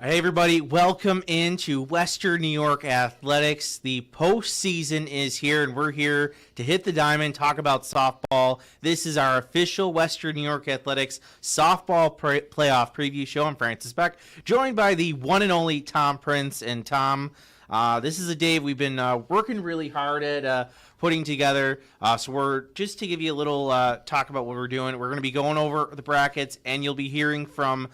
Hey everybody, welcome into Western New York Athletics. The postseason is here and we're here to hit the diamond, talk about softball. This is our official Western New York Athletics softball playoff preview show. I'm Francis Beck, joined by the one and only Tom Prince. And Tom, this is a day we've been working really hard at putting together. So we're just to give you a little talk about what we're doing. We're going to be going over the brackets and you'll be hearing from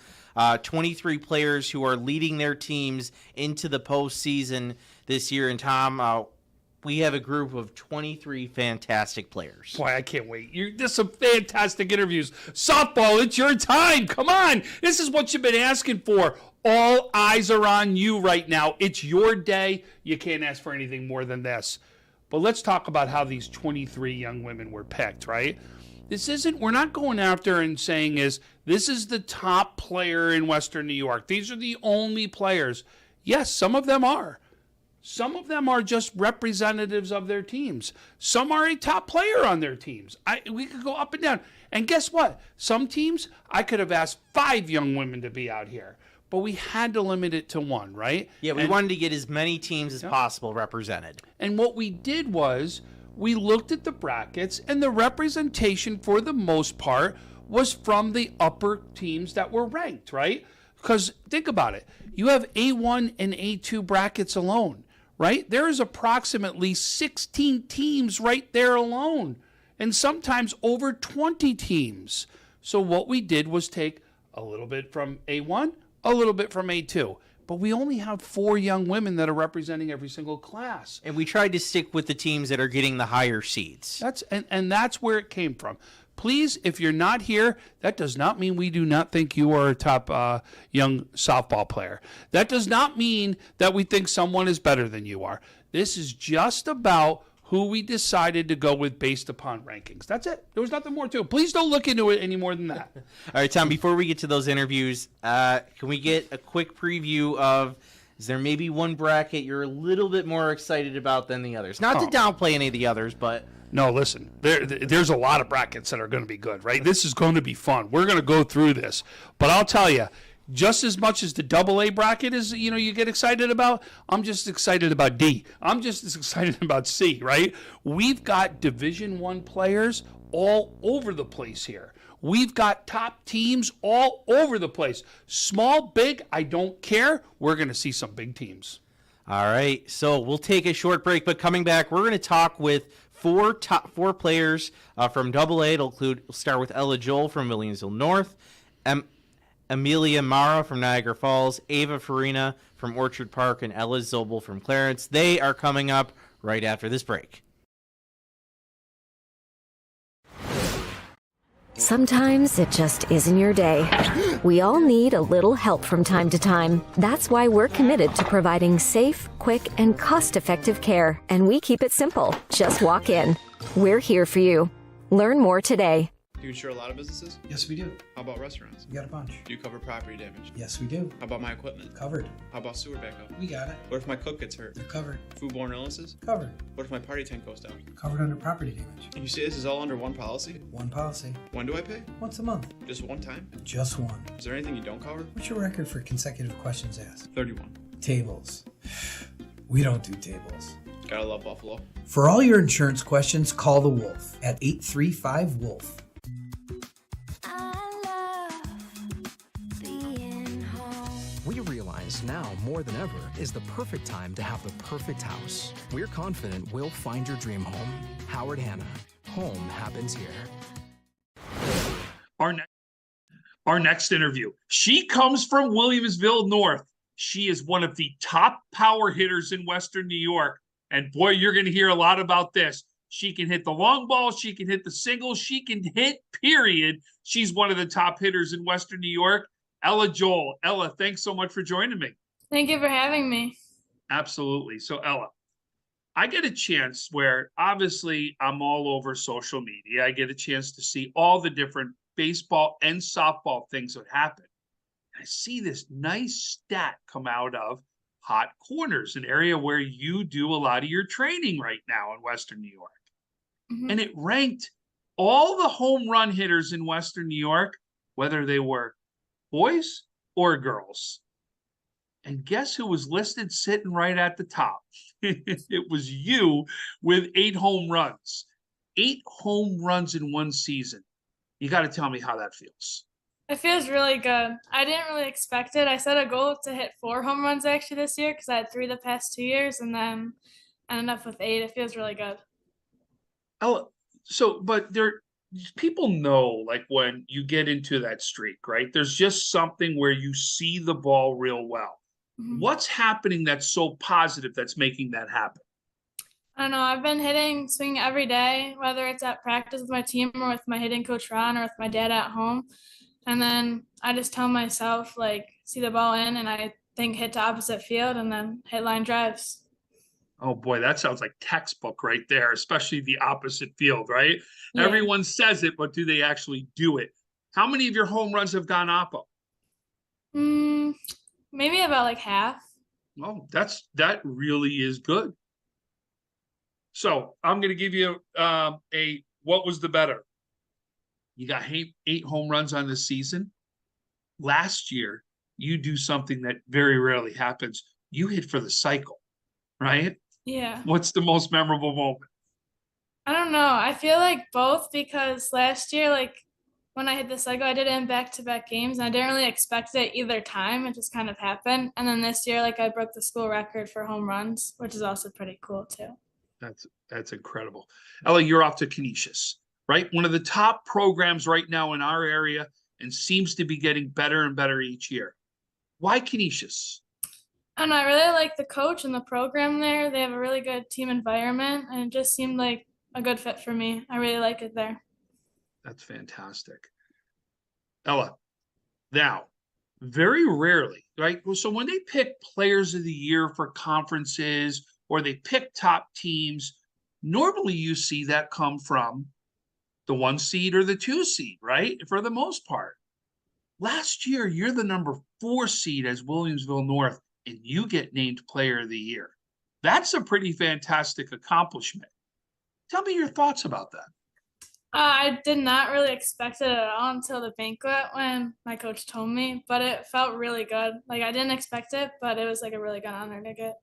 23 players who are leading their teams into the postseason this year. And Tom, we have a group of 23 fantastic players. Boy, I can't wait. There's some fantastic interviews. Softball, it's your time. Come on. This is what you've been asking for. All eyes are on you right now. It's your day. You can't ask for anything more than this. But let's talk about how these 23 young women were picked, right? We're not going after and saying this is the top player in Western New York. These are the only players. Yes, some of them are. Some of them are just representatives of their teams. Some are a top player on their teams. We could go up and down. And guess what? Some teams, I could have asked 5 young women to be out here. But we had to limit it to 1, right? Yeah, we wanted to get as many teams as possible represented. And what we did was we looked at the brackets, and the representation for the most part was from the upper teams that were ranked, right? Because think about it. You have A1 and A2 brackets alone, right? There is approximately 16 teams right there alone, and sometimes over 20 teams. So what we did was take a little bit from A1, a little bit from A2. But we only have 4 young women that are representing every single class. And we tried to stick with the teams that are getting the higher seeds. That's where it came from. Please, if you're not here, that does not mean we do not think you are a top young softball player. That does not mean that we think someone is better than you are. This is just about who we decided to go with based upon rankings. That's it. There was nothing more to it. Please don't look into it any more than that. All right, Tom, before we get to those interviews, can we get a quick preview of, is there maybe one bracket you're a little bit more excited about than the others? Not to downplay any of the others, but... No, listen, there's a lot of brackets that are going to be good, right? This is going to be fun. We're going to go through this. But I'll tell you, just as much as the AA bracket is, you get excited about, I'm just excited about D. I'm just as excited about C, right? We've got Division I players all over the place here. We've got top teams all over the place. Small, big, I don't care. We're going to see some big teams. All right, so we'll take a short break, but coming back, we're going to talk with four players from AA. We'll start with Ella Joel from Williamsville North, Amelia Mara from Niagara Falls, Ava Farina from Orchard Park, and Ella Zobel from Clarence. They are coming up right after this break. Sometimes it just isn't your day. We all need a little help from time to time. That's why we're committed to providing safe, quick, and cost-effective care. And we keep it simple. Just walk in. We're here for you. Learn more today. Do you insure a lot of businesses? Yes, we do. How about restaurants? We got a bunch. Do you cover property damage? Yes, we do. How about my equipment? Covered. How about sewer backup? We got it. What if my cook gets hurt? You're covered. Foodborne illnesses? Covered. What if my party tent goes down? Covered under property damage. And you say this is all under one policy? One policy. When do I pay? Once a month. Just one time? Just one. Is there anything you don't cover? What's your record for consecutive questions asked? 31. Tables. We don't do tables. Gotta love Buffalo. For all your insurance questions, call the Wolf at 835-WOLF. We realize now more than ever is the perfect time to have the perfect house. We're confident we'll find your dream home. Howard Hanna. Home happens here. Our next interview. She comes from Williamsville North. She is one of the top power hitters in Western New York. And boy, you're going to hear a lot about this. She can hit the long ball. She can hit the single. She can hit, period. She's one of the top hitters in Western New York. Ella Joel. Ella, thanks so much for joining me. Thank you for having me. Absolutely. So, Ella, I get a chance where obviously I'm all over social media. I get a chance to see all the different baseball and softball things that happen. I see this nice stat come out of Hot Corners, an area where you do a lot of your training right now in Western New York. Mm-hmm. And it ranked all the home run hitters in Western New York, whether they were boys or girls. And guess who was listed sitting right at the top? It was you with 8 home runs. 8 home runs in one season. You got to tell me how that feels. It feels really good. I didn't really expect it. I set a goal to hit 4 home runs actually this year because I had 3 the past 2 years, and then I ended up with 8. It feels really good. Oh, so, but people know, like, when you get into that streak, right? There's just something where you see the ball real well. Mhm. What's happening that's so positive that's making that happen? I don't know. I've been swinging every day, whether it's at practice with my team or with my hitting coach Ron or with my dad at home. And then I just tell myself, like, see the ball in, and I think hit to opposite field and then hit line drives. Oh boy, that sounds like textbook right there, especially the opposite field, right? Yeah. Everyone says it, but do they actually do it? How many of your home runs have gone oppo? Maybe about like half. Well, that really is good. So I'm going to give you a what was the better? You got 8 home runs on the season. Last year, you do something that very rarely happens. You hit for the cycle, right? Yeah. What's the most memorable moment? I don't know. I feel like both because last year, like when I hit the cycle, I did it in back-to-back games, and I didn't really expect it either time. It just kind of happened. And then this year, like I broke the school record for home runs, which is also pretty cool too. That's incredible. Ella, you're off to Canisius, right? One of the top programs right now in our area and seems to be getting better and better each year. Why Canisius? And I really like the coach and the program there. They have a really good team environment, and it just seemed like a good fit for me. I really like it there. That's fantastic. Ella, now, very rarely, right? So when they pick players of the year for conferences or they pick top teams, normally you see that come from the 1 seed or the 2 seed, right? For the most part. Last year, you're the number 4 seed as Williamsville North, and you get named player of the year. That's a pretty fantastic accomplishment. Tell me your thoughts about that. I did not really expect it at all until the banquet when my coach told me, but it felt really good. Like I didn't expect it, but it was like a really good honor to get.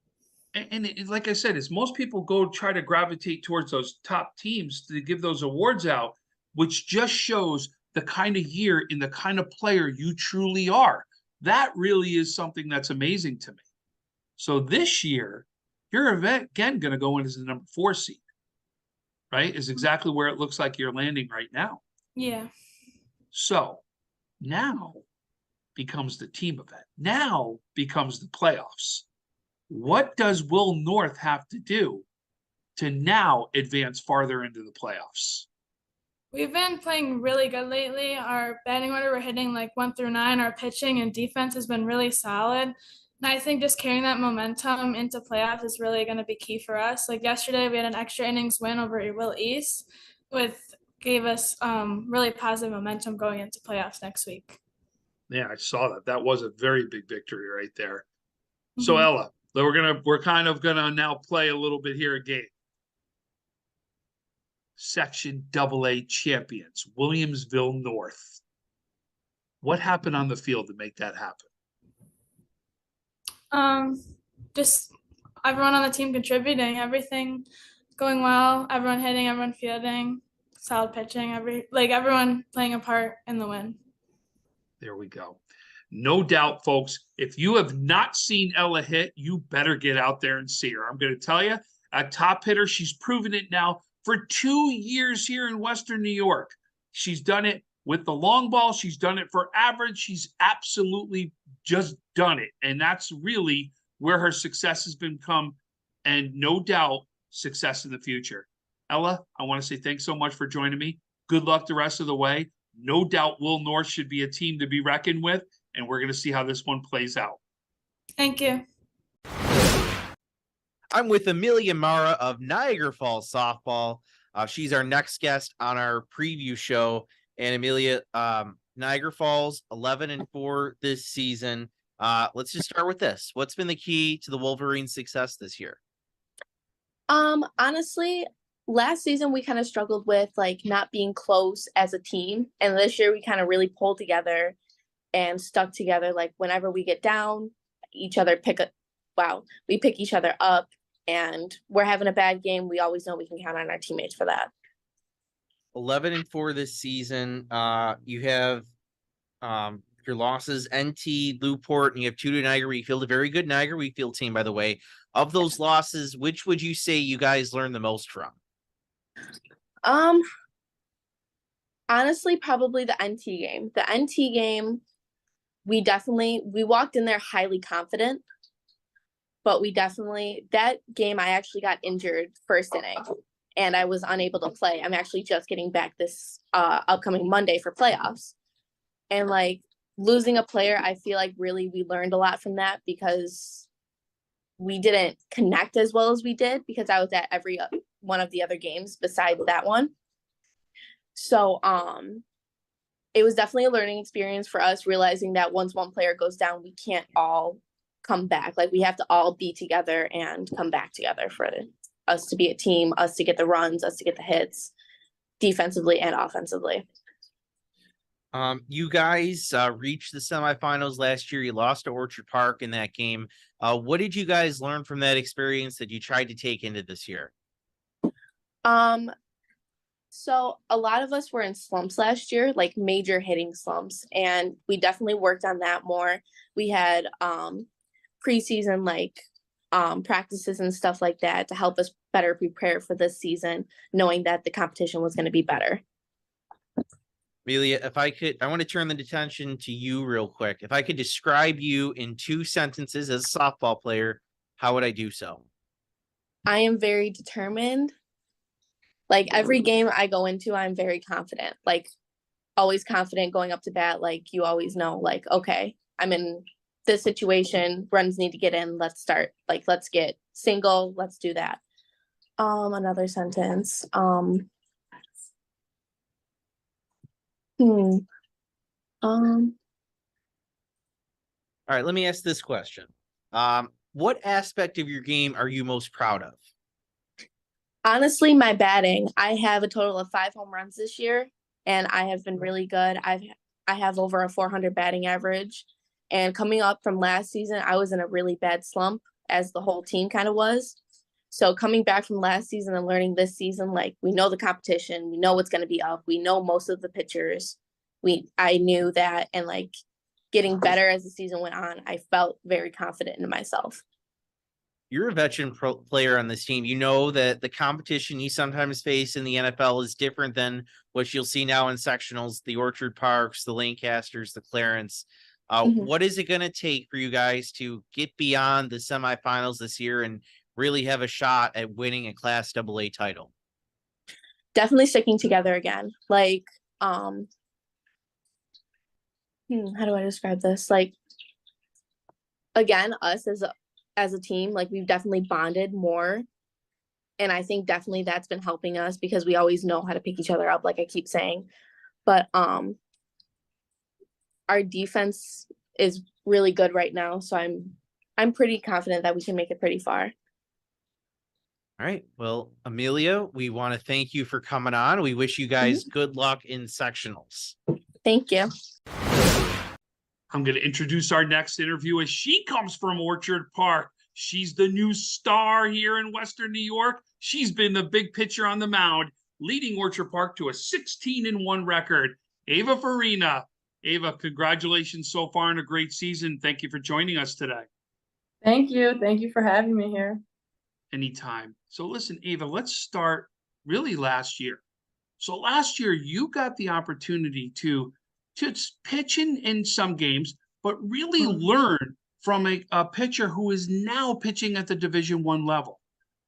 And like I said, as most people go try to gravitate towards those top teams to give those awards out, which just shows the kind of year and the kind of player you truly are. That really is something that's amazing to me. So this year, you're again going to go in as the number 4 seed, right? Is exactly where it looks like you're landing right now. Yeah. So now becomes the team event. Now becomes the playoffs. What does Will North have to do to now advance farther into the playoffs? We've been playing really good lately. Our batting order, we're hitting like 1 through 9. Our pitching and defense has been really solid. And I think just carrying that momentum into playoffs is really going to be key for us. Like yesterday, we had an extra innings win over Will East, gave us really positive momentum going into playoffs next week. Yeah, I saw that. That was a very big victory right there. So Ella, we're kind of gonna now play a little bit here a game. Section AA champions, Williamsville North. What happened on the field to make that happen? Just everyone on the team contributing, everything going well, everyone hitting, everyone fielding, solid pitching, everyone playing a part in the win. There we go. No doubt, folks, if you have not seen Ella hit, you better get out there and see her. I'm going to tell you, a top hitter, she's proven it now for 2 years here in Western New York. She's done it with the long ball. She's done it for average. She's absolutely just done it. And that's really where her success has been come, and no doubt success in the future. Ella, I want to say thanks so much for joining me. Good luck the rest of the way. No doubt Will North should be a team to be reckoned with, and we're going to see how this one plays out. Thank you. I'm with Amelia Mara of Niagara Falls Softball. She's our next guest on our preview show. And Amelia, Niagara Falls 11-4 this season. Let's just start with this. What's been the key to the Wolverines' success this year? Honestly, last season we kind of struggled with like not being close as a team, and this year we kind of really pulled together and stuck together. Like whenever we get down, each other we pick each other up, and we're having a bad game. We always know we can count on our teammates for that. 11-4 this season. You have your losses, NT, Newport, and you have 2 to Niagara Wheatfield, a very good Niagara Wheatfield team, by the way. Of those losses, which would you say you guys learned the most from? Honestly, probably the NT game. The NT game, we walked in there highly confident, but that game, I actually got injured first inning and I was unable to play. I'm actually just getting back this upcoming Monday for playoffs. And like losing a player, I feel like really we learned a lot from that because we didn't connect as well as we did because I was at every one of the other games besides that one. So it was definitely a learning experience for us, realizing that once one player goes down, we can't all come back. Like we have to all be together and come back together for us to be a team, us to get the runs, us to get the hits defensively and offensively. You guys reached the semifinals last year. You lost to Orchard Park in that game. What did you guys learn from that experience that you tried to take into this year? So a lot of us were in slumps last year, like major hitting slumps, and we definitely worked on that more. We had preseason practices and stuff like that to help us better prepare for this season, knowing that the competition was going to be better. Amelia, if I could, I want to turn the attention to you real quick. If I could describe you in 2 sentences as a softball player, how would I do so? I am very determined. Like every game I go into, I'm very confident, like always confident going up to bat. Like you always know, like, okay, I'm in this situation, runs need to get in. Let's start. Like, let's get single. Let's do that. Another sentence. All right, let me ask this question. What aspect of your game are you most proud of? Honestly, my batting. I have a total of 5 home runs this year, and I have been really good. I have over a 400 batting average, and coming up from last season, I was in a really bad slump, as the whole team kind of was. So coming back from last season and learning this season, like we know the competition, we know what's going to be up, we know most of the pitchers. I knew that, and like getting better as the season went on, I felt very confident in myself. You're a veteran player on this team. You know that the competition you sometimes face in the NFL is different than what you'll see now in sectionals, the Orchard Parks, the Lancasters, the Clarence. What is it going to take for you guys to get beyond the semifinals this year and really have a shot at winning a Class AA title? Definitely sticking together again. Like, how do I describe this? Like, again, us as a team, like we've definitely bonded more. And I think definitely that's been helping us because we always know how to pick each other up, like I keep saying. But our defense is really good right now. So I'm pretty confident that we can make it pretty far. All right. Well, Amelia, we want to thank you for coming on. We wish you guys good luck in sectionals. Thank you. I'm going to introduce our next interview as she comes from Orchard Park. She's the new star here in Western New York. She's been the big pitcher on the mound, leading Orchard Park to a 16-1 record. Ava Farina. Ava, congratulations so far on a great season. Thank you for joining us today. Thank you. Thank you for having me here. Anytime. So listen, Ava, let's start really last year. So last year, you got the opportunity to pitch in some games, but really learn from a pitcher who is now pitching at the Division I level.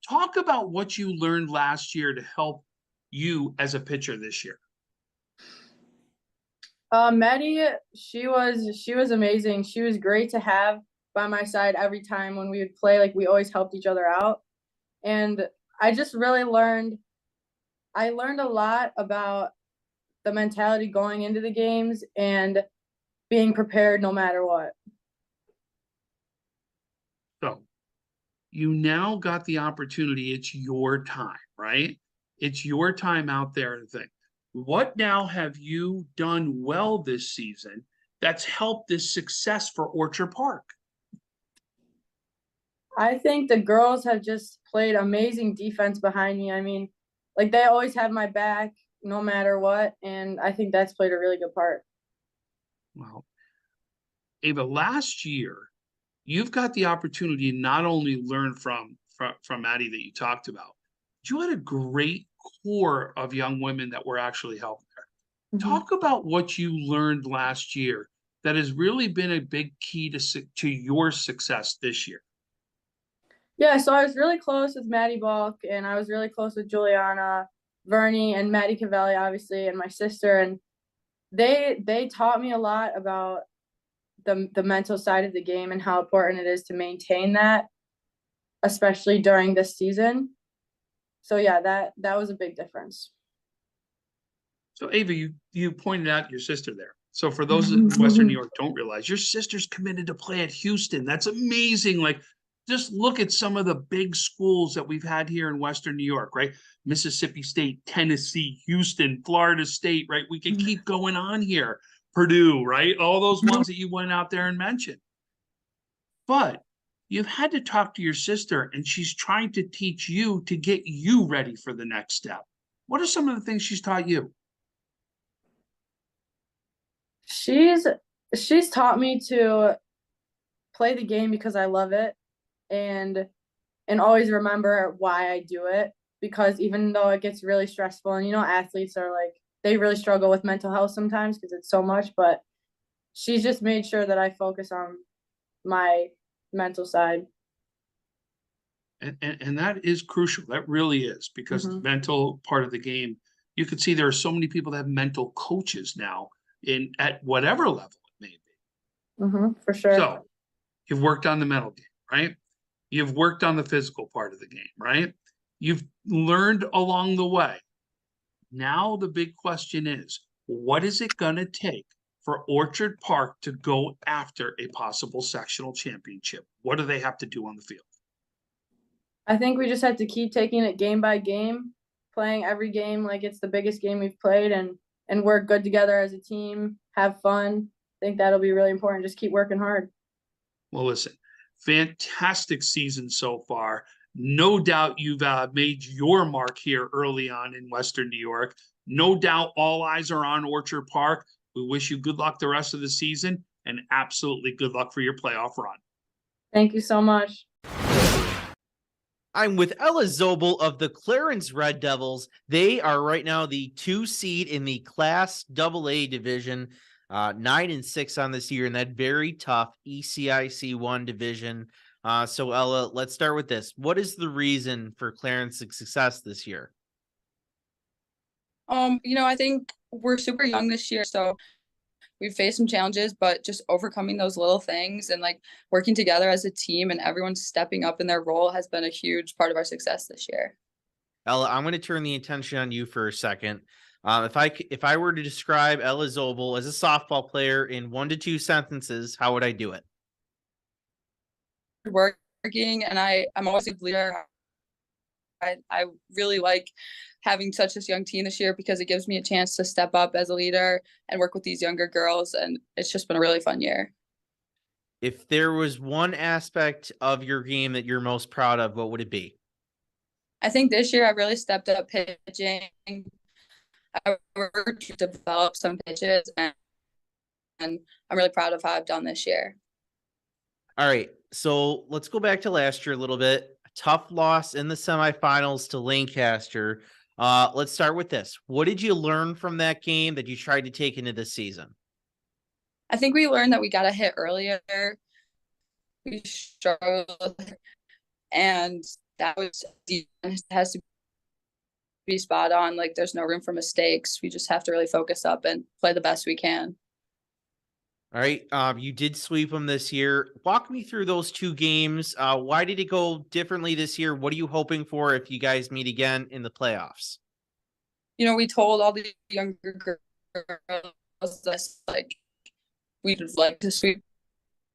Talk about what you learned last year to help you as a pitcher this year. Maddie, she was amazing. She was great to have by my side every time when we would play. Like we always helped each other out. And I just really learned a lot about the mentality going into the games and being prepared no matter what. So you now got the opportunity. It's your time, right? It's your time out there and think, what now have you done well this season that's helped this success for Orchard Park? I think the girls have just played amazing defense behind me. I mean, like they always have my back no matter what, and I think that's played a really good part. Wow. Ava, last year, you've got the opportunity to not only learn from Addie that you talked about, but you had a great core of young women that were actually helping her. Talk about what you learned last year that has really been a big key to your success this year. Yeah, so I was really close with Maddie Balk, and I was really close with Juliana, Vernie, and Maddie Cavelli, obviously, and my sister. And they taught me a lot about the mental side of the game and how important it is to maintain that, especially during this season. So yeah, that was a big difference. So Ava, you pointed out your sister there. So for those in Western New York don't realize, your sister's committed to play at Houston. That's amazing. Like, just look at some of the big schools that we've had here in Western New York, right? Mississippi State, Tennessee, Houston, Florida State, right? We could keep going on here. Purdue, right? All those ones that you went out there and mentioned. But you've had to talk to your sister, and she's trying to teach you to get you ready for the next step. What are some of the things she's taught you? She's taught me to play the game because I love it, and always remember why I do it, because even though it gets really stressful, and athletes are like, they really struggle with mental health sometimes because it's so much, but she's just made sure that I focus on my mental side. And that is crucial. That really is, because the mental part of the game, you can see there are so many people that have mental coaches now at whatever level it may be. For sure. So you've worked on the mental game, right? You've worked on the physical part of the game, right? You've learned along the way. Now the big question is, what is it going to take for Orchard Park to go after a possible sectional championship? What do they have to do on the field? I think we just have to keep taking it game by game, playing every game like it's the biggest game we've played, and work good together as a team, have fun. I think that'll be really important. Just keep working hard. Well, listen, fantastic season so far. No doubt you've made your mark here early on in Western New York. No doubt all eyes are on Orchard Park. We wish you good luck the rest of the season, and absolutely good luck for your playoff run. Thank you so much. I'm with Ella Zobel of the Clarence Red Devils. They are right now the 2 seed in the Class AA division, 9-6 on this year in that very tough ECIC1 division. So Ella, let's start with this. What is the reason for Clarence's success this year? I think we're super young this year, so we've faced some challenges, but just overcoming those little things and like working together as a team and everyone stepping up in their role has been a huge part of our success this year. Ella, I'm going to turn the attention on you for a second. If I were to describe Ella Zobel as a softball player in 1 to 2 sentences, how would I do it? Working, and I'm always a leader. I really like having such a young team this year because it gives me a chance to step up as a leader and work with these younger girls, and it's just been a really fun year. If there was one aspect of your game that you're most proud of, what would it be? I think this year I really stepped up pitching. I worked to develop some pitches, and I'm really proud of how I've done this year. All right, so let's go back to last year a little bit. A tough loss in the semifinals to Lancaster. Let's start with this. What did you learn from that game that you tried to take into this season? I think we learned that we got to hit earlier. We struggled, and that has to be spot on. Like, there's no room for mistakes. We just have to really focus up and play the best we can. All right. You did sweep them this year. Walk me through those 2 games. Why did it go differently this year? What are you hoping for if you guys meet again in the playoffs? We told all the younger girls this, like, we'd like to sweep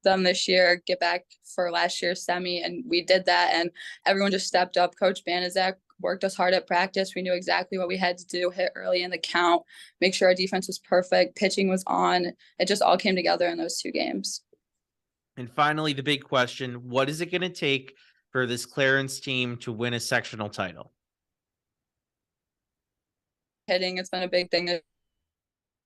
them this year, get back for last year's semi, and we did that, and everyone just stepped up. Coach Banizak worked us hard at practice. We knew exactly what we had to do, hit early in the count, make sure our defense was perfect, pitching was on. It just all came together in those 2 games. And finally, the big question, what is it going to take for this Clarence team to win a sectional title? Hitting, it's been a big thing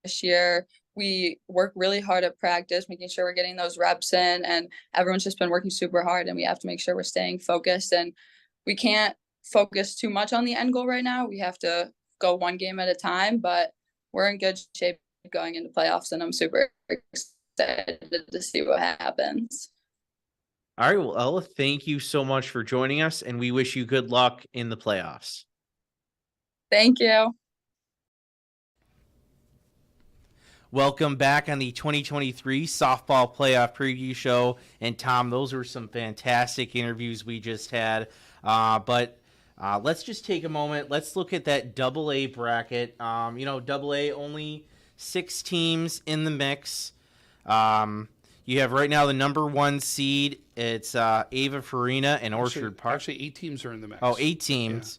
this year. We work really hard at practice, making sure we're getting those reps in, and everyone's just been working super hard, and we have to make sure we're staying focused, and we can't focus too much on the end goal right now. We have to go one game at a time, but we're in good shape going into playoffs, and I'm super excited to see what happens. All right, well, Ella, thank you so much for joining us, and we wish you good luck in the playoffs. Thank you. Welcome back on the 2023 softball playoff preview show. And Tom, those were some fantastic interviews we just had. But let's just take a moment. Let's look at that AA bracket. AA, only 6 teams in the mix. You have right now the number 1 seed. It's Ava Farina and Orchard Park. Actually, 8 teams are in the mix. Oh, 8 teams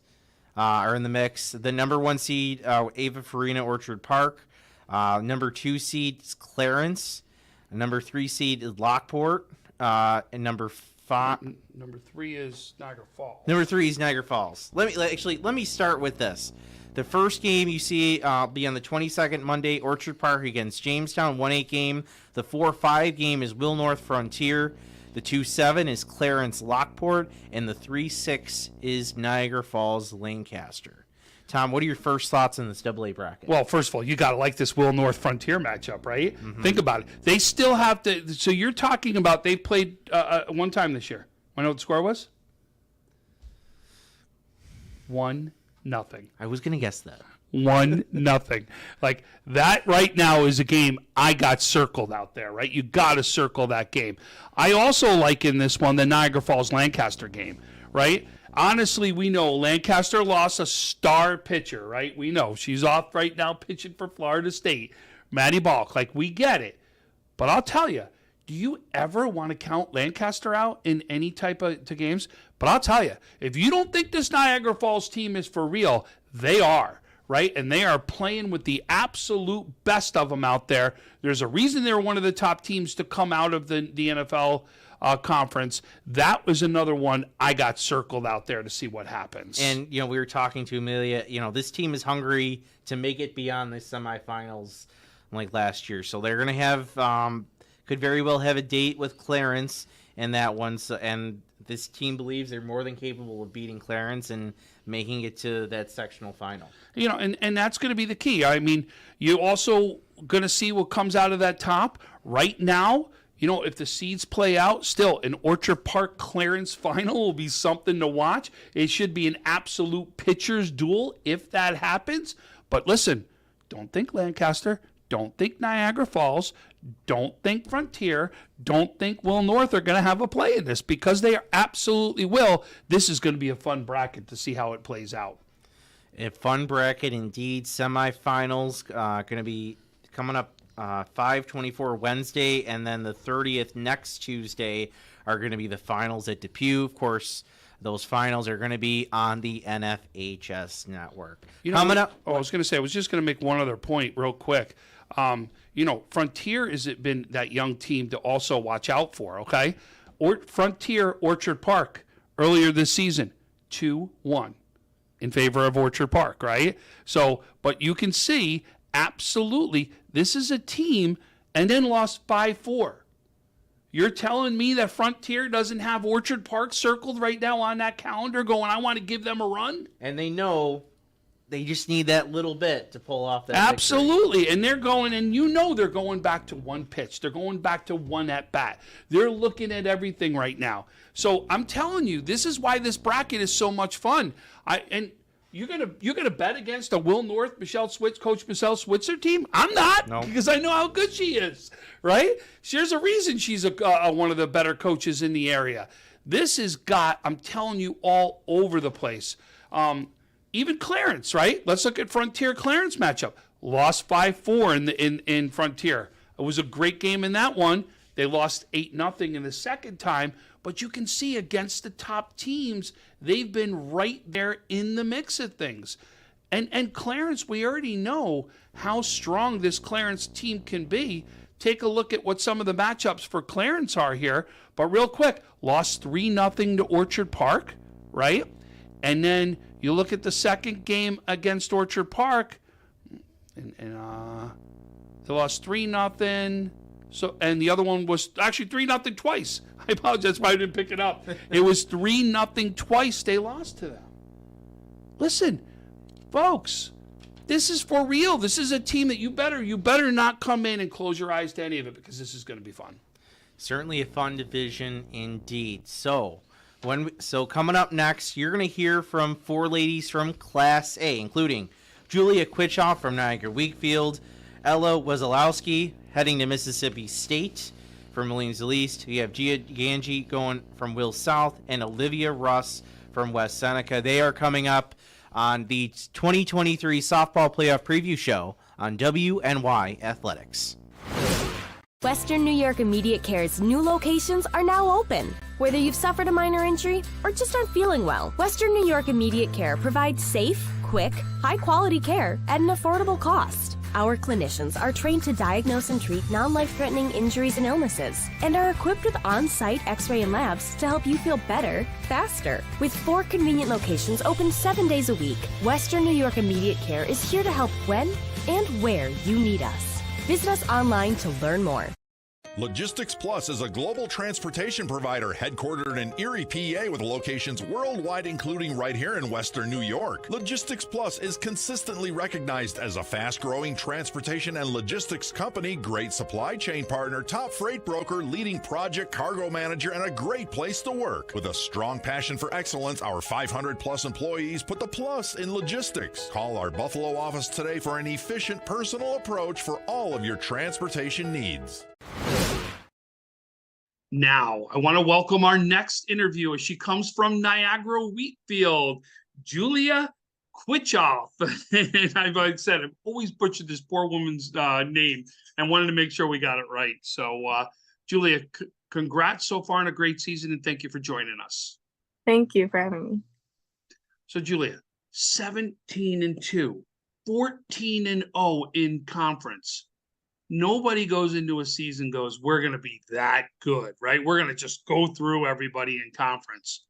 are in the mix. The number 1 seed, Ava Farina, Orchard Park. Number 2 seed is Clarence. Number 3 seed is Lockport. And number 5. Number 3 is Niagara Falls. Number 3 is Niagara Falls. Let me start with this. The first game you see be on the 22nd, Monday, Orchard Park against Jamestown, 1-8 game. The 4-5 game is Will North Frontier. The 2-7 is Clarence Lockport. And the 3-6 is Niagara Falls Lancaster. Tom, what are your first thoughts on this AA bracket? Well, first of all, you got to like this Will North Frontier matchup, right? Mm-hmm. Think about it. They still have to. So you're talking about they played one time this year. I know what the score was? 1-0. I was going to guess that. 1-0. Like that right now is a game I got circled out there, right? You got to circle that game. I also like in this one the Niagara Falls Lancaster game, right? Honestly, we know Lancaster lost a star pitcher, right? We know she's off right now pitching for Florida State. Maddie Balk, like we get it. But I'll tell you, do you ever want to count Lancaster out in any type of games? But I'll tell you, if you don't think this Niagara Falls team is for real, they are, right? And they are playing with the absolute best of them out there. There's a reason they're one of the top teams to come out of the NFL conference. That was another one I got circled out there to see what happens. And, we were talking to Amelia, this team is hungry to make it beyond the semifinals like last year. So they're going to have, could very well have a date with Clarence in that one. So, and this team believes they're more than capable of beating Clarence and making it to that sectional final. And that's going to be the key. I mean, you also going to see what comes out of that top right now. If the seeds play out, still an Orchard Park Clarence final will be something to watch. It should be an absolute pitcher's duel if that happens. But listen, don't think Lancaster, don't think Niagara Falls, don't think Frontier, don't think Will North are going to have a play in this, because they absolutely will. This is going to be a fun bracket to see how it plays out. A fun bracket indeed. Semifinals going to be coming up 5/24 Wednesday, and then the 30th next Tuesday are going to be the finals at Depew. Of course, those finals are going to be on the NFHS network. Coming up. I was going to say, I was just going to make one other point real quick. Frontier has been that young team to also watch out for, okay? Frontier Orchard Park earlier this season, 2-1 in favor of Orchard Park, right? So, but you can see, absolutely, this is a team, and then lost 5-4. You're telling me that Frontier doesn't have Orchard Park circled right now on that calendar going, I want to give them a run? And they know they just need that little bit to pull off that Absolutely. victory. And they're going, and they're going back to one pitch. They're going back to one at-bat. They're looking at everything right now. So I'm telling you, this is why this bracket is so much fun. You're gonna bet against a Will North, Coach Michelle Switzer team? I'm not, because I know how good she is, right? There's a reason she's one of the better coaches in the area. This has got, I'm telling you, all over the place. Even Clarence, right? Let's look at Frontier Clarence matchup. Lost 5-4 in Frontier. It was a great game in that one. They lost 8-0 in the second time. But you can see against the top teams, they've been right there in the mix of things. And Clarence, we already know how strong this Clarence team can be. take a look at what some of the matchups for Clarence are here. But real quick, lost 3-0 to Orchard Park, right? And then you look at the second game against Orchard Park, and they lost 3-0. So, and the other one was actually 3-0 twice. I apologize if I didn't pick it up. It was 3-0 twice they lost to them. Listen, folks, this is for real. This is a team that you better not come in and close your eyes to any of it, because this is going to be fun. Certainly a fun division indeed. So coming up next, you're going to hear from 4 ladies from Class A, including Julia Kuchoff from Niagara Wheatfield, Ella Wesolowski heading to Mississippi State from Williams East. We have Gia Gangi going from Will South, and Olivia Ross from West Seneca. They are coming up on the 2023 softball playoff preview show on WNY Athletics. Western New York Immediate Care's new locations are now open. Whether you've suffered a minor injury or just aren't feeling well, Western New York Immediate Care provides safe, quick, high-quality care at an affordable cost. Our clinicians are trained to diagnose and treat non-life-threatening injuries and illnesses, and are equipped with on-site x-ray and labs to help you feel better, faster. With 4 convenient locations open 7 days a week, Western New York Immediate Care is here to help when and where you need us. Visit us online to learn more. Logistics Plus is a global transportation provider headquartered in Erie, PA, with locations worldwide, including right here in Western New York. Logistics Plus is consistently recognized as a fast-growing transportation and logistics company, great supply chain partner, top freight broker, leading project cargo manager, and a great place to work. With a strong passion for excellence, our 500-plus employees put the plus in logistics. Call our Buffalo office today for an efficient, personal approach for all of your transportation needs. Now, I want to welcome our next interviewer. She comes from Niagara Wheatfield, Julia Kuchoff. And I've said, I've always butchered this poor woman's name and wanted to make sure we got it right. So, Julia, congrats so far on a great season, and thank you for joining us. Thank you for having me. So, Julia, 17-2, 14-0 in conference. Nobody goes into a season goes, we're going to be that good, right? We're going to just go through everybody in conference.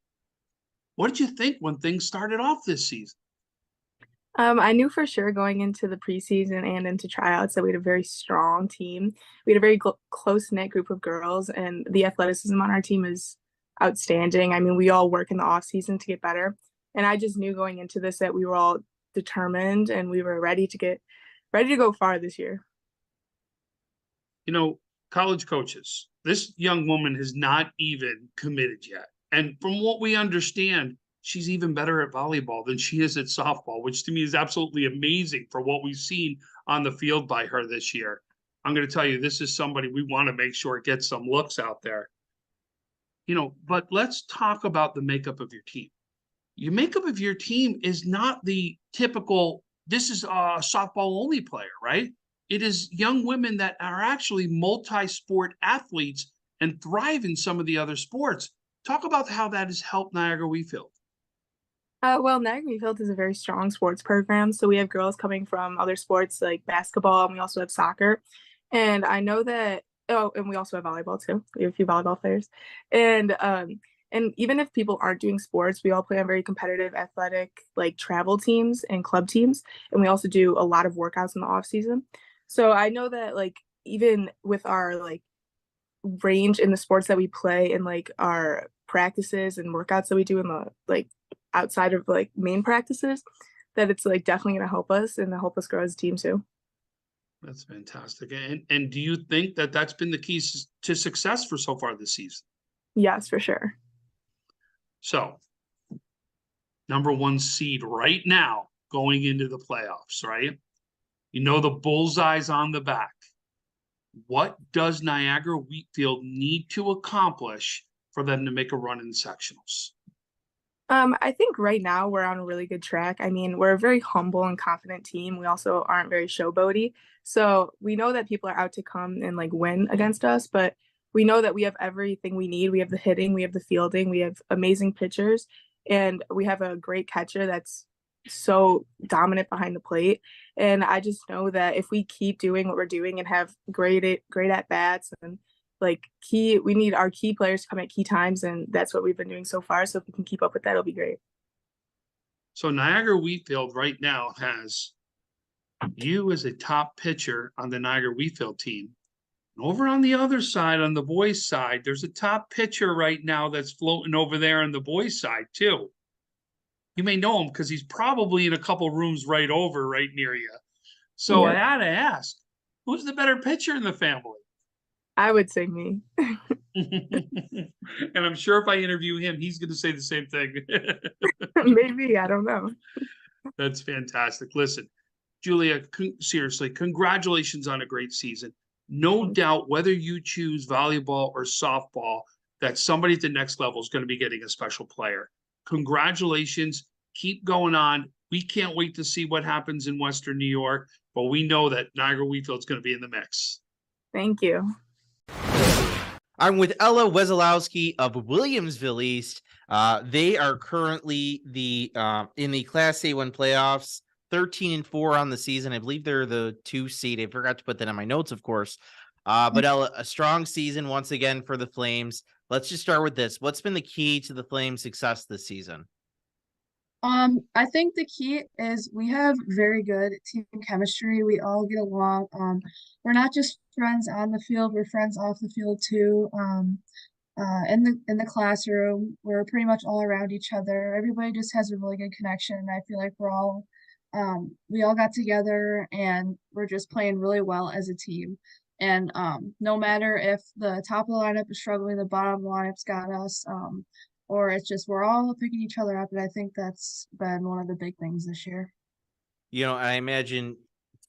What did you think when things started off this season? I knew for sure going into the preseason and into tryouts that we had a very strong team. We had a very close-knit group of girls, and the athleticism on our team is outstanding. I mean, we all work in the off-season to get better, and I just knew going into this that we were all determined and we were ready to go far this year. You know, college coaches, this young woman has not even committed yet. And from what we understand, she's even better at volleyball than she is at softball, which to me is absolutely amazing for what we've seen on the field by her this year. I'm going to tell you, this is somebody we want to make sure gets some looks out there. You know, but let's talk about the makeup of your team. Your makeup of your team is not the typical, this is a softball only player, right? It is young women that are actually multi-sport athletes and thrive in some of the other sports. Talk about how that has helped Niagara Wheatfield. Well, Niagara Wheatfield is a very strong sports program. So we have girls coming from other sports like basketball, and we also have soccer. And I know that, and we also have volleyball too. We have a few volleyball players. And even if people aren't doing sports, we all play on very competitive athletic, like travel teams and club teams. And we also do a lot of workouts in the off season. So I know that, like, even with our, like, range in the sports that we play and, like, our practices and workouts that we do in the, like, outside of, like, main practices, that it's, like, definitely going to help us and help us grow as a team, too. That's fantastic. And do you think that that's been the key to success for so far this season? Yes, for sure. So, number 1 seed right now going into the playoffs, right? You know the bullseye's on the back. What does Niagara Wheatfield need to accomplish for them to make a run in sectionals? I think right now we're on a really good track. I mean, we're a very humble and confident team. We also aren't very showboaty. So we know that people are out to come and, like, win against us, but we know that we have everything we need. We have the hitting, we have the fielding, we have amazing pitchers, and we have a great catcher that's so dominant behind the plate. And I just know that if we keep doing what we're doing and have great at bats and like we need our key players to come at key times, and that's what we've been doing so far. So if we can keep up with that, it'll be great. So Niagara Wheatfield right now has you as a top pitcher on the Niagara Wheatfield team. And over on the other side, on the boys' side, there's a top pitcher right now that's floating over there on the boys' side too. You may know him because he's probably in a couple rooms right over, right near you. So I had to ask, who's the better pitcher in the family? I would say me. And I'm sure if I interview him, he's going to say the same thing. Maybe, I don't know. That's fantastic. Listen, Julia, seriously, congratulations on a great season. No doubt whether you choose volleyball or softball, that somebody at the next level is going to be getting a special player. Congratulations. Keep going on. We can't wait to see what happens in Western New York, but we know that Niagara Wheatfield is going to be in the mix. Thank you. I'm with Ella Wesolowski of Williamsville East. They are currently in the Class A1 playoffs, 13-4 on the season. I believe they're the 2 seed. I forgot to put that in my notes, of course. But Ella, a strong season once again for the Flames. Let's just start with this. What's been the key to the Flames' success this season? I think the key is we have very good team chemistry. We all get along. We're not just friends on the field, we're friends off the field too. In the classroom, we're pretty much all around each other. Everybody just has a really good connection. I feel like we all got together and we're just playing really well as a team. And no matter if the top of the lineup is struggling, the bottom of the lineup's got us. Or it's just we're all picking each other up, and I think that's been one of the big things this year. I imagine,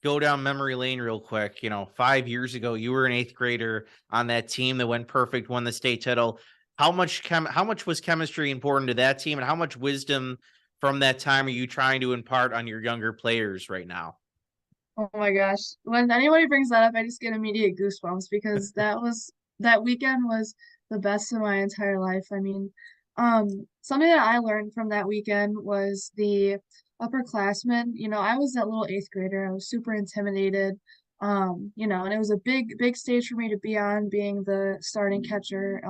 go down memory lane real quick. 5 years ago, you were an 8th grader on that team that went perfect, won the state title. How much was chemistry important to that team, and how much wisdom from that time are you trying to impart on your younger players right now? Oh my gosh. When anybody brings that up, I just get immediate goosebumps because that weekend was the best of my entire life. I mean, something that I learned from that weekend was the upperclassmen. I was that little 8th grader. I was super intimidated. And it was a big stage for me to be on, being the starting catcher,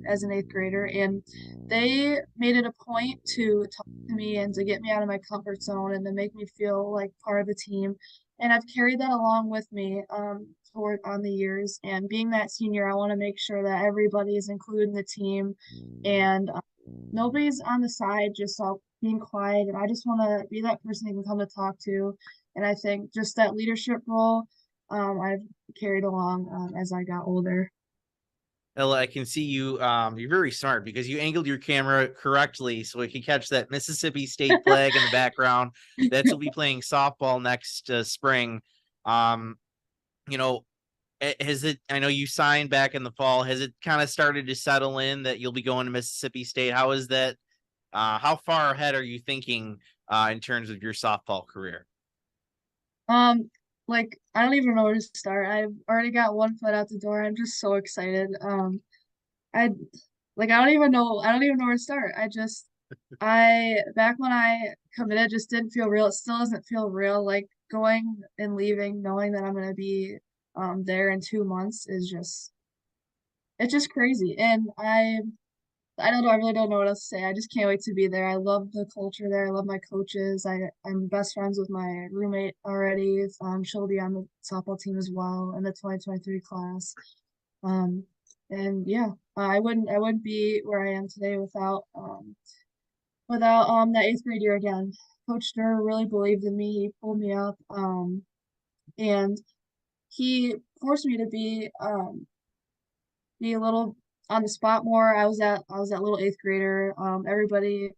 as an 8th grader. And they made it a point to talk to me and to get me out of my comfort zone and to make me feel like part of the team. And I've carried that along with me, on the years. And being that senior, I want to make sure that everybody is included in the team and nobody's on the side just all being quiet. And I just want to be that person you can come to talk to. And I think just that leadership role, I've carried along as I got older. Ella, I can see you. You're very smart because you angled your camera correctly so we can catch that Mississippi State flag in the background. That's will be playing softball next spring. Has it? I know you signed back in the fall. Has it kind of started to settle in that you'll be going to Mississippi State? How is that? How far ahead are you thinking in terms of your softball career? Like I don't even know where to start. I've already got one foot out the door. I'm just so excited. I don't even know where to start. Back when I committed just didn't feel real. It still doesn't feel real. Like going and leaving, knowing that I'm gonna be there in 2 months it's just crazy. And I don't know. I really don't know what else to say. I just can't wait to be there. I love the culture there. I love my coaches. I'm best friends with my roommate already. She'll be on the softball team as well in the 2023 class. And yeah, I wouldn't be where I am today without that 8th grade year again. Coach Durr really believed in me. He pulled me up. And he forced me to be a little on the spot more. I was that little 8th grader. Everybody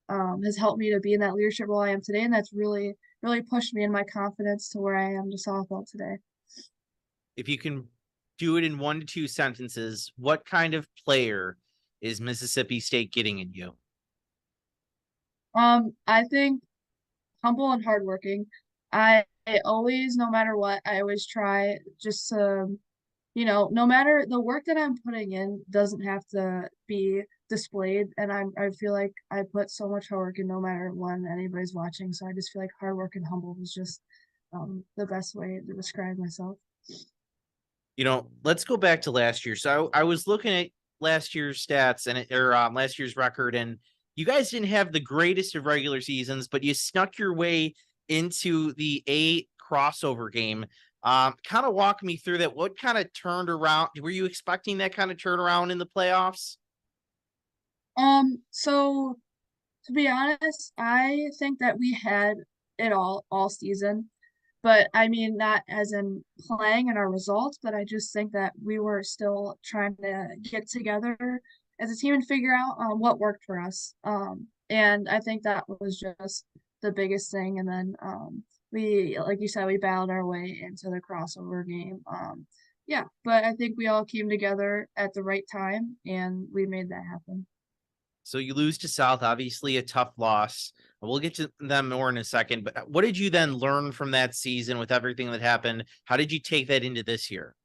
has helped me to be in that leadership role I am today, and that's really pushed me in my confidence to where I am to softball today. If you can do it in 1 to 2 sentences, what kind of player is Mississippi State getting in you? I think humble and hardworking. I always, no matter what, I always try just to, no matter the work that I'm putting in doesn't have to be displayed, and I feel like I put so much hard work in no matter when anybody's watching. So I just feel like hard work and humble was just the best way to describe myself. Let's go back to last year. So I was looking at last year's stats last year's record, and you guys didn't have the greatest of regular seasons, but you snuck your way into the A crossover game. Kind of walk me through that. What kind of turned around? Were you expecting that kind of turnaround in the playoffs? So to be honest, I think that we had it all season. But I mean, not as in playing and our results, but I just think that we were still trying to get together as a team and figure out what worked for us. And I think that was just the biggest thing. And then we, like you said, we battled our way into the crossover game. Yeah, but I think we all came together at the right time and we made that happen. So you lose to South, obviously a tough loss. We'll get to them more in a second, but what did you then learn from that season with everything that happened? How did you take that into this year?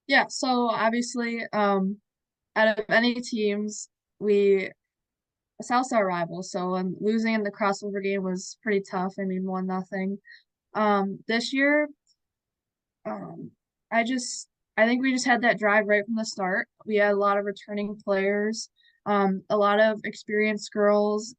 Yeah, so obviously, out of any teams, South's our rival, so losing in the crossover game was pretty tough. I mean, 1-0. This year, I think we just had that drive right from the start. We had a lot of returning players. A lot of experienced girls,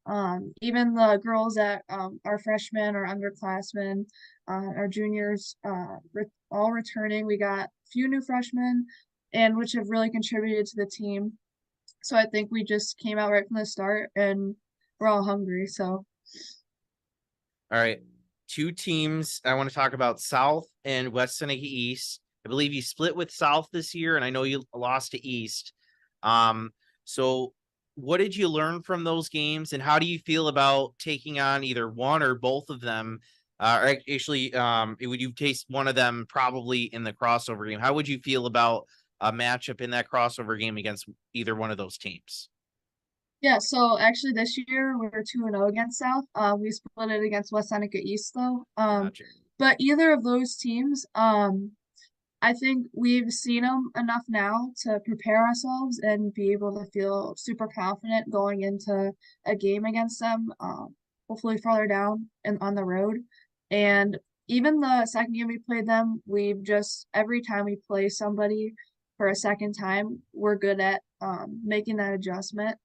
even the girls that are freshmen or underclassmen, our juniors, all returning. We got a few new freshmen, and which have really contributed to the team. So I think we just came out right from the start, and we're all hungry. So, all right, two teams I want to talk about: South and West Seneca East. I believe you split with South this year, and I know you lost to East. So what did you learn from those games, and how do you feel about taking on either one or both of them? Or actually, would you taste one of them probably in the crossover game? How would you feel about a matchup in that crossover game against either one of those teams? yeah, so actually this year we were 2-0 against South. We split it against West Seneca East though. Gotcha. But either of those teams, I think we've seen them enough now to prepare ourselves and be able to feel super confident going into a game against them, hopefully farther down and on the road. And even the second game we played them, every time we play somebody for a second time, we're good at making that adjustment.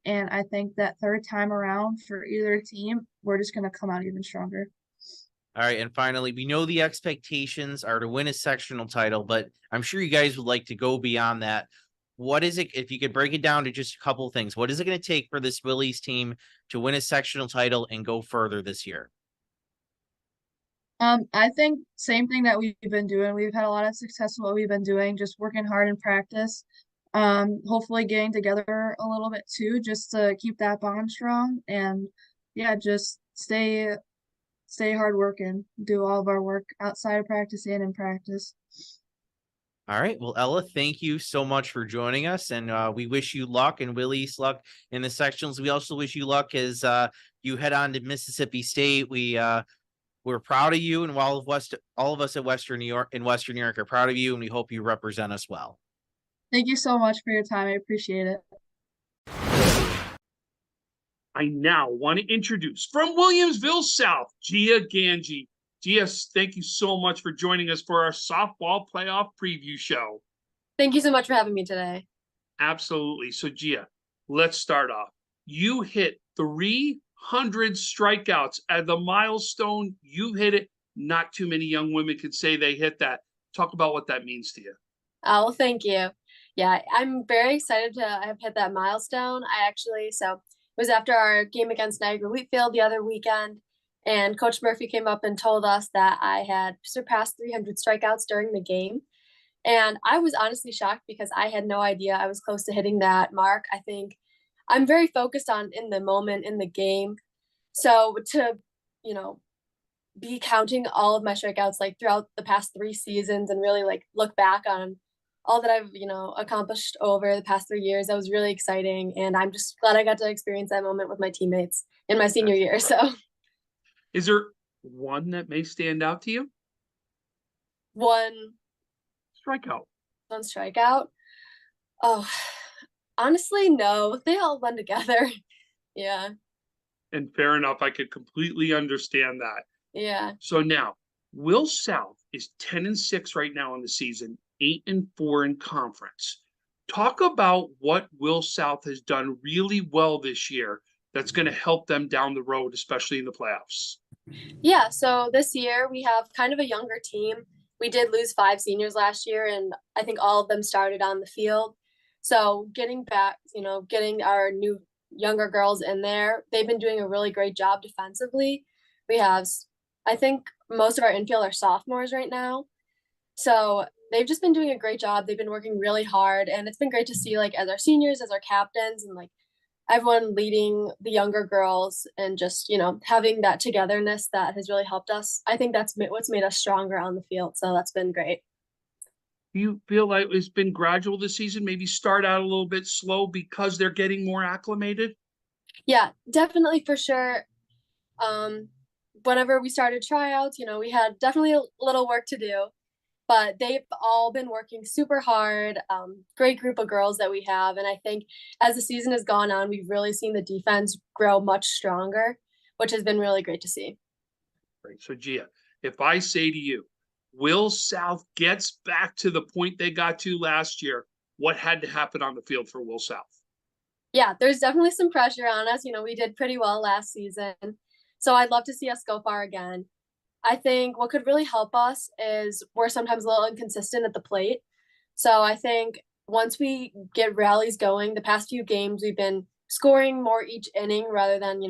And I think that third time around for either team, we're just going to come out even stronger. All right, and finally, we know the expectations are to win a sectional title, but I'm sure you guys would like to go beyond that. What is it, if you could break it down to just a couple of things, what is it going to take for this Willys team to win a sectional title and go further this year? I think same thing that we've been doing. We've had a lot of success in what we've been doing, just working hard in practice. Hopefully getting together a little bit too, just to keep that bond strong. And yeah, just stay hard working, do all of our work outside of practice and in practice. All right. Well, Ella, thank you so much for joining us. And we wish you luck and Willys luck in the sectionals. We also wish you luck as you head on to Mississippi State. We're proud of you, and all of us at Western New York are proud of you, and we hope you represent us well. Thank you so much for your time. I appreciate it. I now want to introduce from Williamsville South, Gia Gangi. Gia, thank you so much for joining us for our softball playoff preview show. Thank you so much for having me today. Absolutely. So Gia, let's start off. You hit 300 strikeouts at the milestone. You hit it. Not too many young women could say they hit that. Talk about what that means to you. Oh, well, thank you. Yeah, I'm very excited to have hit that milestone. So it was after our game against Niagara Wheatfield the other weekend, and Coach Murphy came up and told us that I had surpassed 300 strikeouts during the game. And I was honestly shocked because I had no idea I was close to hitting that mark. I think I'm very focused on in the moment, in the game. So to, be counting all of my strikeouts like throughout the past 3 seasons and really like look back on all that I've, accomplished over the past 3 years, that was really exciting. And I'm just glad I got to experience that moment with my teammates in my senior year. So is there one that may stand out to you? One strikeout. Oh, Honestly, no. They all blend together. Yeah. And fair enough, I could completely understand that. Yeah. So now, Will South is 10-6 right now in the season, 8-4 in conference. Talk about what Will South has done really well this year that's going to help them down the road, especially in the playoffs. Yeah, so this year we have kind of a younger team. We did lose 5 seniors last year, and I think all of them started on the field. So getting back, getting our new younger girls in there, they've been doing a really great job defensively. We have, I think most of our infield are sophomores right now. So they've just been doing a great job. They've been working really hard, and it's been great to see, like, as our seniors, as our captains, and like everyone leading the younger girls and just, having that togetherness that has really helped us. I think that's what's made us stronger on the field. So that's been great. Do you feel like it's been gradual this season? Maybe start out a little bit slow because they're getting more acclimated? Yeah, definitely, for sure. Whenever we started tryouts, we had definitely a little work to do, but they've all been working super hard. Great group of girls that we have. And I think as the season has gone on, we've really seen the defense grow much stronger, which has been really great to see. Right. So Gia, if I say to you, Will South gets back to the point they got to last year, what had to happen on the field for Will South? Yeah, there's definitely some pressure on us. We did pretty well last season. So I'd love to see us go far again. I think what could really help us is we're sometimes a little inconsistent at the plate. So I think once we get rallies going, the past few games, we've been scoring more each inning rather than,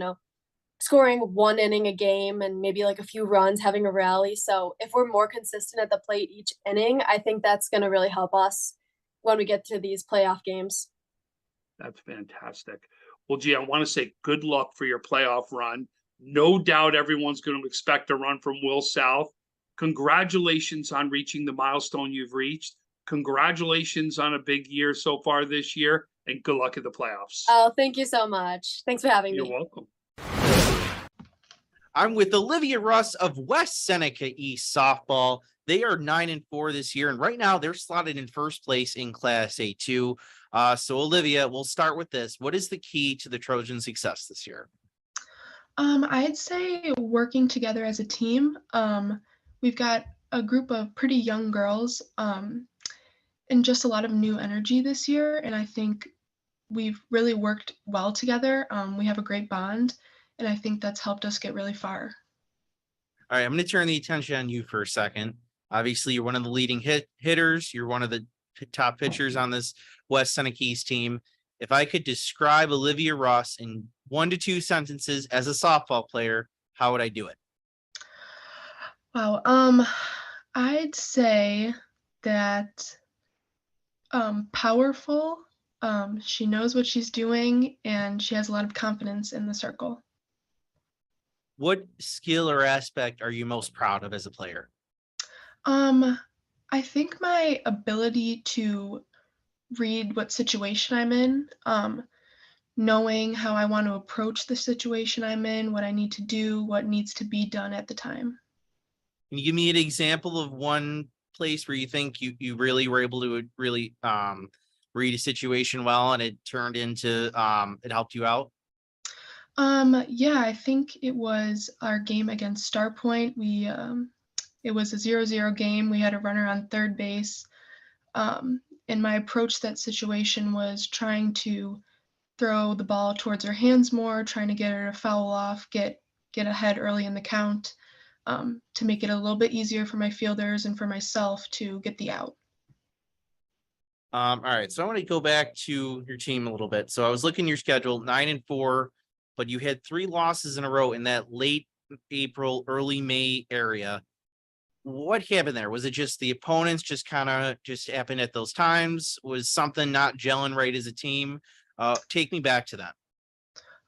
scoring one inning a game and maybe like a few runs, having a rally. So if we're more consistent at the plate each inning, I think that's going to really help us when we get to these playoff games. That's fantastic. Well, Gia, I want to say good luck for your playoff run. No doubt everyone's going to expect a run from Will South. Congratulations on reaching the milestone you've reached. Congratulations on a big year so far this year, and good luck at the playoffs. Oh, thank you so much. Thanks for having me. You're welcome. I'm with Olivia Ross of West Seneca East softball. They are 9-4 this year, and right now they're slotted in first place in Class A2. So Olivia, we'll start with this. What is the key to the Trojan success this year? I'd say working together as a team. We've got a group of pretty young girls, and just a lot of new energy this year. And I think we've really worked well together. We have a great bond, and I think that's helped us get really far. All right, I'm going to turn the attention on you for a second. Obviously, you're one of the leading hitters. You're one of the top pitchers on this West Seneca East team. If I could describe Olivia Ross in 1 to 2 sentences as a softball player, how would I do it? Wow. I'd say that powerful. She knows what she's doing, and she has a lot of confidence in the circle. What skill or aspect are you most proud of as a player? I think my ability to read what situation I'm in, knowing how I want to approach the situation I'm in, what I need to do, what needs to be done at the time. Can you give me an example of one place where you think you really were able to really read a situation well and it turned into it helped you out? Yeah, I think it was our game against Starpoint. It was a 0-0 game. We had a runner on third base. And my approach to that situation was trying to throw the ball towards her hands more, trying to get her to foul off, get ahead early in the count, to make it a little bit easier for my fielders and for myself to get the out. All right, so I want to go back to your team a little bit. So I was looking at your schedule, 9-4, but you had 3 losses in a row in that late April, early May area. What happened there? Was it just the opponents just kind of just happened at those times? Was something not gelling right as a team? Take me back to that.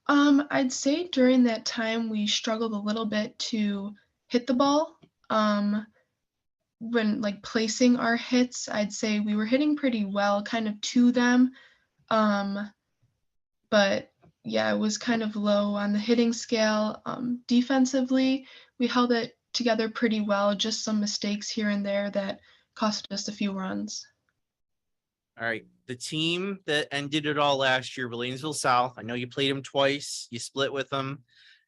I'd say during that time we struggled a little bit to hit the ball. When like placing our hits, I'd say we were hitting pretty well kind of to them. But yeah, it was kind of low on the hitting scale. Defensively, we held it together pretty well, just some mistakes here and there that cost us a few runs. All right. The team that ended it all last year, Williamsville South. I know you played them twice. You split with them.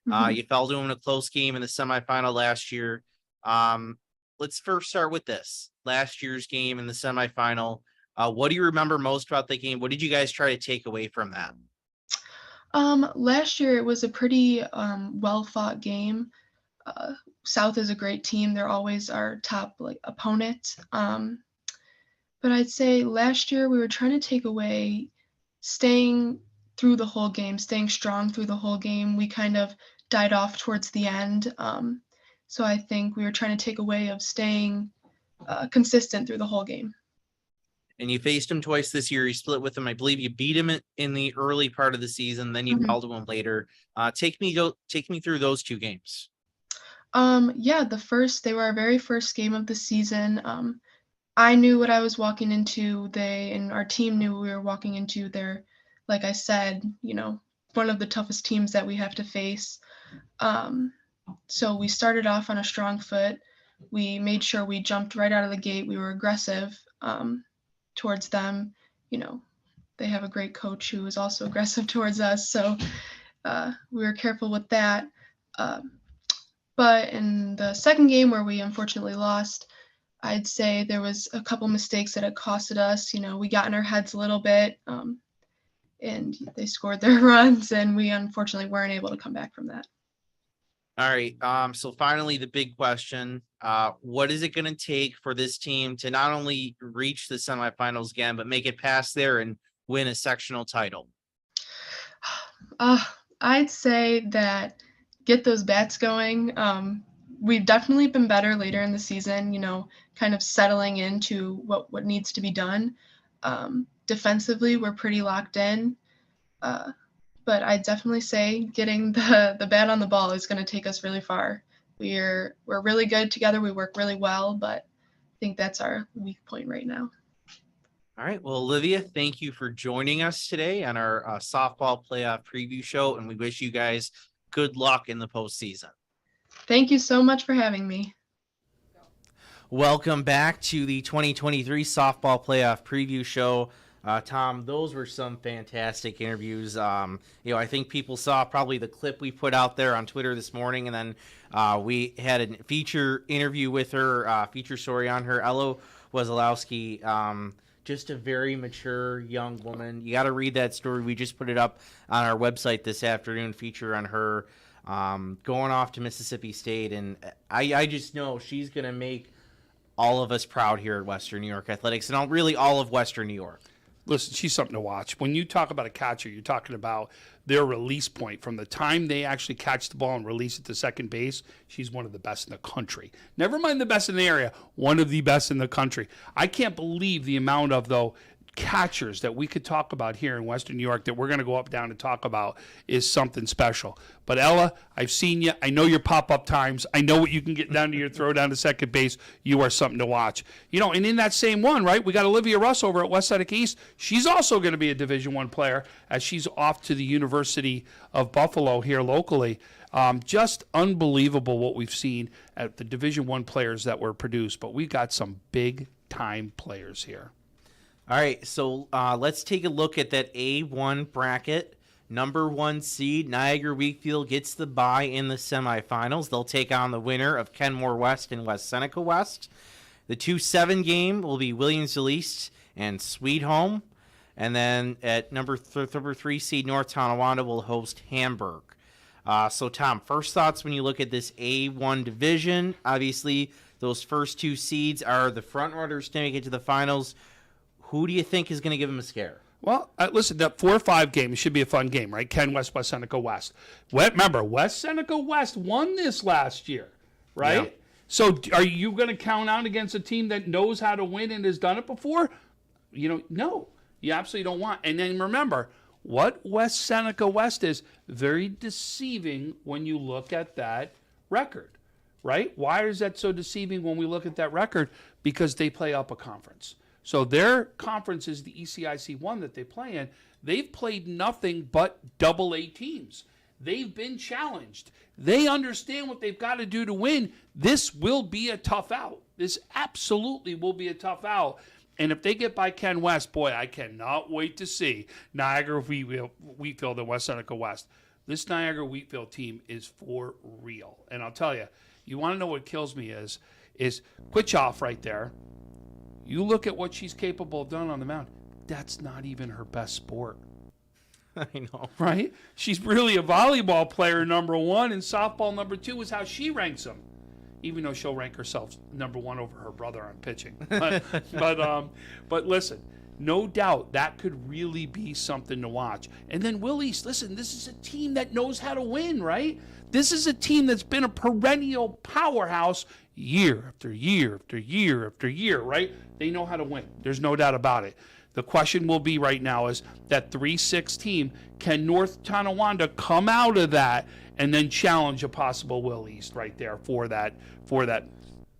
Mhm. You fell to them in a close game in the semifinal last year. Let's first start with this last year's game in the semifinal. What do you remember most about the game? What did you guys try to take away from that? Last year it was a pretty well fought game. South is a great team. They're always our top like opponent. But I'd say last year we were trying to take away staying through the whole game, staying strong through the whole game. We kind of died off towards the end. So I think we were trying to take away of staying consistent through the whole game. And you faced him twice this year. You split with him. I believe you beat him in the early part of the season. Then you fell to him later. Take me through those two games. Yeah, they were our very first game of the season. I knew what I was walking into. And our team knew we were walking into. They're, like I said, one of the toughest teams that we have to face. So we started off on a strong foot. We made sure we jumped right out of the gate. We were aggressive towards them. They have a great coach who is also aggressive towards us. So we were careful with that. But in the second game where we unfortunately lost, I'd say there was a couple mistakes that had costed us. We got in our heads a little bit, and they scored their runs, and we unfortunately weren't able to come back from that. All right. So finally, the big question, what is it going to take for this team to not only reach the semifinals again, but make it past there and win a sectional title? I'd say that get those bats going. We've definitely been better later in the season, kind of settling into what needs to be done. Defensively, we're pretty locked in. But I'd definitely say getting the bat on the ball is going to take us really far. We're really good together. We work really well, but I think that's our weak point right now. All right. Well, Olivia, thank you for joining us today on our softball playoff preview show, and we wish you guys good luck in the postseason. Thank you so much for having me. Welcome back to the 2023 softball playoff preview show. Tom, those were some fantastic interviews. I think people saw probably the clip we put out there on Twitter this morning, and then we had a feature interview with her, feature story on her, Ella Wesolowski. Just a very mature young woman. You got to read that story. We just put it up on our website this afternoon, feature on her going off to Mississippi State. And I just know she's going to make all of us proud here at Western New York Athletics, and really all of Western New York. Listen, she's something to watch. When you talk about a catcher, you're talking about their release point. From the time they actually catch the ball and release it to second base, she's one of the best in the country. Never mind the best in the area, one of the best in the country. I can't believe the amount of, catchers that we could talk about here in Western New York that we're going to go up down and talk about is something special. But Ella, I've seen you. I know your pop-up times. I know what you can get down to your throw down to second base. You are something to watch. And in that same one, right, we got Olivia Ross over at Westside East. She's also going to be a Division I player as she's off to the University of Buffalo here locally. Just unbelievable what we've seen at the Division I players that were produced. But we got some big-time players here. All right, so let's take a look at that A1 bracket. Number 1 seed, Niagara Wheatfield, gets the bye in the semifinals. They'll take on the winner of Kenmore West and West Seneca West. The 2-7 game will be Williamsville East and Sweet Home. And then at number 3 seed, North Tonawanda will host Hamburg. So, Tom, first thoughts when you look at this A1 division. Obviously, those first 2 seeds are the front runners to make it to the finals. Who do you think is going to give them a scare? Well, listen, that 4 or 5 game should be a fun game, right? Ken West, West Seneca West. Remember, West Seneca West won this last year, right? Yeah. So are you going to count out against a team that knows how to win and has done it before? No, you absolutely don't want. And then remember, what West Seneca West is very deceiving when you look at that record, right? Why is that so deceiving when we look at that record? Because they play up a conference. So their conference is the ECIC 1 that they play in. They've played nothing but AA teams. They've been challenged. They understand what they've got to do to win. This will be a tough out. This absolutely will be a tough out. And if they get by Ken West, boy, I cannot wait to see Niagara Wheatfield and West Seneca West. This Niagara Wheatfield team is for real. And I'll tell you, you want to know what kills me is Kuchoff right there. You look at what she's capable of doing on the mound. That's not even her best sport. I know. Right? She's really a volleyball player, number one, and softball number two is how she ranks them. Even though she'll rank herself number one over her brother on pitching. But listen, no doubt that could really be something to watch. And then Will East, listen, this is a team that knows how to win, right? This is a team that's been a perennial powerhouse year after year after year after year, right? They know how to win. There's no doubt about it. The question will be right now is that 3-6 team, can North Tonawanda come out of that and then challenge a possible Will East right there for that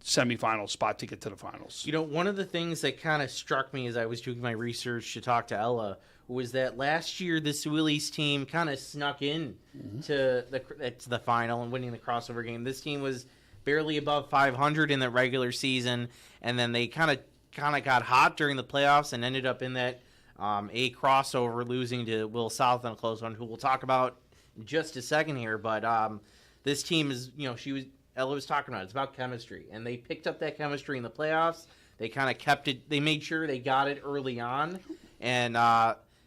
semifinal spot to get to the finals? You know, one of the things that kind of struck me as I was doing my research to talk to Ella was that last year this Will East team kind of snuck in to the final and winning the crossover game. This team was barely above 500 in the regular season, and then they kind of got hot during the playoffs and ended up in that A crossover, losing to Will South in a close one, who we'll talk about in just a second here. But this team is, Ella was talking about, it's about chemistry, and they picked up that chemistry in the playoffs. They kind of kept it. They made sure they got it early on, and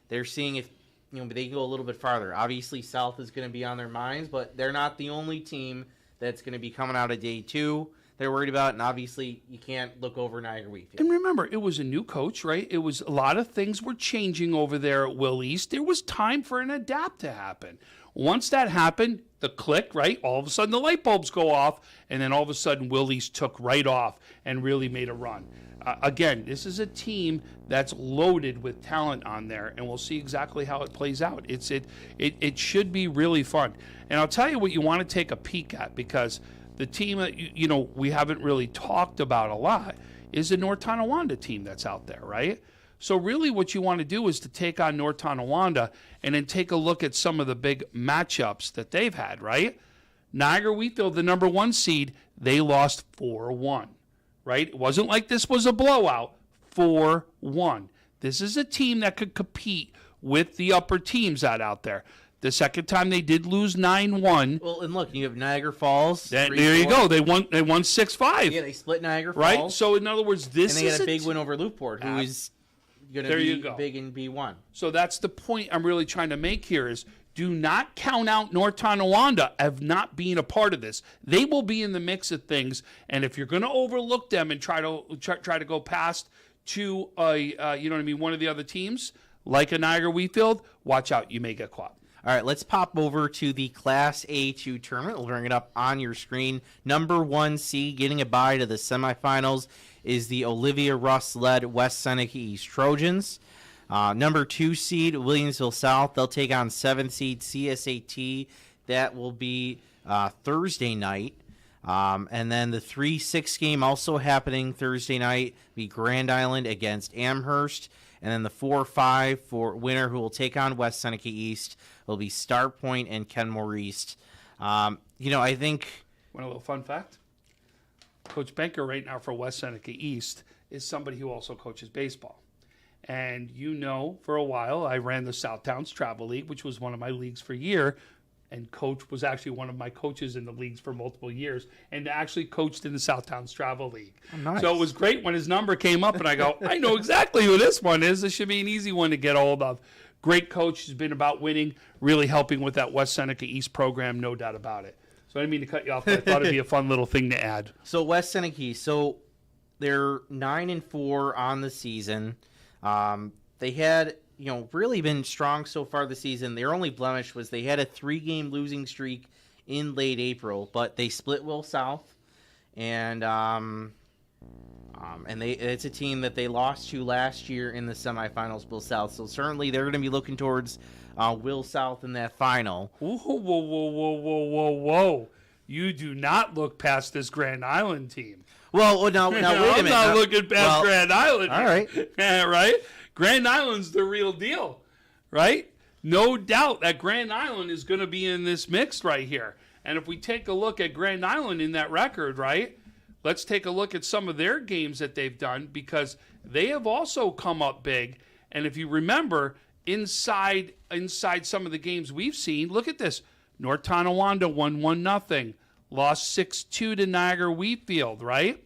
they're seeing if they can go a little bit farther. Obviously, South is going to be on their minds, but they're not the only team that's going to be coming out of day two they're worried about, and obviously you can't look over Niagara Wheatfield. And remember, it was a new coach, right? It was a lot of things were changing over there at Will East. There was time for an adapt to happen. Once that happened, the click, right? All of a sudden the light bulbs go off, and then all of a sudden Will East took right off and really made a run. Again, this is a team that's loaded with talent on there, and we'll see exactly how it plays out. It should be really fun. And I'll tell you what you want to take a peek at, because the team that we haven't really talked about a lot is the North Tonawanda team that's out there, right? So really what you want to do is to take on North Tonawanda and then take a look at some of the big matchups that they've had, right? Niagara Wheatfield, the number 1 seed, they lost 4-1, right? It wasn't like this was a blowout. 4-1. This is a team that could compete with the upper teams out there. The second time they did lose 9-1. Well, and look, you have Niagara Falls. There you go. They won 6-5. Yeah, they split Niagara Falls. Right? So, in other words, this is and they had a big win over Loopport, who is going to be big in B1. So that's the point I'm really trying to make here is do not count out North Tonawanda of not being a part of this. They will be in the mix of things, and if you're going to overlook them and try to go past to one of the other teams like a Niagara Wheatfield, watch out, you may get caught. All right, let's pop over to the Class A2 tournament. We'll bring it up on your screen. Number 1 seed getting a bye to the semifinals is the Olivia Ross-led West Seneca East Trojans. Number 2 seed, Williamsville South. They'll take on 7th seed CSAT. That will be Thursday night. And then the 3-6 game also happening Thursday night, be Grand Island against Amherst. And then the 4-5 for winner who will take on West Seneca East will be Star Point and Kenmore East. I think... Want a little fun fact? Coach Benker right now for West Seneca East is somebody who also coaches baseball. And for a while, I ran the Southtowns Travel League, which was one of my leagues for a year. And Coach was actually one of my coaches in the leagues for multiple years and actually coached in the Southtowns Travel League. Oh, nice. So it was great when his number came up and I go, I know exactly who this one is. This should be an easy one to get hold of. Great coach, has been about winning, really helping with that West Seneca East program, no doubt about it. So I didn't mean to cut you off, but I thought it'd be a fun little thing to add. So West Seneca East, so they're 9-4 on the season. They had... really been strong so far this season. Their only blemish was they had a 3-game losing streak in late April, but they split Will South, and it's a team that they lost to last year in the semifinals, Will South. So certainly they're going to be looking towards Will South in that final. Whoa. You do not look past this Grand Island team. Well, now wait a minute. I'm not looking past Grand Island. All right. Right? Grand Island's the real deal, right? No doubt that Grand Island is going to be in this mix right here. And if we take a look at Grand Island in that record, right? let's take a look at some of their games that they've done, because they have also come up big. And if you remember, inside some of the games we've seen, look at this. North Tonawanda won 1-0, lost 6-2 to Niagara Wheatfield, right?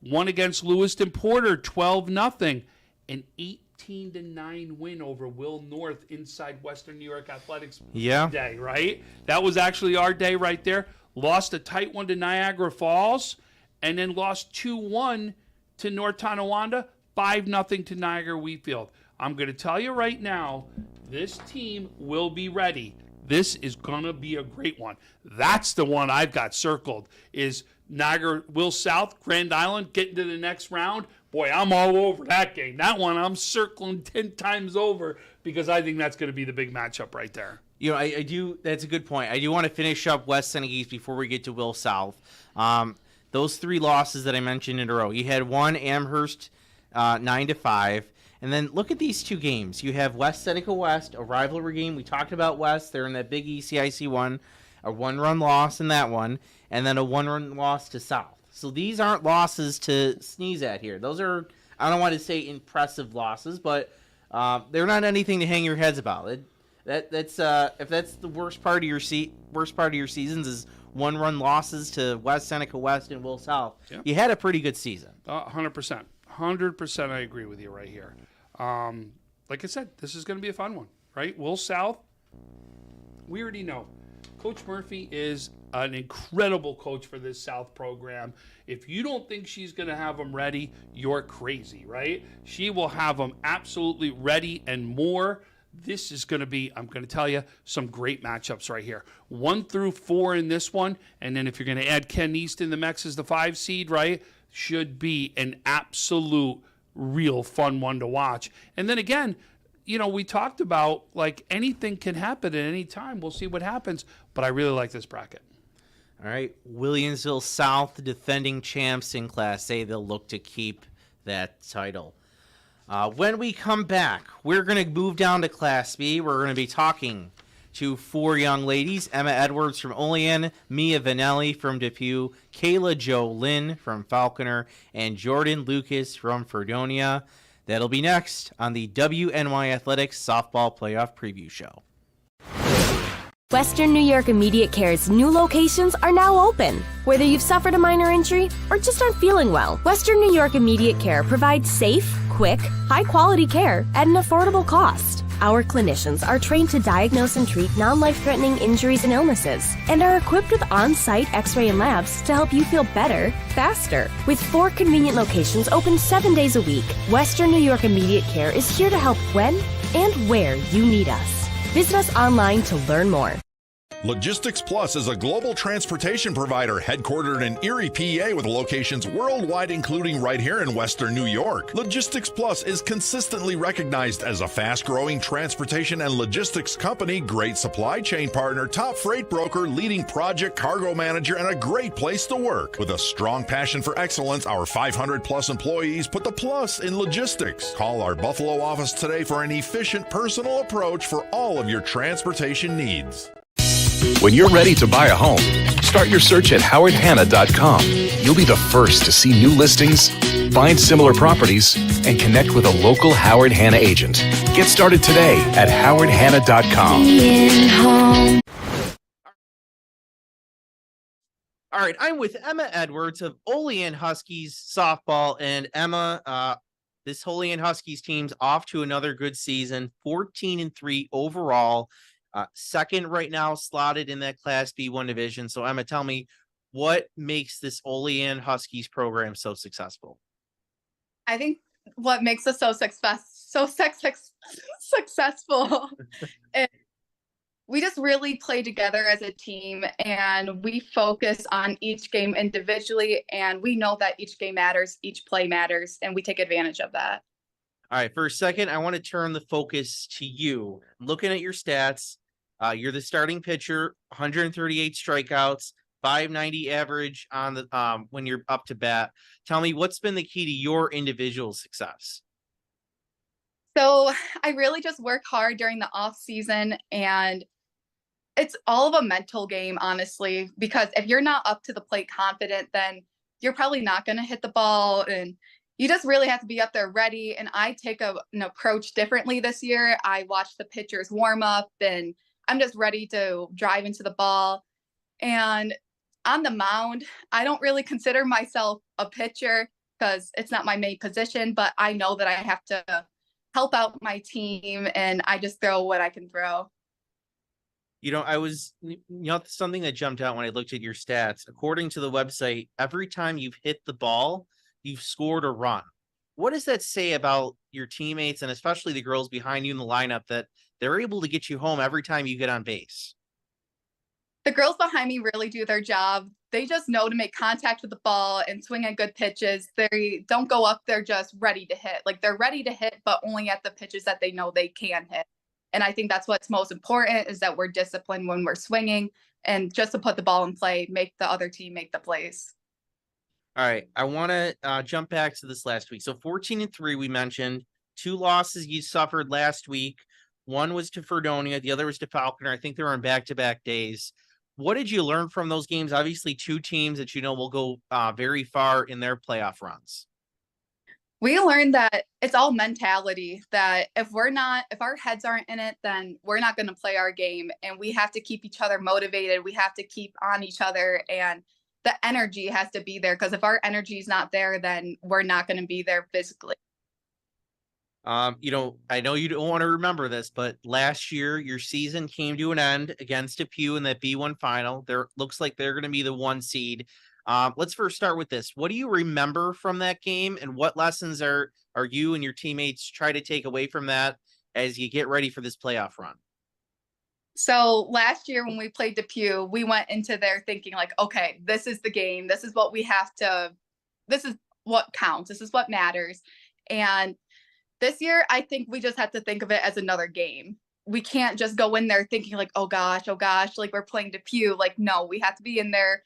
Won against Lewiston Porter 12-0, an 18-9 win over Will North inside Western New York Athletics day, right? That was actually our day right there. Lost a tight one to Niagara Falls, and then lost 2-1 to North Tonawanda, 5-0 to Niagara Wheatfield. I'm going to tell you right now, this team will be ready. This is going to be a great one. That's the one I've got circled, is Niagara, Will South, Grand Island, getting to the next round. Boy, I'm all over that game. That one I'm circling 10 times over, because I think that's going to be the big matchup right there. You know, I do. That's a good point. I do want to finish up West Seneca East before we get to Will South. Those 3 losses that I mentioned in a row. You had one Amherst 9-5. And then look at these 2 games. You have West Seneca West, a rivalry game. We talked about West. They're in that big ECIC one, a 1-run loss in that one, and then a 1-run loss to South. So these aren't losses to sneeze at here. Those are, I don't want to say impressive losses, but they're not anything to hang your heads about. That's if that's the worst part of your seasons is 1-run losses to West Seneca West and Will South. Yep. You had a pretty good season. 100%. 100% I agree with you right here. Like I said, this is going to be a fun one, right? Will South, we already know. Coach Murphy is an incredible coach for this South program. If you don't think she's going to have them ready, you're crazy, right? She will have them absolutely ready and more. This is going to be, I'm going to tell you, some great matchups right here. 1 through 4 in this one, and then if you're going to add Ken East in the mix as the 5 seed, right, should be an absolute real fun one to watch. And then again, you know, we talked about, like, anything can happen at any time. We'll see what happens, but I really like this bracket. All right, Williamsville South, defending champs in Class A. They'll look to keep that title. When we come back, we're going to move down to Class B. We're going to be talking to 4 young ladies: Emma Edwards from Olean, Mia Vanelli from Depew, Kayla Jo Lynn from Falconer, and Jordan Lucas from Fredonia. That'll be next on the WNY Athletics Softball Playoff Preview Show. Western New York Immediate Care's new locations are now open. Whether you've suffered a minor injury or just aren't feeling well, Western New York Immediate Care provides safe, quick, high-quality care at an affordable cost. Our clinicians are trained to diagnose and treat non-life-threatening injuries and illnesses, and are equipped with on-site x-ray and labs to help you feel better, faster. With 4 convenient locations open 7 days a week, Western New York Immediate Care is here to help when and where you need us. Visit us online to learn more. Logistics Plus is a global transportation provider headquartered in Erie, PA, with locations worldwide, including right here in Western New York. Logistics Plus is consistently recognized as a fast-growing transportation and logistics company, great supply chain partner, top freight broker, leading project cargo manager, and a great place to work. With a strong passion for excellence, our 500-plus employees put the plus in logistics. Call our Buffalo office today for an efficient, personal approach for all of your transportation needs. When you're ready to buy a home, start your search at howardhanna.com. You'll be the first to see new listings, find similar properties, and connect with a local Howard Hanna agent. Get started today at howardhanna.com. All right, I'm with Emma Edwards of Olean Huskies softball. And Emma, this Olean Huskies team's off to another good season, 14-3 overall. Second right now, slotted in that Class B1 division. So Emma, tell me, what makes this Olean Huskies program so successful? I think what makes us so successful is we just really play together as a team, and we focus on each game individually, and we know that each game matters, each play matters, and we take advantage of that. All right, for a second, I want to turn the focus to you. Looking at your stats, you're the starting pitcher, 138 strikeouts, 590 average on the when you're up to bat. Tell me, what's been the key to your individual success? So I really just work hard during the off season, and it's all of a mental game, honestly, because if you're not up to the plate confident, then you're probably not going to hit the ball, and you just really have to be up there ready. And I take an approach differently this year. I watch the pitchers warm up, and I'm just ready to drive into the ball. And on the mound, I don't really consider myself a pitcher because it's not my main position, but I know that I have to help out my team, and I just throw what I can throw. Something that jumped out when I looked at your stats, according to the website, every time you've hit the ball, you've scored a run. What does that say about your teammates and especially the girls behind you in the lineup that they're able to get you home every time you get on base? The girls behind me really do their job. They just know to make contact with the ball and swing at good pitches. They don't go up there just ready to hit. Like, they're ready to hit, but only at the pitches that they know they can hit. And I think that's what's most important, is that we're disciplined when we're swinging and just to put the ball in play, make the other team make the plays. All right. I want to jump back to this last week. So 14-3, we mentioned 2 losses you suffered last week. One was to Fredonia. The other was to Falconer. I think they were on back-to-back days. What did you learn from those games? Obviously 2 teams that will go very far in their playoff runs. We learned that it's all mentality, that if our heads aren't in it, then we're not going to play our game, and we have to keep each other motivated. We have to keep on each other, and the energy has to be there, because if our energy is not there, then we're not going to be there physically. I know you don't want to remember this, but last year your season came to an end against Depew in that B1 final. There looks like they're going to be the 1 seed. Let's first start with this. What do you remember from that game, and what lessons are you and your teammates try to take away from that as you get ready for this playoff run? So last year when we played Depew, we went into there thinking like, okay, this is the game. This is what we have to, this is what counts. This is what matters. And this year, I think we just have to think of it as another game. We can't just go in there thinking like, oh gosh, like we're playing Depew. Like, no, we have to be in there.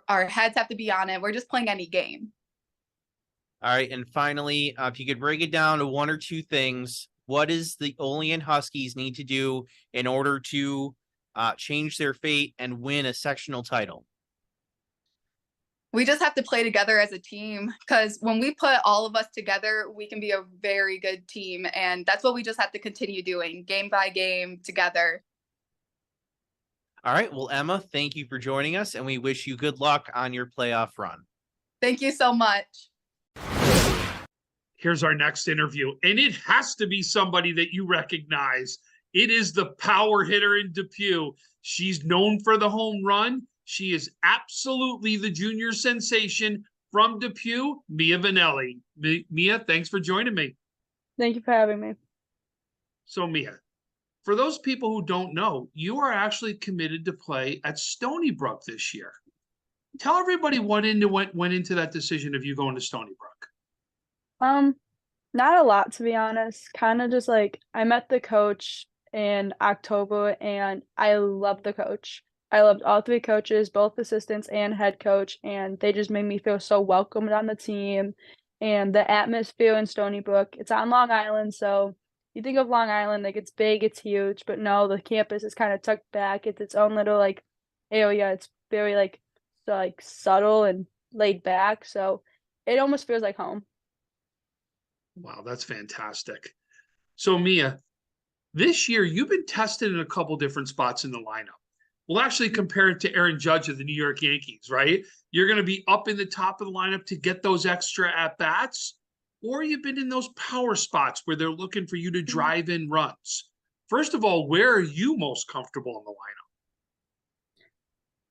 Our heads have to be on it. We're just playing any game. All right. And finally, if you could break it down to 1 or 2 things, what does the Olean Huskies need to do in order to change their fate and win a sectional title? We just have to play together as a team, because when we put all of us together, we can be a very good team. And that's what we just have to continue doing, game by game together. All right. Well, Emma, thank you for joining us, and we wish you good luck on your playoff run. Thank you so much. Here's our next interview, and it has to be somebody that you recognize. It is the power hitter in Depew. She's known for the home run. She is absolutely the junior sensation from Depew, Mia Vanelli. Mia, thanks for joining me. Thank you for having me. So, Mia, for those people who don't know, you are actually committed to play at Stony Brook this year. Tell everybody what went into that decision of you going to Stony Brook. Not a lot, to be honest. Kind of just like I met the coach in October, and I loved the coach. I loved all 3 coaches, both assistants and head coach, and they just made me feel so welcomed on the team. And the atmosphere in Stony Brook, it's on Long Island, so you think of Long Island like it's big, it's huge, but no, the campus is kind of tucked back. It's its own little like area. It's very like subtle and laid back, so it almost feels like home. Wow, that's fantastic. So, Mia, this year you've been tested in a couple different spots in the lineup. We'll actually compare it to Aaron Judge of the New York Yankees, right? You're going to be up in the top of the lineup to get those extra at-bats, or you've been in those power spots where they're looking for you to drive in runs. First of all, where are you most comfortable in the lineup?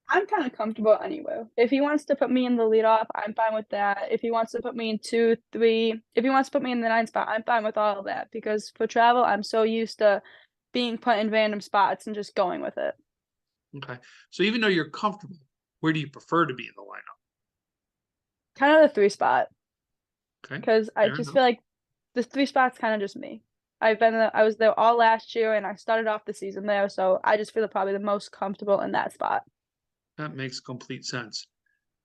I'm kind of comfortable anywhere. If he wants to put me in the leadoff, I'm fine with that. If he wants to put me in 2, 3, if he wants to put me in the 9 spot, I'm fine with all of that, because for travel, I'm so used to being put in random spots and just going with it. Okay. So even though you're comfortable, where do you prefer to be in the lineup? Kind of the 3 spot. Okay. Because I just feel like the 3 spot's kind of just me. I was there all last year, and I started off the season there, so I just feel probably the most comfortable in that spot. That makes complete sense.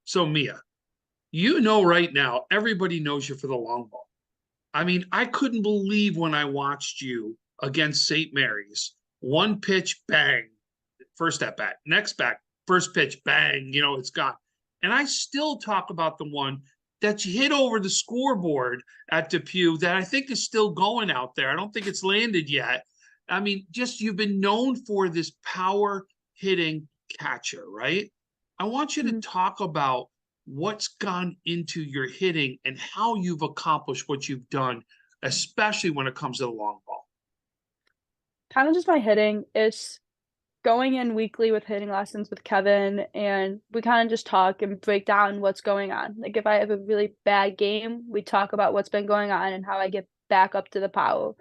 So, Mia, you know right now, everybody knows you for the long ball. I mean, I couldn't believe when I watched you against St. Mary's. 1 pitch, bang. First at bat, next bat, first pitch, bang, it's gone. And I still talk about the one that you hit over the scoreboard at Depew that I think is still going out there. I don't think it's landed yet. I mean, just you've been known for this power hitting catcher, right? I want you to talk about what's gone into your hitting and how you've accomplished what you've done, especially when it comes to the long ball. Kind of just my hitting. It's going in weekly with hitting lessons with Kevin, and we kind of just talk and break down what's going on. Like if I have a really bad game, we talk about what's been going on and how I get back up to the power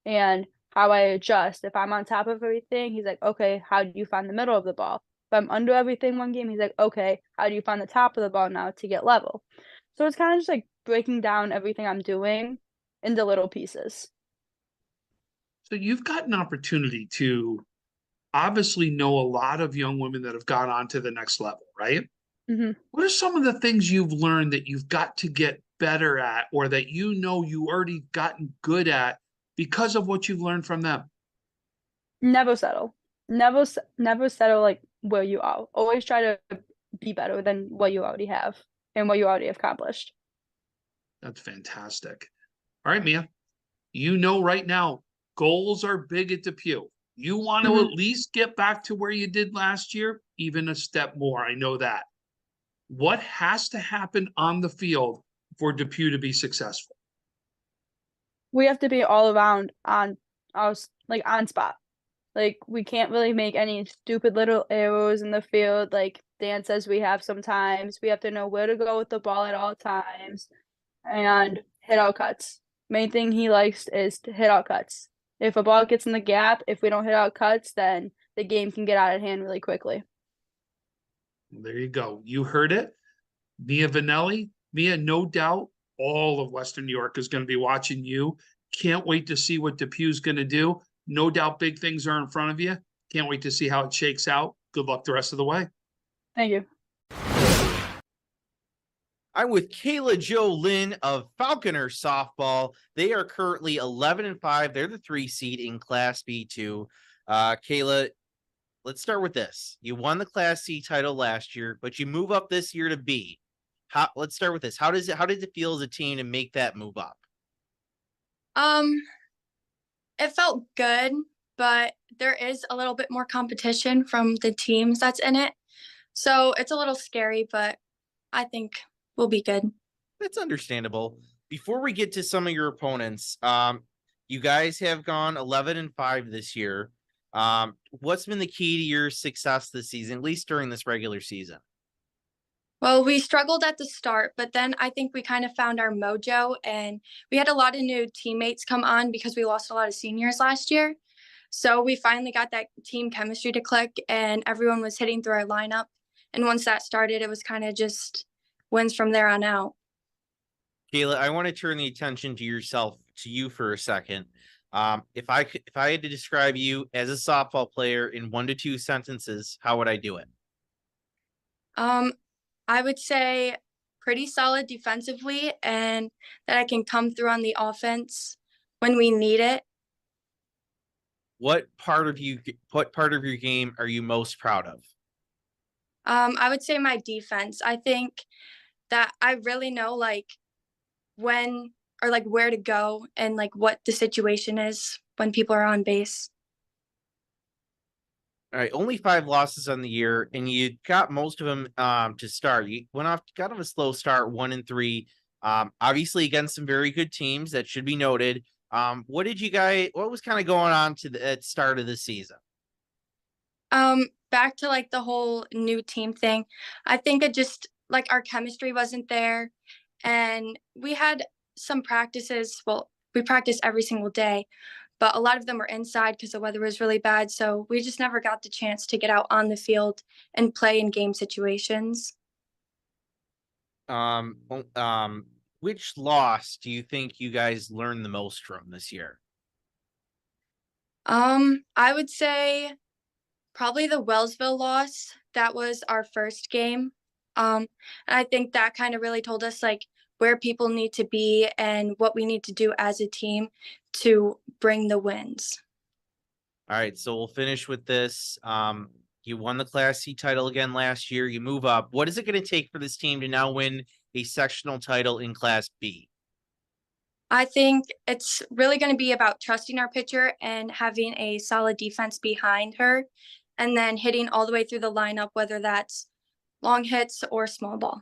and how I adjust. If I'm on top of everything, he's like, okay, how do you find the middle of the ball? If I'm under everything one game, he's like, okay, how do you find the top of the ball now to get level? So it's kind of just like breaking down everything I'm doing into little pieces. So you've got an opportunity to obviously know a lot of young women that have gone on to the next level, right? What are some of the things you've learned that you've got to get better at, or that you know you already gotten good at because of what you've learned from them? Never settle. Never settle like where you are. Always try to be better than what you already have and what you already have accomplished. That's fantastic. All right, Mia, you know right now goals are big at Depew. You want to at least get back to where you did last year, even a step more. I know that. What has to happen on the field for Depew to be successful? We have to be all around on us, like on spot. Like we can't really make any stupid little arrows in the field like Dan says we have sometimes. We have to know where to go with the ball at all times and hit our cuts. Main thing he likes is to hit our cuts. If a ball gets in the gap, if we don't hit our cuts, then the game can get out of hand really quickly. There you go. You heard it. Mia Vanelli. Mia, no doubt all of Western New York is going to be watching you. Can't wait to see what Depew's going to do. No doubt big things are in front of you. Can't wait to see how it shakes out. Good luck the rest of the way. Thank you. I'm with Kayla Jo Lynn of Falconer Softball. They are currently 11-5. They're the 3 seed in Class B2. Kayla, let's start with this. You won the Class C title last year, but you move up this year to B. Let's start with this. How did it feel as a team to make that move up? It felt good, but there is a little bit more competition from the teams that's in it. So it's a little scary, but I think we'll be good. That's understandable. Before we get to some of your opponents, you guys have gone 11-5 this year. What's been the key to your success this season, at least during this regular season? Well, we struggled at the start, but then I think we kind of found our mojo, and we had a lot of new teammates come on because we lost a lot of seniors last year. So we finally got that team chemistry to click, and everyone was hitting through our lineup. And once that started, it was kind of just wins from there on out. Kayla, I want to turn the attention to you for a second. If I had to describe you as a softball player in 1 to 2 sentences, how would I do it? I would say pretty solid defensively, and that I can come through on the offense when we need it. What part of your game are you most proud of? I would say my defense. I think that I really know like when or like where to go and like what the situation is when people are on base. All right, only 5 losses on the year, and you got most of them to start. You went off kind of a slow start, 1-3. Obviously against some very good teams that should be noted. What was kind of going on at start of the season? Back to like the whole new team thing. I think it just like our chemistry wasn't there, and we had some practices. Well, we practice every single day, but a lot of them were inside because the weather was really bad. So we just never got the chance to get out on the field and play in game situations. Which loss do you think you guys learned the most from this year? I would say probably the Wellsville loss. That was our first game. And I think that kind of really told us like where people need to be and what we need to do as a team to bring the wins. All right, so we'll finish with this. You won the Class C title again last year. You move up. What is it going to take for this team to now win a sectional title in Class B? I think it's really going to be about trusting our pitcher and having a solid defense behind her, and then hitting all the way through the lineup, whether that's long hits or small ball.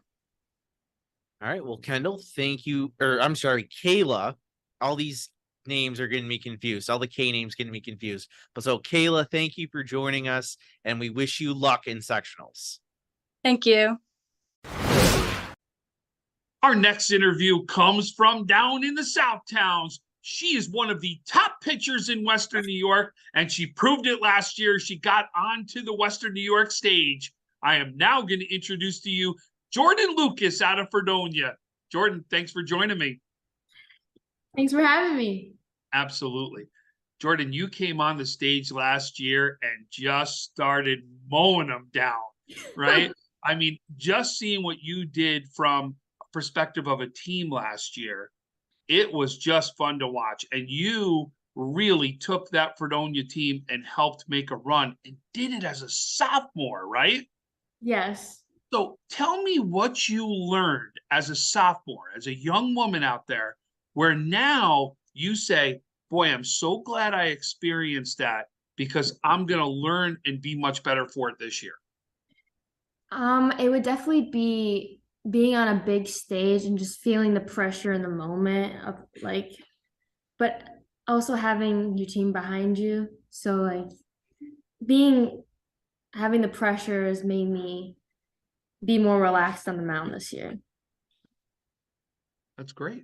All right. Well, Kendall, thank you. Or I'm sorry, Kayla. All these names are getting me confused. All the K names getting me confused. But so, Kayla, thank you for joining us, and we wish you luck in sectionals. Thank you. Our next interview comes from down in the South Towns. She is one of the top pitchers in Western New York, and she proved it last year. She got onto the Western New York stage. I am now going to introduce to you Jordan Lucas out of Fredonia. Jordan, thanks for joining me. Thanks for having me. Absolutely. Jordan, you came on the stage last year and just started mowing them down, right? I mean, just seeing what you did from a perspective of a team last year, it was just fun to watch. And you really took that Fredonia team and helped make a run and did it as a sophomore, right? Yes. So tell me what you learned as a sophomore, as a young woman out there, where now you say, boy, I'm so glad I experienced that because I'm going to learn and be much better for it this year. It would definitely be being on a big stage and just feeling the pressure in the moment of like, but also having your team behind you. So like having the pressure has made me be more relaxed on the mound this year. That's great.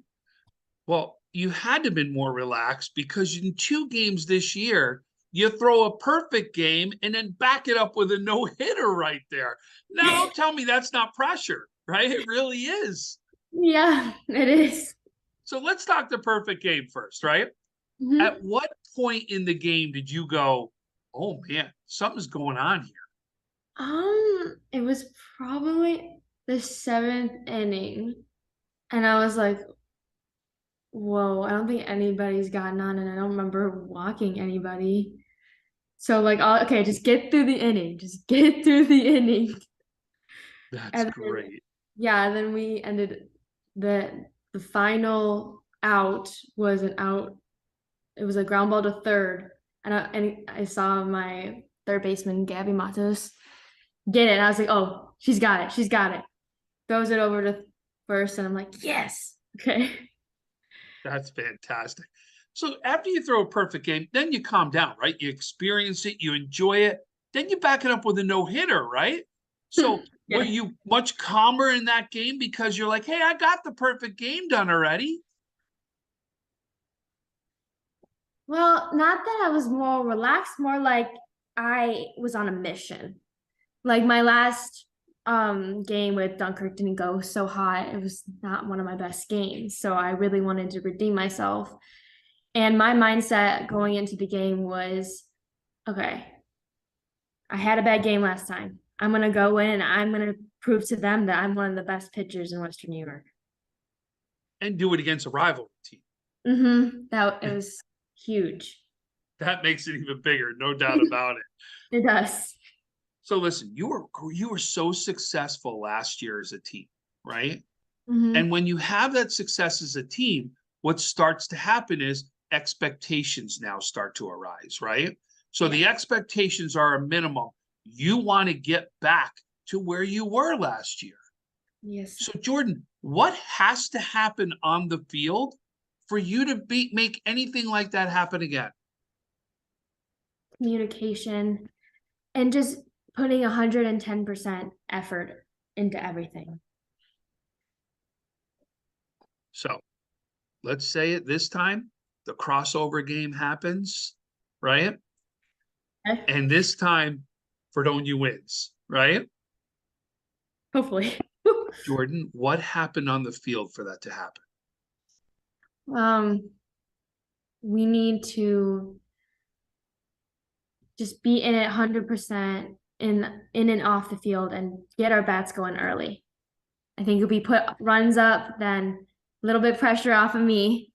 Well, you had to have been more relaxed because in 2 games this year, you throw a perfect game and then back it up with a no-hitter right there. Now, don't tell me that's not pressure, right? It really is. Yeah, it is. So let's talk the perfect game first, right? Mm-hmm. At what point in the game did you go, oh man, something's going on here? It was probably the 7th inning. And I was like, whoa, I don't think anybody's gotten on, and I don't remember walking anybody. So like, okay, just get through the inning. Just get through the inning. That's great. Yeah, then we ended the final out was an out. It was a ground ball to third, and I saw my third baseman Gabby Matos get it, and I was like, oh, she's got it. She's got it. Throws it over to first, and I'm like, yes. Okay. That's fantastic. So after you throw a perfect game, then you calm down, right? You experience it, you enjoy it, then you back it up with a no-hitter, right? So yeah. Were you much calmer in that game because you're like, hey, I got the perfect game done already? Well, not that I was more relaxed, more like I was on a mission. Like my last game with Dunkirk didn't go so hot. It was not one of my best games. So I really wanted to redeem myself. And my mindset going into the game was, okay, I had a bad game last time. I'm going to go in and I'm going to prove to them that I'm one of the best pitchers in Western New York. And do it against a rivalry team. Mm-hmm. It was huge. That makes it even bigger, no doubt about it. It does. So listen, you were so successful last year as a team, right? Mm-hmm. And when you have that success as a team, what starts to happen is expectations now start to arise, right? So the expectations are a minimum. You want to get back to where you were last year. Yes. So Jordan, what has to happen on the field for you to make anything like that happen again? Communication and just putting 110% effort into everything. So let's say it this time, the crossover game happens, right? Okay. And this time, Fredonia wins, right? Hopefully. Jordan, what happened on the field for that to happen? We need to just be in it 100% in and off the field and get our bats going early. I think if we put runs up, then a little bit pressure off of me.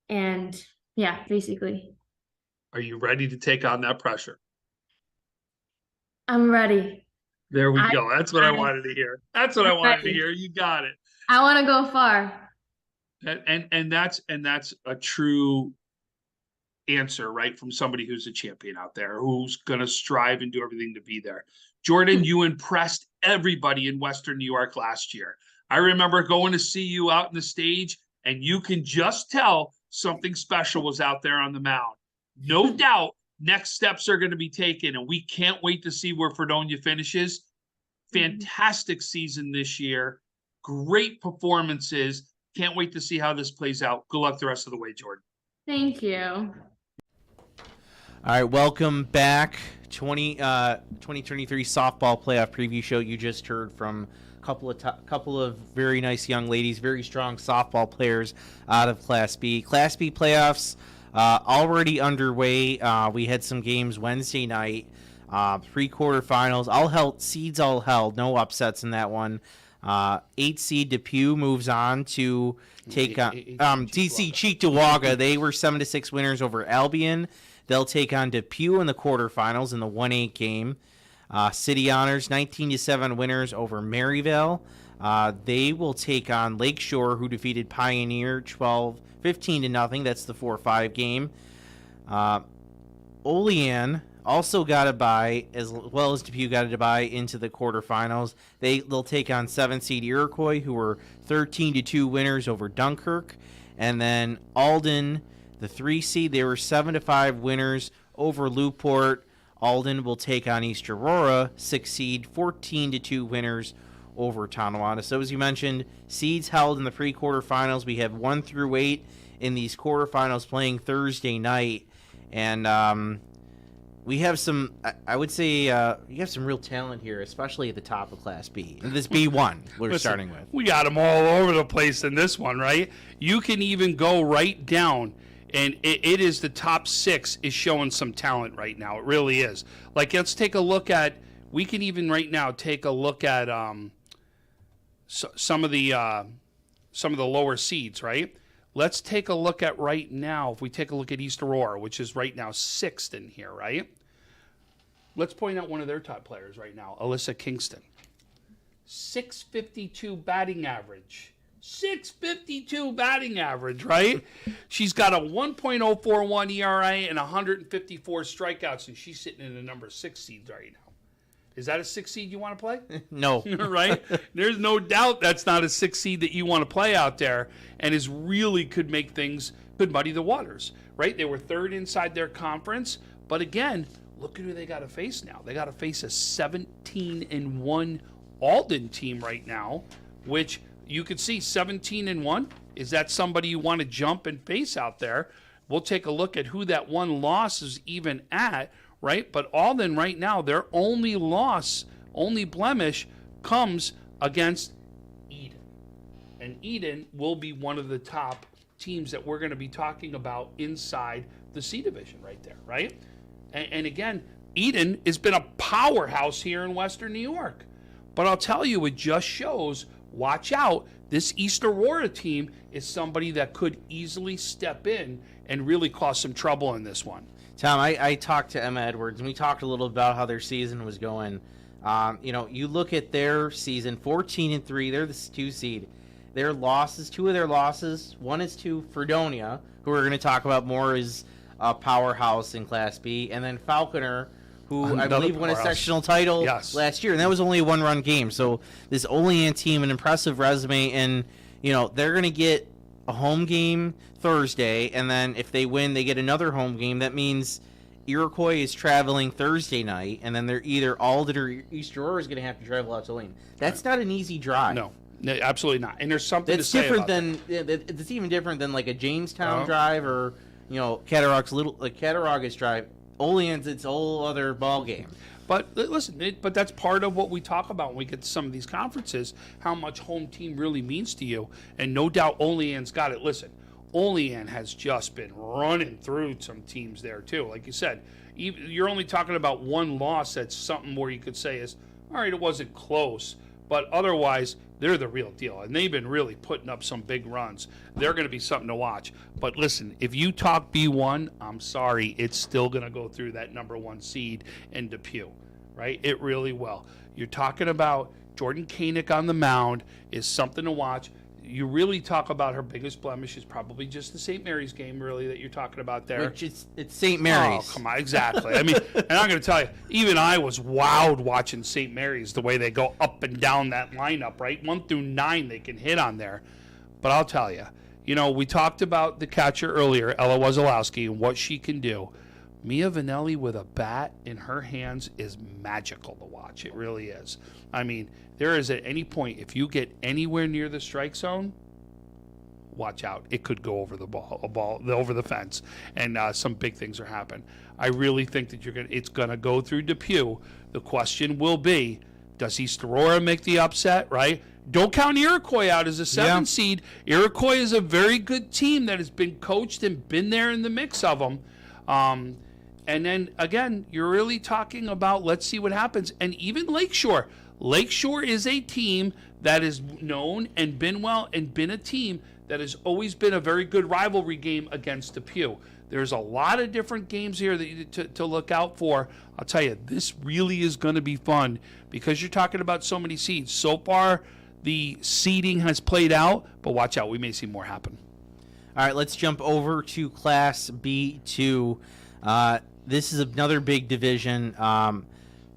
And yeah, basically. Are you ready to take on that pressure? I'm ready. There we I- go. That's what I I- wanted to hear. That's what I I'm wanted to ready. hear. You got it. I want to go far. And that's a true answer, right? From somebody who's a champion out there, who's gonna strive and do everything to be there. Jordan, you impressed everybody in Western New York last year. I remember going to see you out in the stage, and you can just tell something special was out there on the mound. No doubt next steps are going to be taken, and we can't wait to see where Fredonia finishes. Fantastic season this year. Great performances. Can't wait to see how this plays out. Good luck the rest of the way, Jordan. Thank you. All right, welcome back. 2023 softball playoff preview show. You just heard from a couple of very nice young ladies, very strong softball players out of Class B. Class B playoffs already underway. We had some games Wednesday night, 3 quarterfinals. Seeds all held, no upsets in that one. 8 seed Depew moves on to take on DC Cheektowaga. They were 7-6 winners over Albion. They'll take on Depew in the quarterfinals in the 1-8 game. City Honors 19-7 winners over Maryville. They will take on Lakeshore, who defeated Pioneer 15-0. That's the 4-5 game. Olean also got a bye, as well as Depew got a bye into the quarterfinals. They'll take on 7-seed Iroquois, who were 13-2 winners over Dunkirk. And then Alden, the 3-seed, they were 7-5 winners over Newport. Alden will take on East Aurora, 6-seed, 14-2 winners over Tonawanda. So as you mentioned, seeds held in the pre-quarterfinals. We have 1 through 8 in these quarterfinals playing Thursday night. And we have some, I would say, you have some real talent here, especially at the top of Class B. This B1 we're starting with. We got them all over the place in this one, right? You can even go right down, and it is the top 6 is showing some talent right now. It really is. Like, let's take a look at, we can even right now take a look at some of the lower seeds, right? Let's take a look at right now, if we take a look at East Aurora, which is right now 6th in here, right? Let's point out one of their top players right now, Alyssa Kingston. 652 batting average. 652 batting average, right? She's got a 1.041 ERA and 154 strikeouts, and she's sitting in the number 6 seed right now. Is that a 6 seed you want to play? No. Right? There's no doubt that's not a 6 seed that you want to play out there, and is really could make things, could muddy the waters, right? They were 3rd inside their conference, but again, look at who they got to face now. They got to face a 17-1 Alden team right now, which you could see 17-1. Is that somebody you want to jump and face out there? We'll take a look at who that one loss is even at, right? But Alden right now, their only loss, only blemish comes against Eden. And Eden will be one of the top teams that we're going to be talking about inside the C division right there, right? And again, Eden has been a powerhouse here in Western New York. But I'll tell you, it just shows, watch out, this East Aurora team is somebody that could easily step in and really cause some trouble in this one. Tom, I talked to Emma Edwards, and we talked a little about how their season was going. You look at their season, 14-3, they're the 2 seed. Their losses, 2 of their losses, one is to Fredonia, who we're going to talk about more, is a powerhouse in Class B, and then Falconer, who I believe won a sectional title last year, and that was only a 1-run game. So this Olean team, an impressive resume, and they're going to get a home game Thursday, and then if they win, they get another home game. That means Iroquois is traveling Thursday night, and then they're either Alden or East Aurora is going to have to travel out to Lane. That's not an easy drive. No, absolutely not. And there's something that's to say different about than that. It's even different than like a Jamestown drive or Cattaraugus drive. Olean's its a whole other ball game. But listen, but that's part of what we talk about when we get to some of these conferences, how much home team really means to you. And no doubt Olean's got it. Listen, Olean has just been running through some teams there too. Like you said, you're only talking about one loss that's something where you could say is, all right, it wasn't close. But otherwise, they're the real deal. And they've been really putting up some big runs. They're going to be something to watch. But listen, if you talk B1, I'm sorry, it's still going to go through that number 1 seed in Depew. right? It really will. You're talking about Jordan Koenig on the mound is something to watch. You really talk about her biggest blemish is probably just the St. Mary's game, really, that you're talking about there. Which it's St. Mary's. Oh, come on, exactly. I mean, and I'm going to tell you, even I was wowed watching St. Mary's, the way they go up and down that lineup, right? 1 through 9 they can hit on there. But I'll tell you, we talked about the catcher earlier, Ella Wesolowski, and what she can do. Mia Vanelli with a bat in her hands is magical to watch. It really is. I mean, there is at any point, if you get anywhere near the strike zone, watch out. It could go over the ball, over the fence, and some big things are happening. I really think that it's going to go through Depew. The question will be, does East Aurora make the upset, right? Don't count Iroquois out as a 7 seed. Iroquois is a very good team that has been coached and been there in the mix of them. And then, again, you're really talking about, let's see what happens. And even Lakeshore. Lakeshore is a team that is known and been well and been a team that has always been a very good rivalry game against Depew. There's a lot of different games here that to look out for. I'll tell you, this really is going to be fun because you're talking about so many seeds. So far, the seeding has played out, but watch out. We may see more happen. All right, let's jump over to Class B2. This is another big division.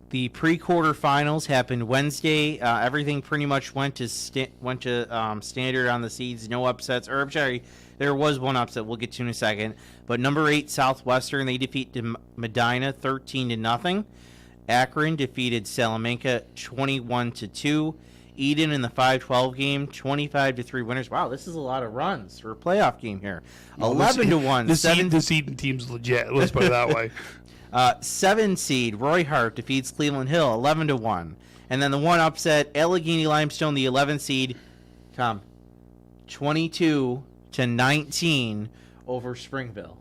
The pre-quarterfinals happened Wednesday. Everything pretty much went to standard on the seeds. No upsets. Or I'm sorry, there was one upset. We'll get to in a second. But number 8 Southwestern, they defeated Medina 13-0. Akron defeated Salamanca 21-2. Eden in the 5-12 game, 25-3 winners. Wow, this is a lot of runs for a playoff game here. 11-1. This Eden team's legit. Let's put it that way. 7 seed Roy Hart defeats Cleveland Hill 11-1, and then the one upset Allegheny Limestone, the 11 seed, 22-19 over Springville.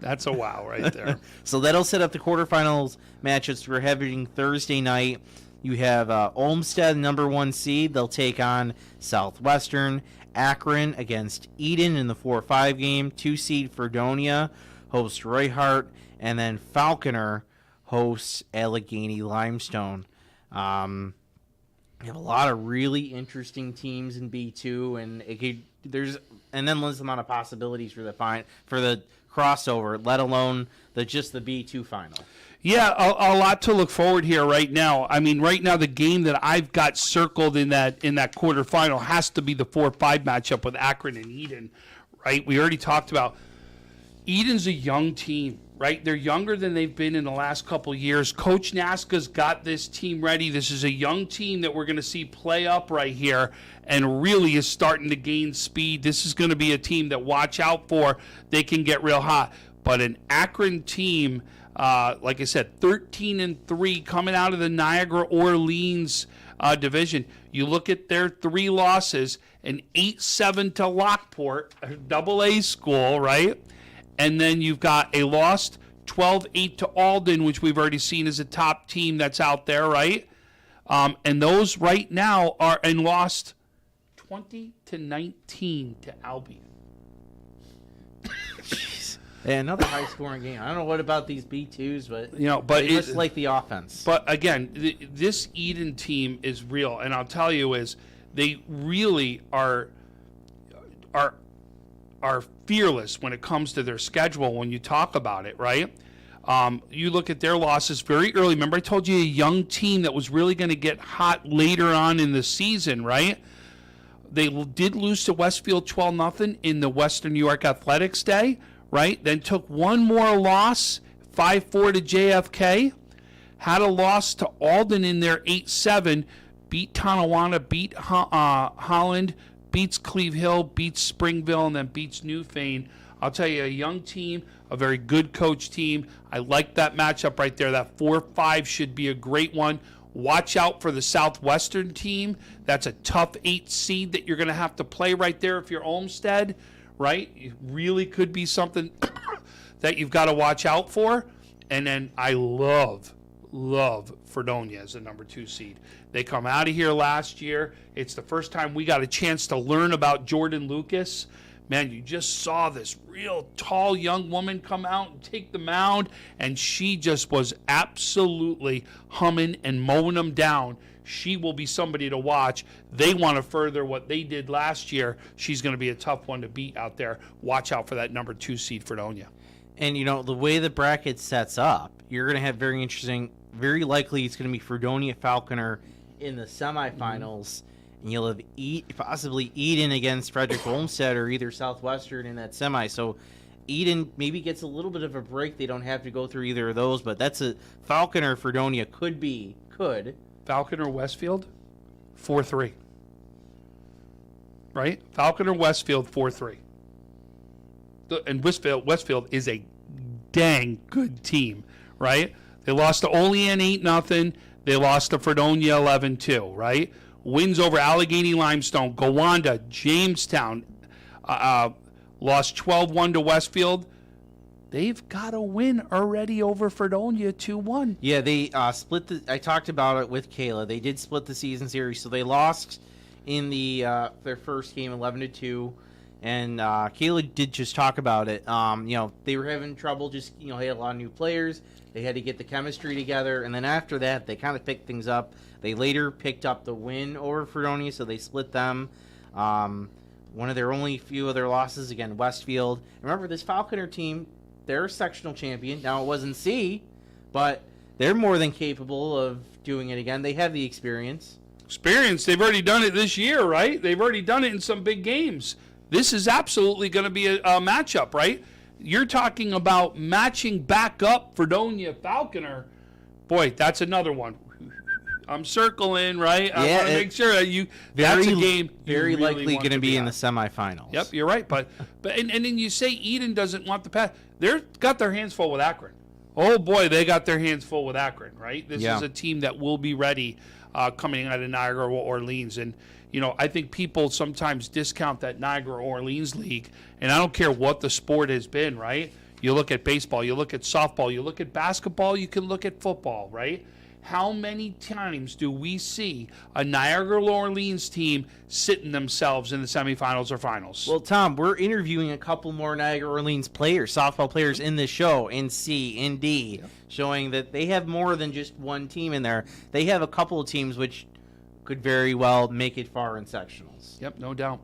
That's a wow right there. So that'll set up the quarterfinals matchups we're having Thursday night. You have Olmsted, number 1 seed. They'll take on Southwestern. Akron against Eden in the 4-5 game. 2 seed Fredonia hosts Roy Hart. And then Falconer hosts Allegheny Limestone. You have a lot of really interesting teams in B2, and there's an endless amount of possibilities for the crossover, let alone just the B2 final. Yeah, a lot to look forward here right now. I mean, right now the game that I've got circled in that quarterfinal has to be the 4-5 matchup with Akron and Eden, right? We already talked about Eden's a young team, right? They're younger than they've been in the last couple of years. Coach Naska's got this team ready. This is a young team that we're going to see play up right here and really is starting to gain speed. This is going to be a team that watch out for. They can get real hot. But an Akron team, like I said, 13-3 coming out of the Niagara-Orleans division. You look at their 3 losses, an 8-7 to Lockport, a AA school, right? And then you've got a loss 12-8 to Alden, which we've already seen as a top team that's out there, right? And those right now are and lost 20-19 to Albion. Jeez. Yeah, another high-scoring game. I don't know what about these B2s, but but it's like the offense. But again, this Eden team is real, and I'll tell you is they really are fearless when it comes to their schedule when you talk about it, right? You look at their losses very early. Remember I told you a young team that was really going to get hot later on in the season, right? They did lose to Westfield 12-0 in the Western New York Athletics Day, right? Then took one more loss, 5-4 to JFK. Had a loss to Alden in their 8-7. Beat Tonawanda, beat Holland, beats Cleve Hill, beats Springville, and then beats Newfane. I'll tell you, a young team, a very good coach team. I like that matchup right there. That 4-5 should be a great one. Watch out for the Southwestern team. That's a tough 8 seed that you're going to have to play right there if you're Olmsted, right? It really could be something that you've got to watch out for. And then I love Fredonia as the number 2 seed. They come out of here last year. It's the first time we got a chance to learn about Jordan Lucas. man, you just saw this real tall young woman come out and take the mound, and she just was absolutely humming and mowing them down. She will be somebody to watch. They want to further what they did last year. She's going to be a tough one to beat out there. Watch out for that number 2 seed, Fredonia. And, the way the bracket sets up, you're going to have very likely it's going to be Fredonia Falconer in the semifinals. And you'll have possibly Eden against Frederick Olmsted or either Southwestern in that semi. So Eden maybe gets a little bit of a break. They don't have to go through either of those, but that's a Falconer Fredonia could. Falconer Westfield, 4-3. Right? Falconer Westfield, 4-3. And Westfield is a dang good team, right? They lost to Olean 8-0. They lost to Fredonia 11-2, right? Wins over Allegheny Limestone, Gowanda, Jamestown, lost 12-1 to Westfield. They've got a win already over Fredonia, 2-1. Yeah, they split I talked about it with Kayla. They did split the season series, so they lost in their first game 11-2. And Kayla did just talk about it. They were having trouble. They had a lot of new players. They had to get the chemistry together, and then after that, they kind of picked things up. They later picked up the win over Fredonia, so they split them. One of their only few other losses, again, Westfield. Remember, this Falconer team, they're a sectional champion. Now, it wasn't C, but they're more than capable of doing it again. They have the experience. They've already done it this year, right? They've already done it in some big games. This is absolutely going to be a matchup, right? You're talking about matching back up Fredonia Falconer. Boy, that's another one. I'm circling, right? I want to make sure that that's a game very really likely going to be in the semifinals. Yep, you're right. But and then you say Eden doesn't want the pass. They've got their hands full with Akron. Oh boy, they got their hands full with Akron, right? This is a team that will be ready coming out of Niagara or Orleans. And I think people sometimes discount that Niagara Orleans league, and I don't care what the sport has been, right? You look at baseball, you look at softball, you look at basketball, you can look at football, right? How many times do we see a Niagara Orleans team sitting themselves in the semifinals or finals? Well, Tom, we're interviewing a couple more Niagara Orleans players, softball players in this show, in C, in D, showing that they have more than just one team in there. They have a couple of teams which could very well make it far in sectionals. Yep, no doubt.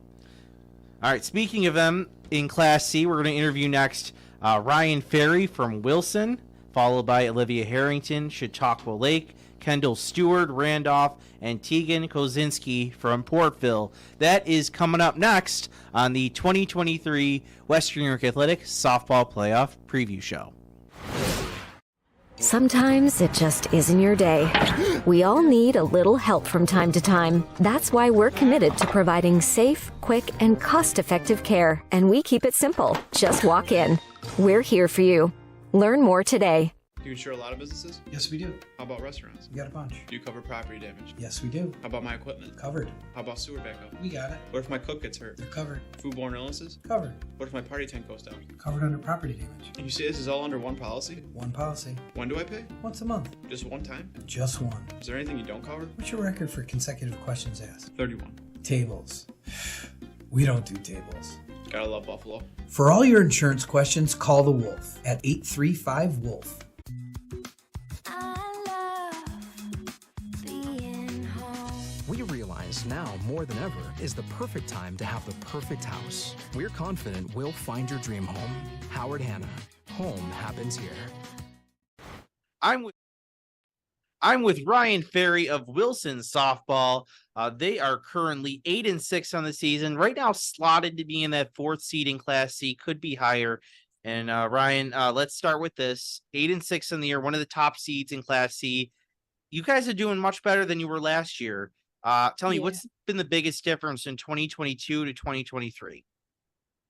All right, speaking of them, in Class C, we're going to interview next Ryan Ferry from Wilson, followed by Olivia Harrington, Chautauqua Lake, Kendall Stewart, Randolph, and Tegan Kozinski from Portville. That is coming up next on the 2023 Western New York Athletics Softball Playoff Preview Show. Sometimes it just isn't your day. We all need a little help from time to time. That's why we're committed to providing safe, quick, and cost-effective care. And we keep it simple. Just walk in. We're here for you. Learn more today. Do you insure a lot of businesses? Yes, we do. How about restaurants? We got a bunch. Do you cover property damage? Yes, we do. How about my equipment? Covered. How about sewer backup? We got it. What if my cook gets hurt? They're covered. Foodborne illnesses? Covered. What if my party tent goes down? Covered under property damage. And you say this is all under one policy? One policy. When do I pay? Once a month. Just one time? Just one. Is there anything you don't cover? What's your record for consecutive questions asked? 31. Tables. We don't do tables. Gotta love Buffalo. For all your insurance questions, call the Wolf at 835-WOLF. We realize now more than ever is the perfect time to have the perfect house. We're confident we'll find your dream home. Howard Hanna. Home happens here. I'm with Ryan Ferry of Wilson Softball. They are currently 8-6 on the season. Right now, slotted to be in that 4th seed in Class C, could be higher. And Ryan, let's start with this: 8-6 in the year, one of the top seeds in Class C. You guys are doing much better than you were last year. Tell me, what's been the biggest difference in 2022 to 2023?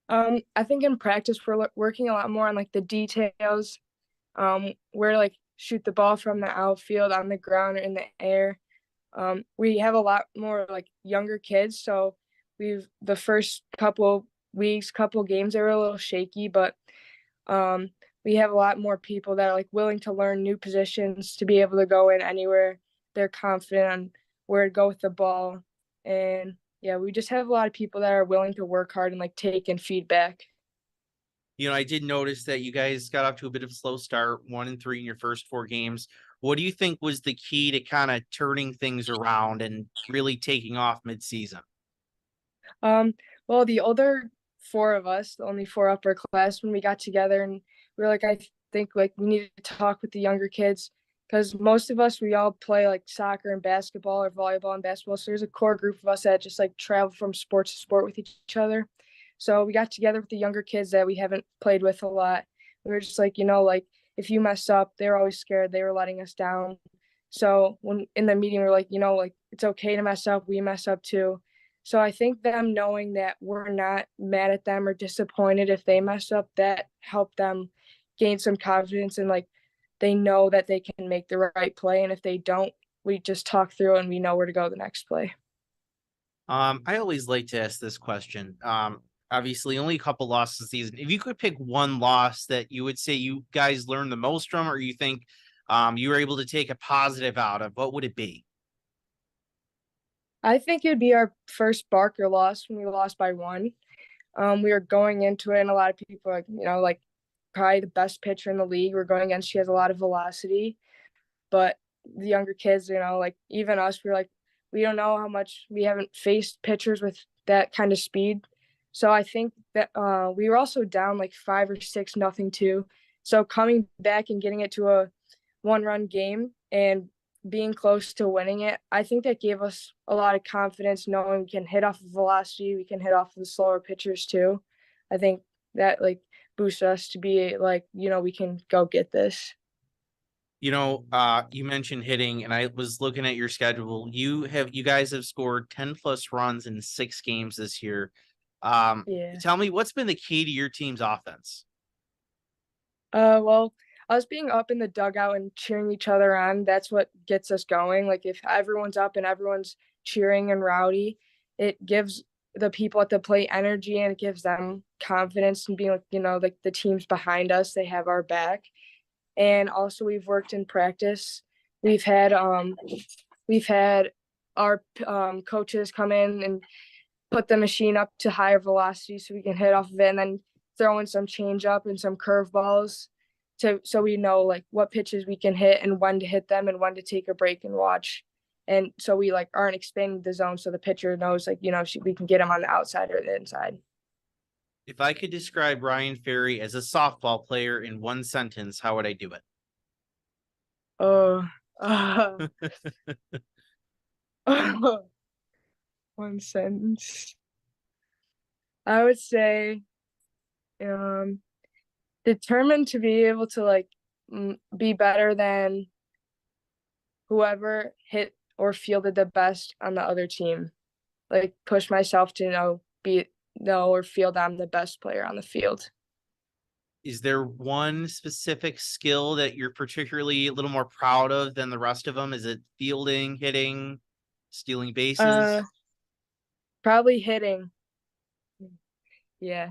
I think in practice we're working a lot more on like the details. Where like shoot the ball from the outfield, on the ground, or in the air. We have a lot more like younger kids, so the first couple weeks, couple games, they were a little shaky, but we have a lot more people that are like willing to learn new positions to be able to go in anywhere. They're confident on where to go with the ball, and yeah, we just have a lot of people that are willing to work hard and like take in feedback. You know, I did notice that you guys got off to a bit of a slow start, 1-3 in your first 4 games. What do you think was the key to kind of turning things around and really taking off midseason? Well, the older four of us, the only four upperclassmen, we got together and we were like, I think like we need to talk with the younger kids because most of us, we all play like soccer and basketball or volleyball and basketball. So there's a core group of us that just like travel from sport to sport with each other. So we got together with the younger kids that we haven't played with a lot. We were just like, like if you mess up, they were always scared. They were letting us down. So when in the meeting, we we're like, like it's okay to mess up. We mess up too. So I think them knowing that we're not mad at them or disappointed if they mess up, that helped them gain some confidence and like they know that they can make the right play. And if they don't, we just talk through and we know where to go the next play. I always like to ask this question. Obviously only a couple losses this season. If you could pick one loss that you would say you guys learned the most from, or you think you were able to take a positive out of, what would it be? I think it'd be our first Barker loss when we lost by 1. We were going into it and a lot of people are like, like probably the best pitcher in the league we're going against. She has a lot of velocity, but the younger kids, like even us, we're like, we don't know how much we haven't faced pitchers with that kind of speed. So I think that we were also down like 5 or 6-0 too. So coming back and getting it to a 1-run game and being close to winning it, I think that gave us a lot of confidence knowing we can hit off of velocity, we can hit off of the slower pitchers too. I think that like boosts us to be like, we can go get this. You mentioned hitting, and I was looking at your schedule. You guys have scored 10 plus runs in 6 games this year. Yeah. Tell me, what's been the key to your team's offense? Well, us being up in the dugout and cheering each other on, that's what gets us going. Like if everyone's up and everyone's cheering and rowdy, it gives the people at the plate energy and it gives them confidence and being like, like the team's behind us, they have our back. And also we've worked in practice. We've had our coaches come in and put the machine up to higher velocity so we can hit off of it and then throw in some change up and some curveballs so we know like what pitches we can hit and when to hit them and when to take a break and watch. And so we like aren't expanding the zone so the pitcher knows like, we can get him on the outside or the inside. If I could describe Ryan Ferry as a softball player in one sentence, how would I do it? One sentence. I would say determined to be able to like be better than whoever hit or fielded the best on the other team. Like push myself to or feel that I'm the best player on the field. Is there one specific skill that you're particularly a little more proud of than the rest of them? Is it fielding, hitting, stealing bases? Probably hitting. Yeah.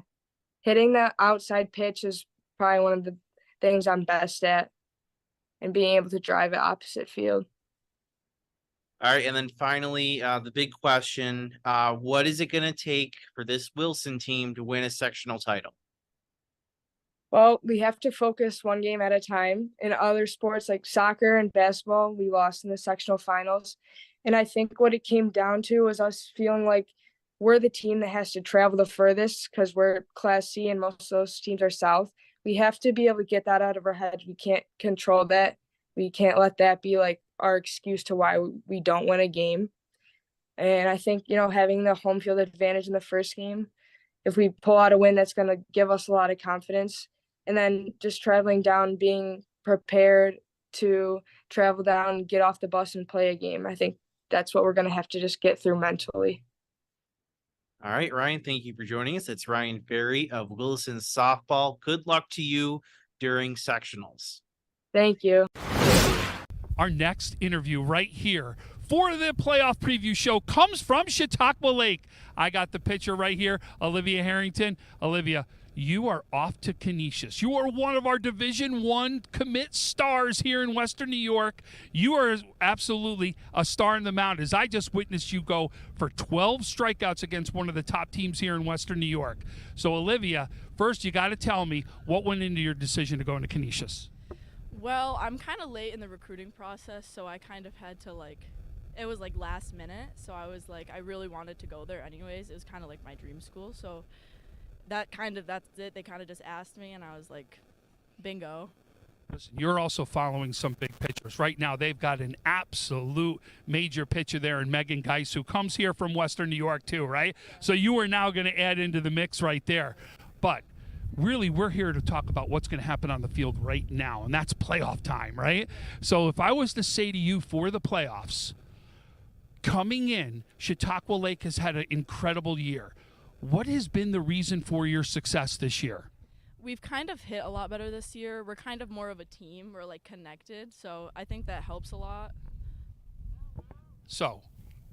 Hitting that outside pitch is probably one of the things I'm best at, and being able to drive it opposite field. All right. And then finally, the big question, what is it going to take for this Wilson team to win a sectional title? Well, we have to focus one game at a time. In other sports like soccer and basketball, we lost in the sectional finals. And I think what it came down to was us feeling like we're the team that has to travel the furthest because we're Class C and most of those teams are South. We have to be able to get that out of our heads. We can't control that. We can't let that be like our excuse to why we don't win a game. And I think, having the home field advantage in the first game, if we pull out a win, that's going to give us a lot of confidence. And then just traveling down, being prepared to travel down, get off the bus and play a game. I think that's what we're going to have to just get through mentally. All right, Ryan, thank you for joining us. It's Ryan Ferry of Wilson Softball. Good luck to you during sectionals. Thank you. Our next interview right here for the playoff preview show comes from Chautauqua Lake. I got the picture right here, Olivia Harrington. Olivia, you are off to Canisius. You are one of our Division I commit stars here in Western New York. You are absolutely a star in the mound, as I just witnessed you go for 12 strikeouts against one of the top teams here in Western New York. So, Olivia, first you got to tell me what went into your decision to go into Canisius. Well, I'm kind of late in the recruiting process, so I kind of had to, it was last minute, so I was I really wanted to go there anyways. It was kind of like my dream school, so that's it. They kind of just asked me, and I was like, bingo. Listen, you're also following some big pitchers. Right now, they've got an absolute major pitcher there in Megan Geis, who comes here from Western New York too, right? So you are now going to add into the mix right there. But really, we're here to talk about what's going to happen on the field right now, and that's playoff time, right? So if I was to say to you for the playoffs, coming in, Chautauqua Lake has had an incredible year. What has been the reason for your success this year? We've kind of hit a lot better this year. We're kind of more of a team. We're connected, so I think that helps a lot. So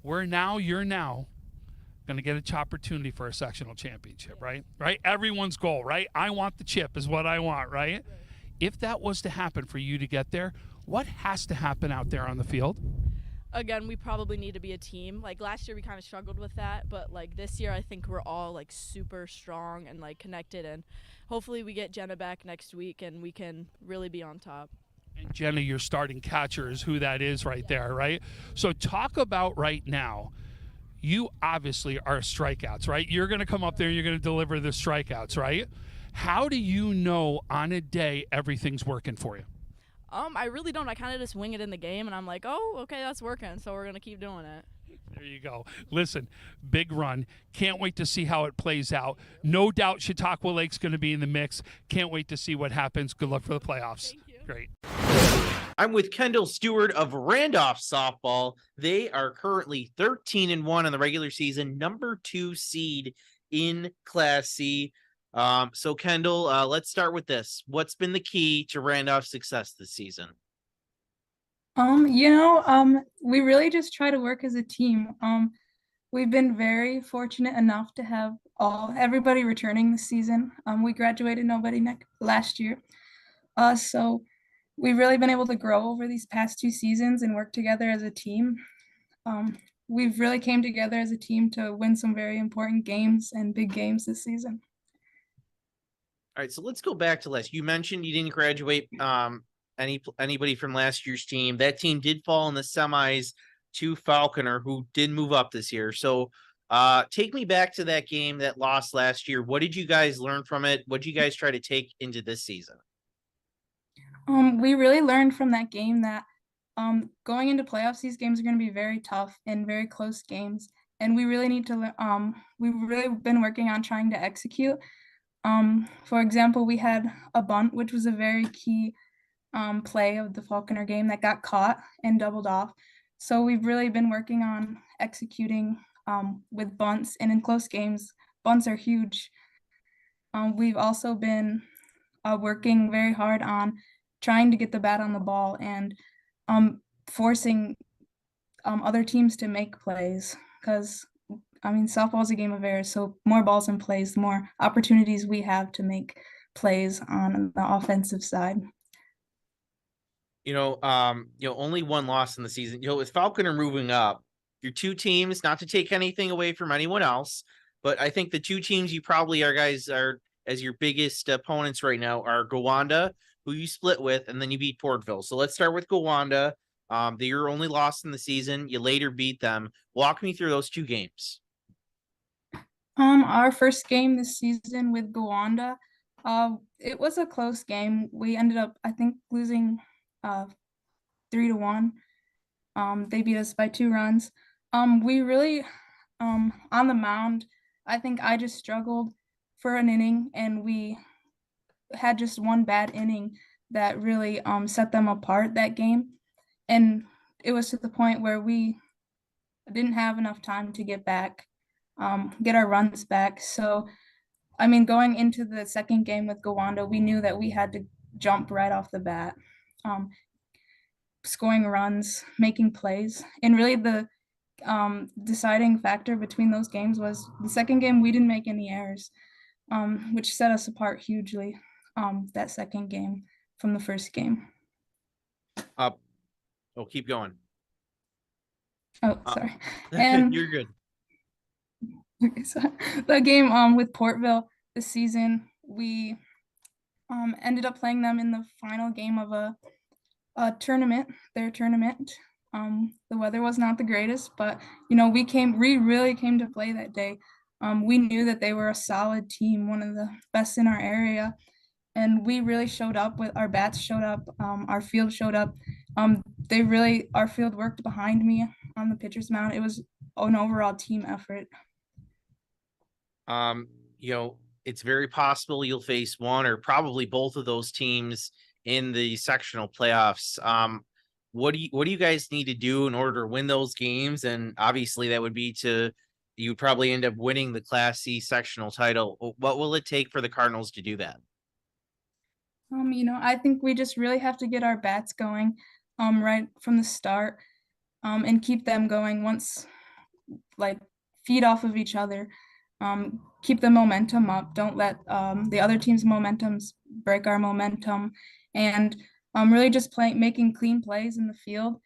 you're now going to get a opportunity for a sectional championship, right? Right? Everyone's goal, right? I want the chip is what I want, right? If that was to happen for you to get there, what has to happen out there on the field? Again, we probably need to be a team. Last year we kind of struggled with that, but this year I think we're all super strong and connected, and hopefully we get Jenna back next week and we can really be on top. And Jenna, your starting catcher, is who that is right there, right? So talk about right now, you obviously are strikeouts, right? You're going to come up there and you're going to deliver the strikeouts, right? How do you know on a day everything's working for you? I really don't. I kind of just wing it in the game, and I'm like, oh, okay, that's working, so we're going to keep doing it. There you go. Listen, big run. Can't wait to see how it plays out. No doubt Chautauqua Lake's going to be in the mix. Can't wait to see what happens. Good luck for the playoffs. Thank you. Great. I'm with Kendall Stewart of Randolph Softball. They are currently 13-1 in the regular season, number 2 seed in Class C. So Kendall, let's start with this. What's been the key to Randolph's success this season? We really just try to work as a team. We've been very fortunate enough to have everybody returning this season. We graduated nobody last year. So we've really been able to grow over these past 2 seasons and work together as a team. We've really came together as a team to win some very important games and big games this season. All right, so let's go back to last. You mentioned you didn't graduate anybody from last year's team. That team did fall in the semis to Falconer, who did move up this year. So take me back to that game that lost last year. What did you guys learn from it? What did you guys try to take into this season? We really learned from that game that going into playoffs, these games are going to be very tough and very close games. And we really need to, we've really been working on trying to execute. For example, we had a bunt, which was a very key play of the Falconer game that got caught and doubled off. So we've really been working on executing with bunts, and in close games, bunts are huge. We've also been working very hard on trying to get the bat on the ball and forcing other teams to make plays, because softball is a game of errors, so more balls in plays, the more opportunities we have to make plays on the offensive side. Only one loss in the season. With Falconer moving up, your 2 teams, not to take anything away from anyone else, but I think the 2 teams you probably are as your biggest opponents right now are Gowanda, who you split with, and then you beat Portville. So let's start with Gowanda. They're your only loss in the season. You later beat them. Walk me through those 2 games. Our first game this season with Gowanda, it was a close game. We ended up, I think, losing 3-1. They beat us by 2 runs. We really, on the mound, I think I just struggled for an inning, and we had just one bad inning that really set them apart that game. And it was to the point where we didn't have enough time to get our runs back. So, going into the second game with Gowanda, we knew that we had to jump right off the bat. scoring runs, making plays. And really the deciding factor between those games was the second game we didn't make any errors, which set us apart hugely, that second game from the first game. Keep going. Oh, sorry. And You're good. okay, so the game with Portville this season, we ended up playing them in the final game of a tournament, their tournament. The weather was not the greatest, but we really came to play that day. We knew that they were a solid team, one of the best in our area, and we really showed up. With our bats showed up, our field showed up. Our field worked behind me on the pitcher's mound. It was an overall team effort. It's very possible you'll face one or probably both of those teams in the sectional playoffs. What do you guys need to do in order to win those games? And obviously that would be you'd probably end up winning the Class C sectional title. What will it take for the Cardinals to do that? I think we just really have to get our bats going, right from the start, and keep them going feed off of each other. Keep the momentum up. Don't let the other team's momentums break our momentum, and really just making clean plays in the field,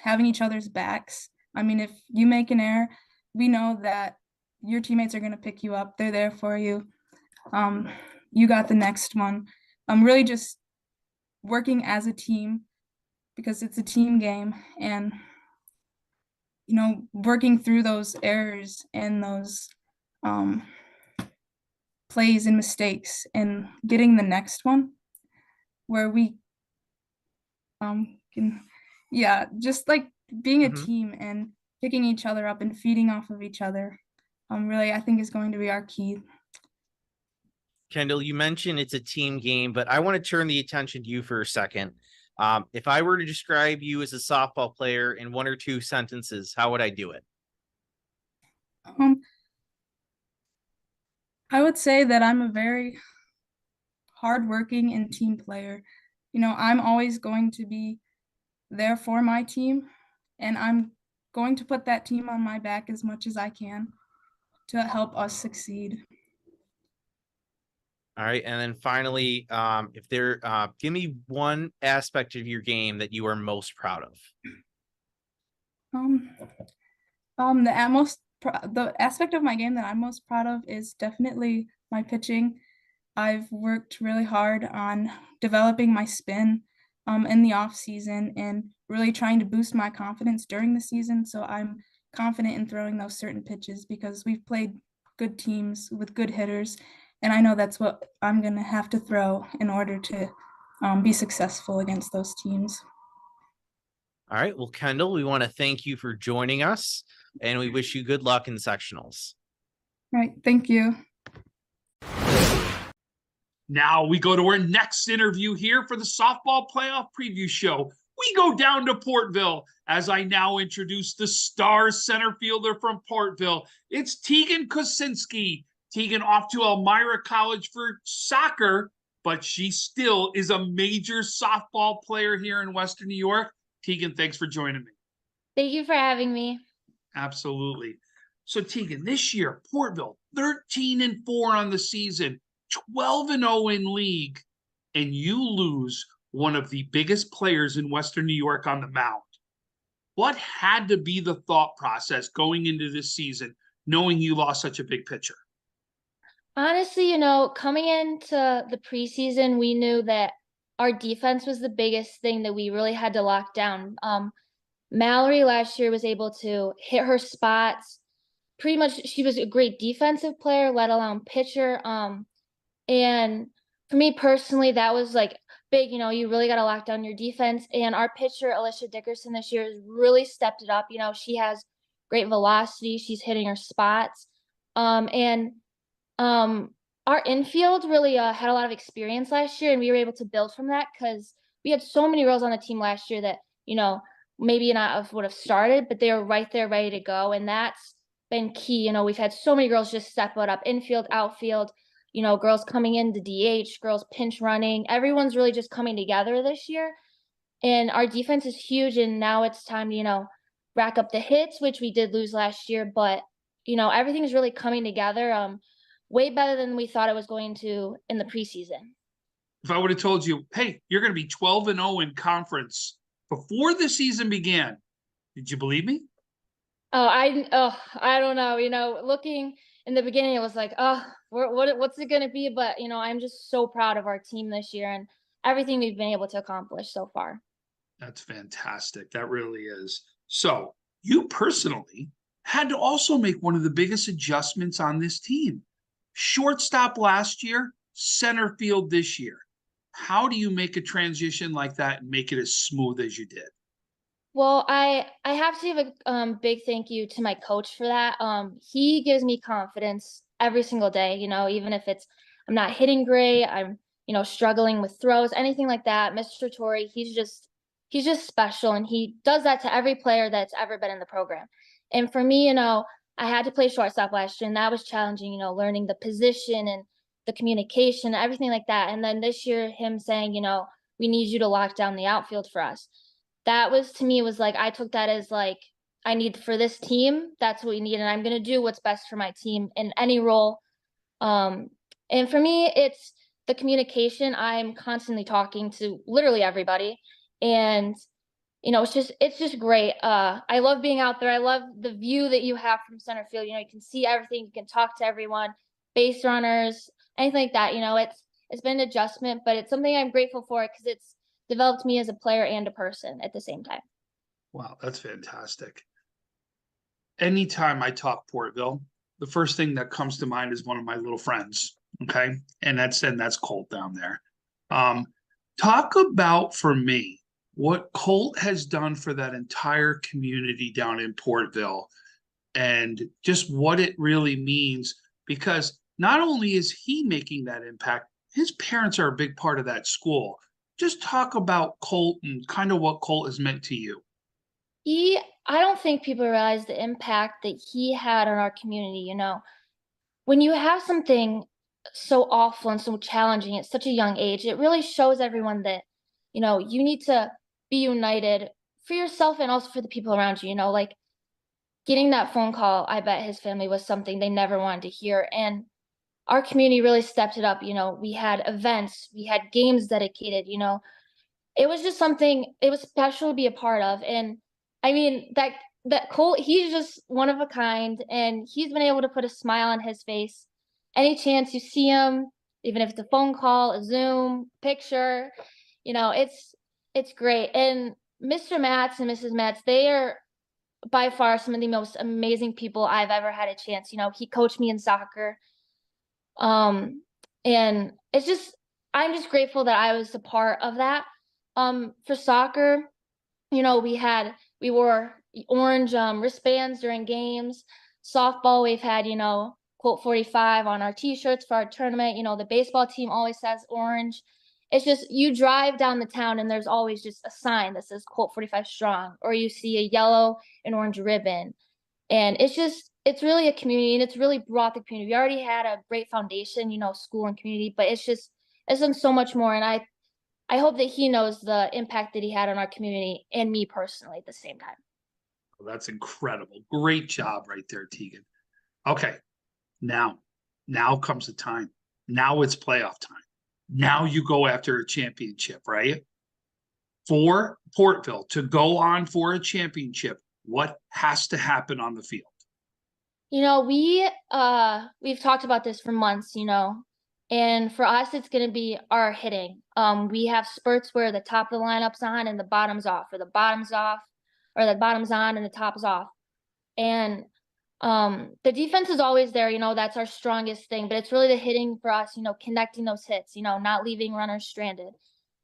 having each other's backs. I mean, if you make an error, we know that your teammates are going to pick you up. They're there for you. You got the next one. Really just working as a team, because it's a team game, and working through those errors and those plays and mistakes and getting the next one where we just like being a team and picking each other up and feeding off of each other, really I think is going to be our key. Kendall, you mentioned it's a team game, but I want to turn the attention to you for a second. If I were to describe you as a softball player in one or two sentences, how would I do it? I would say that I'm a very hardworking and team player. I'm always going to be there for my team, and I'm going to put that team on my back as much as I can to help us succeed. All right. And then finally, give me one aspect of your game that you are most proud of. The aspect of my game that I'm most proud of is definitely my pitching. I've worked really hard on developing my spin in the off season and really trying to boost my confidence during the season. So I'm confident in throwing those certain pitches because we've played good teams with good hitters. And I know that's what I'm going to have to throw in order to be successful against those teams. All right. Well, Kendall, we want to thank you for joining us, and we wish you good luck in sectionals. All right. Thank you. Now we go to our next interview here for the softball playoff preview show. We go down to Portville as I now introduce the star center fielder from Portville. It's Tegan Kosinski. Tegan off to Elmira College for soccer, but she still is a major softball player here in Western New York. Tegan, thanks for joining me. Thank you for having me. Absolutely. So Tegan, this year, Portville, 13-4 on the season, 12-0 in league, and you lose one of the biggest players in Western New York on the mound. What had to be the thought process going into this season, knowing you lost such a big pitcher? Honestly, coming into the preseason, we knew that our defense was the biggest thing that we really had to lock down. Mallory last year was able to hit her spots. Pretty much, she was a great defensive player, let alone pitcher. And for me personally, that was like big. You really got to lock down your defense. And our pitcher, Alicia Dickerson, this year has really stepped it up. She has great velocity. She's hitting her spots. Our infield really had a lot of experience last year, and we were able to build from that because we had so many girls on the team last year that, maybe not would have started, but they were right there ready to go. And that's been key. We've had so many girls just step it up, infield, outfield, girls coming in to DH, girls pinch running. Everyone's really just coming together this year. And our defense is huge, and now it's time to, rack up the hits, which we did lose last year, but, everything's really coming together, way better than we thought it was going to in the preseason. If I would have told you, hey, you're going to be 12-0 in conference before the season began, did you believe me? I don't know, looking in the beginning, it was like, what's it gonna be? But, I'm just so proud of our team this year and everything we've been able to accomplish so far. That's fantastic. That really is. So you personally had to also make one of the biggest adjustments on this team. Shortstop last year, center field this year. How do you make a transition like that and make it as smooth as you did? Well, I have to give a big thank you to my coach for that. He gives me confidence every single day, even if I'm not hitting great, I'm, struggling with throws, anything like that. Mr. Torrey, he's just special, and he does that to every player that's ever been in the program. And for me, I had to play shortstop last year, and that was challenging, learning the position and the communication, everything like that. And then this year, him saying, we need you to lock down the outfield for us. That was, to me, was like, I took that as like, I need for this team, that's what we need, and I'm going to do what's best for my team in any role. And for me, it's the communication. I'm constantly talking to literally everybody, and it's just great. I love being out there. I love the view that you have from center field. You can see everything. You can talk to everyone, base runners, anything like that. It's been an adjustment, but it's something I'm grateful for because it's developed me as a player and a person at the same time. Wow, that's fantastic. Anytime I talk Portville, the first thing that comes to mind is one of my little friends. Okay. And that's Colt down there. Talk about, for me, what Colt has done for that entire community down in Portville and just what it really means, because not only is he making that impact, his parents are a big part of that school. Just talk about Colt and kind of what Colt has meant to you. I don't think people realize the impact that he had on our community. When you have something so awful and so challenging at such a young age, it really shows everyone that, you need to be united for yourself and also for the people around you. Like getting that phone call, I bet his family was something they never wanted to hear. And our community really stepped it up. We had events, we had games dedicated, it was just something, it was special to be a part of. And I mean, that Colt, he's just one of a kind, and he's been able to put a smile on his face. Any chance you see him, even if it's a phone call, a Zoom, picture, it's great. And Mr. Matz and Mrs. Matz, they are by far some of the most amazing people I've ever had a chance. He coached me in soccer. And I'm just grateful that I was a part of that. For soccer, we wore orange wristbands during games. Softball, we've had, quote 45 on our t-shirts for our tournament. The baseball team always says orange. It's just, you drive down the town and there's always just a sign that says quote 45 strong, or you see a yellow and orange ribbon. And it's really a community, and it's really brought the community. We already had a great foundation, school and community, but it's done so much more. And I hope that he knows the impact that he had on our community and me personally at the same time. Well, that's incredible. Great job right there, Tegan. Okay. Now comes the time. Now it's playoff time. Now you go after a championship, right? For Portville to go on for a championship, what has to happen on the field? We've talked about this for months, and for us, it's going to be our hitting. We have spurts where the top of the lineup's on and the bottom's off, or the bottom's off, or the bottom's on and the top's off. And the defense is always there, that's our strongest thing, but it's really the hitting for us, connecting those hits, not leaving runners stranded.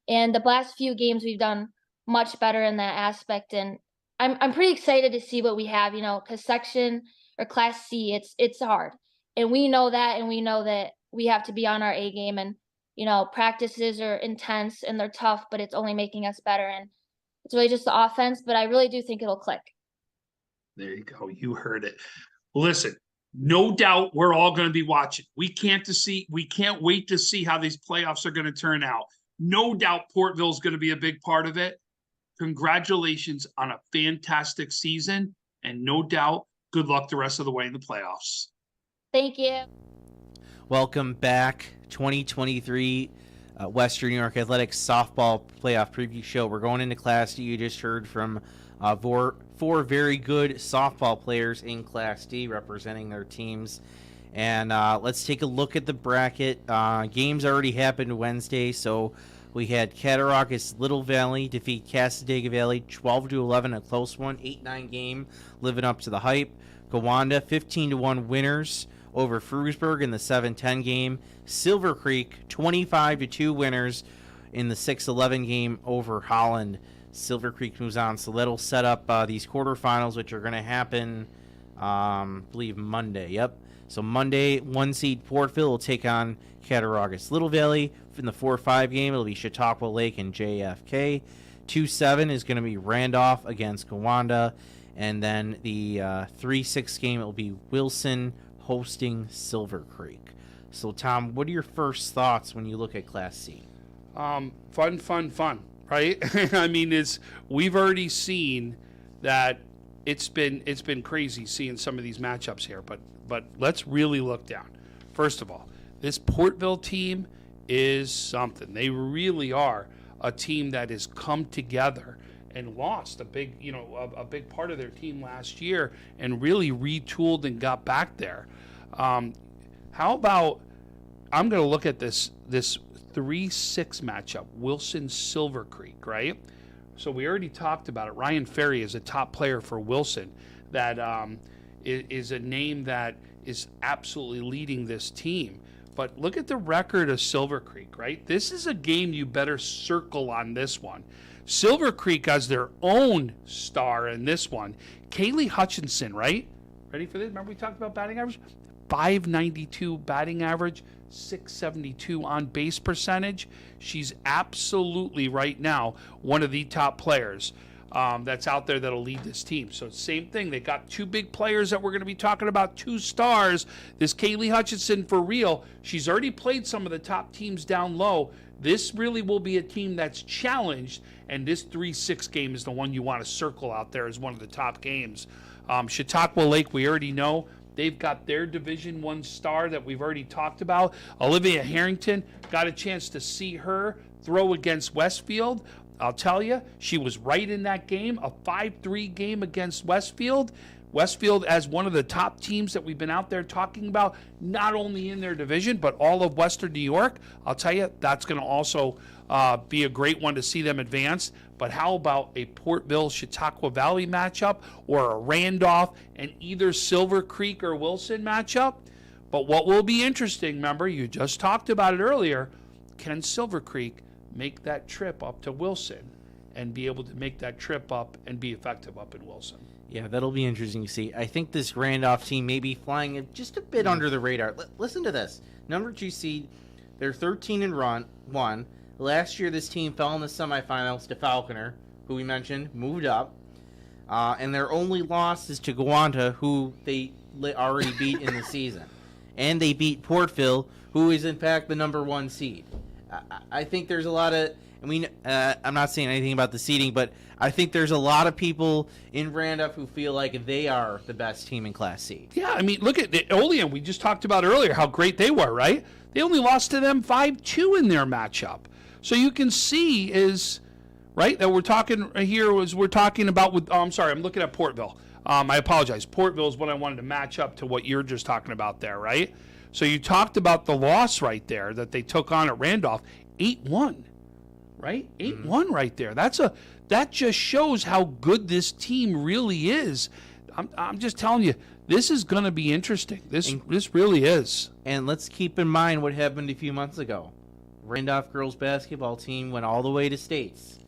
And the last few games we've done much better in that aspect. And I'm pretty excited to see what we have, because section or Class C, it's hard. And we know that, and we know that we have to be on our A game. And, practices are intense and they're tough, but it's only making us better. And it's really just the offense, but I really do think it'll click. There you go. You heard it. Listen, no doubt we're all going to be watching. We can't wait to see how these playoffs are going to turn out. No doubt Portville's going to be a big part of it. congratulations on a fantastic season, and no doubt, good luck the rest of the way in the playoffs. Thank you. Welcome back, 2023 Western New York Athletics softball playoff preview show. We're going into Class D. You just heard from four very good softball players in Class D representing their teams. And let's take a look at the bracket. Games already happened Wednesday, so we had Cattaraugus Little Valley defeat Cassadaga Valley 12-11, a close one, 8-9 game, living up to the hype. Gowanda 15-1 winners over Frewsburg in the 7-10 game. Silver Creek 25-2 winners in the 6-11 game over Holland. Silver Creek moves on, so that'll set up these quarterfinals, which are going to happen, I believe, Monday. Yep. So Monday, 1 seed Portville will take on Cattaraugus Little Valley. In the 4-5 game, it'll be Chautauqua Lake and JFK. 2-7 is going to be Randolph against Gowanda. And then the 3-6 game, it'll be Wilson hosting Silver Creek. So, Tom, what are your first thoughts when you look at Class C? Fun, right? I mean, we've already seen that it's been crazy seeing some of these matchups here, but let's really look down. First of all, this Portville team is something. They really are a team that has come together and lost a big part of their team last year and really retooled and got back there. How about, I'm going to look at this 3-6 matchup, Wilson Silver Creek, right? So we already talked about it. Ryan Ferry is a top player for Wilson that is a name that is absolutely leading this team. But look at the record of Silver Creek, right? This is a game you better circle on this one. Silver Creek has their own star in this one. Kaylee Hutchinson, right? Ready for this? Remember we talked about batting average? 592 batting average, 672 on base percentage. She's absolutely right now one of the top players that's out there that'll lead this team. So same thing. They got two big players that we're going to be talking about, two stars. This Kaylee Hutchinson, for real, she's already played some of the top teams down low. This really will be a team that's challenged, and this 3-6 game is the one you want to circle out there as one of the top games. Chautauqua Lake, we already know. They've got their Division I star that we've already talked about. Olivia Harrington, got a chance to see her throw against Westfield. I'll tell you, she was right in that game, a 5-3 game against Westfield. Westfield as one of the top teams that we've been out there talking about, not only in their division, but all of Western New York. I'll tell you, that's going to also be a great one to see them advance. But how about a Portville-Chautauqua Valley matchup or a Randolph and either Silver Creek or Wilson matchup? But what will be interesting, remember, you just talked about it earlier, can Silver Creek make that trip up to Wilson and be able to make that trip up and be effective up in Wilson? Yeah, that'll be interesting to see. I think this Randolph team may be flying just a bit under the radar. Listen to this. Number 2 seed, they're 13-1. Last year, this team fell in the semifinals to Falconer, who we mentioned, moved up. And their only loss is to Gowanda, who they already beat in the season. And they beat Portville, who is, in fact, the number 1 seed. I think there's a lot of... I'm not saying anything about the seeding, but I think there's a lot of people in Randolph who feel like they are the best team in Class C. Yeah, I mean, look at the Olean. We just talked about earlier how great they were, right? They only lost to them 5-2 in their matchup. So you can see right, that we're talking here we're talking about with, I'm sorry, I'm looking at Portville. I apologize. Portville is what I wanted to match up to what you're just talking about there, right? So you talked about the loss right there that they took on at Randolph, 8-1, right? 8-1 right there. That just shows how good this team really is. I'm just telling you, this is going to be interesting. This really is. And let's keep in mind what happened a few months ago. Randolph girls basketball team went all the way to states.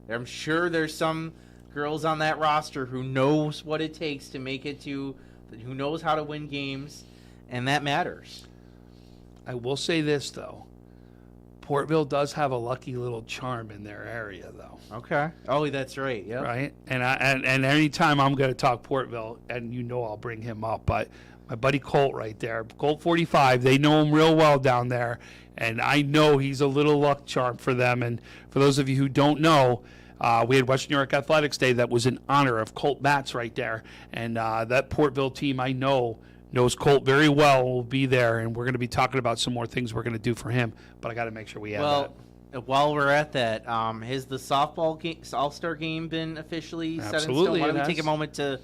I'm sure there's some girls on that roster who knows what it takes to make it to, who knows how to win games, and that matters. I will say this, though. Portville does have a lucky little charm in their area, though. Okay. Oh, that's right. Yeah. Right. And anytime I'm going to talk Portville, and you know I'll bring him up, but my buddy Colt right there, Colt 45, they know him real well down there, and I know he's a little luck charm for them. And for those of you who don't know, We had Western New York Athletics Day that was in honor of Colt Matz right there. And that Portville team, I know, knows Colt very well, will be there. And we're going to be talking about some more things we're going to do for him. But I got to make sure we have that. While we're at that, has the softball All-Star game been officially set in stone? Absolutely, Why don't we it take a has. moment to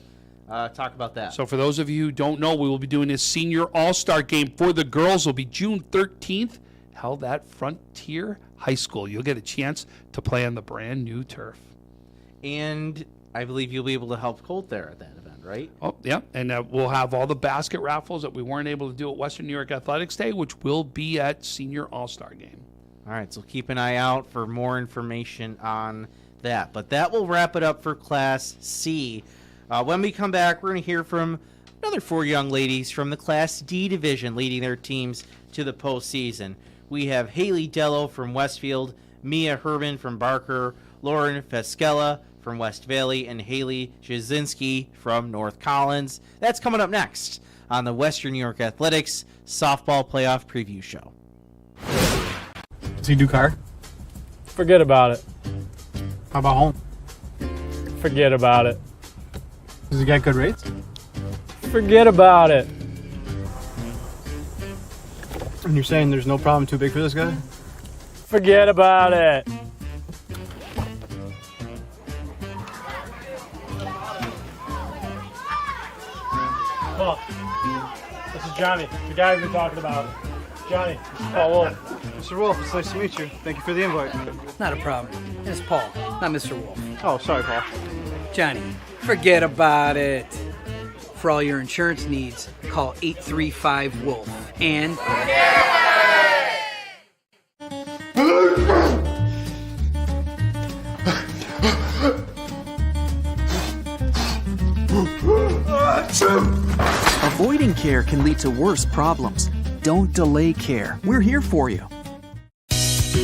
talk about that? So for those of you who don't know, we will be doing this senior all-star game for the girls. Will be June 13th, held at Frontier High School. You'll get a chance to play on the brand new turf. And I believe you'll be able to help Colt there at that event, right? Oh, yeah, and we'll have all the basket raffles that we weren't able to do at Western New York Athletics Day, which will be at senior all-star game. All right, so keep an eye out for more information on that. But that will wrap it up for Class C. When we come back, we're going to hear from another 4 young ladies from the Class D division leading their teams to the postseason. We have Haley Dello from Westfield, Mia Herman from Barker, Lauren Fescella from West Valley, and Haley Jazinski from North Collins. That's coming up next on the Western New York Athletics Softball Playoff Preview Show. Does he do car? Forget about it. How about home? Forget about it. Does he get good rates? Forget about it. And you're saying there's no problem too big for this guy? Forget about it. Paul, this is Johnny, the guy we've been talking about. Johnny, this is Paul Wolf. Mr. Wolf, it's nice to meet you. Thank you for the invite. Not a problem. It's Paul, not Mr. Wolf. Oh, sorry, Paul. Johnny, forget about it. For all your insurance needs, call 835-WOLF and... Avoiding care can lead to worse problems. Don't delay care. We're here for you.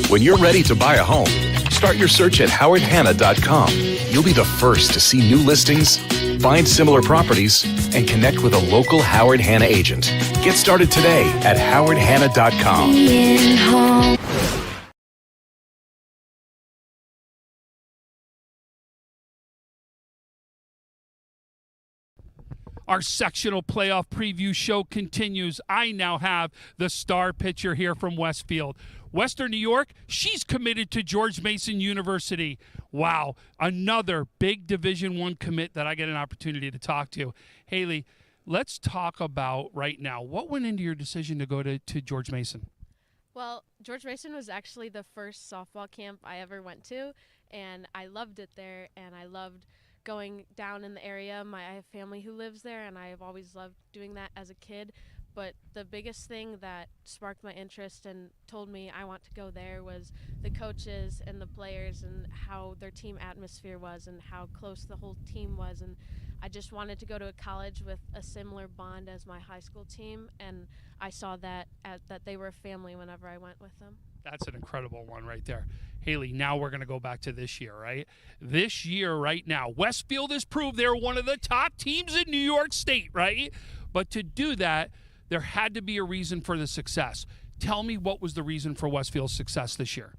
When you're ready to buy a home, start your search at howardhanna.com. You'll be the first to see new listings, find similar properties, and connect with a local Howard Hanna agent. Get started today at howardhanna.com. Our sectional playoff preview show continues. I now have the star pitcher here from Westfield. Western New York, she's committed to George Mason University. Wow, another big Division I commit that I get an opportunity to talk to. Haley, let's talk about right now, what went into your decision to go to George Mason? Well, George Mason was actually the first softball camp I ever went to, and I loved it there, and I loved going down in the area. I have family who lives there, and I have always loved doing that as a kid. But the biggest thing that sparked my interest and told me I want to go there was the coaches and the players and how their team atmosphere was and how close the whole team was. And I just wanted to go to a college with a similar bond as my high school team, and I saw that they were a family whenever I went with them. That's an incredible one right there. Haley, now we're going to go back to this year, right? This year right now, Westfield has proved they're one of the top teams in New York State, right? But to do that, there had to be a reason for the success. Tell me, what was the reason for Westfield's success this year?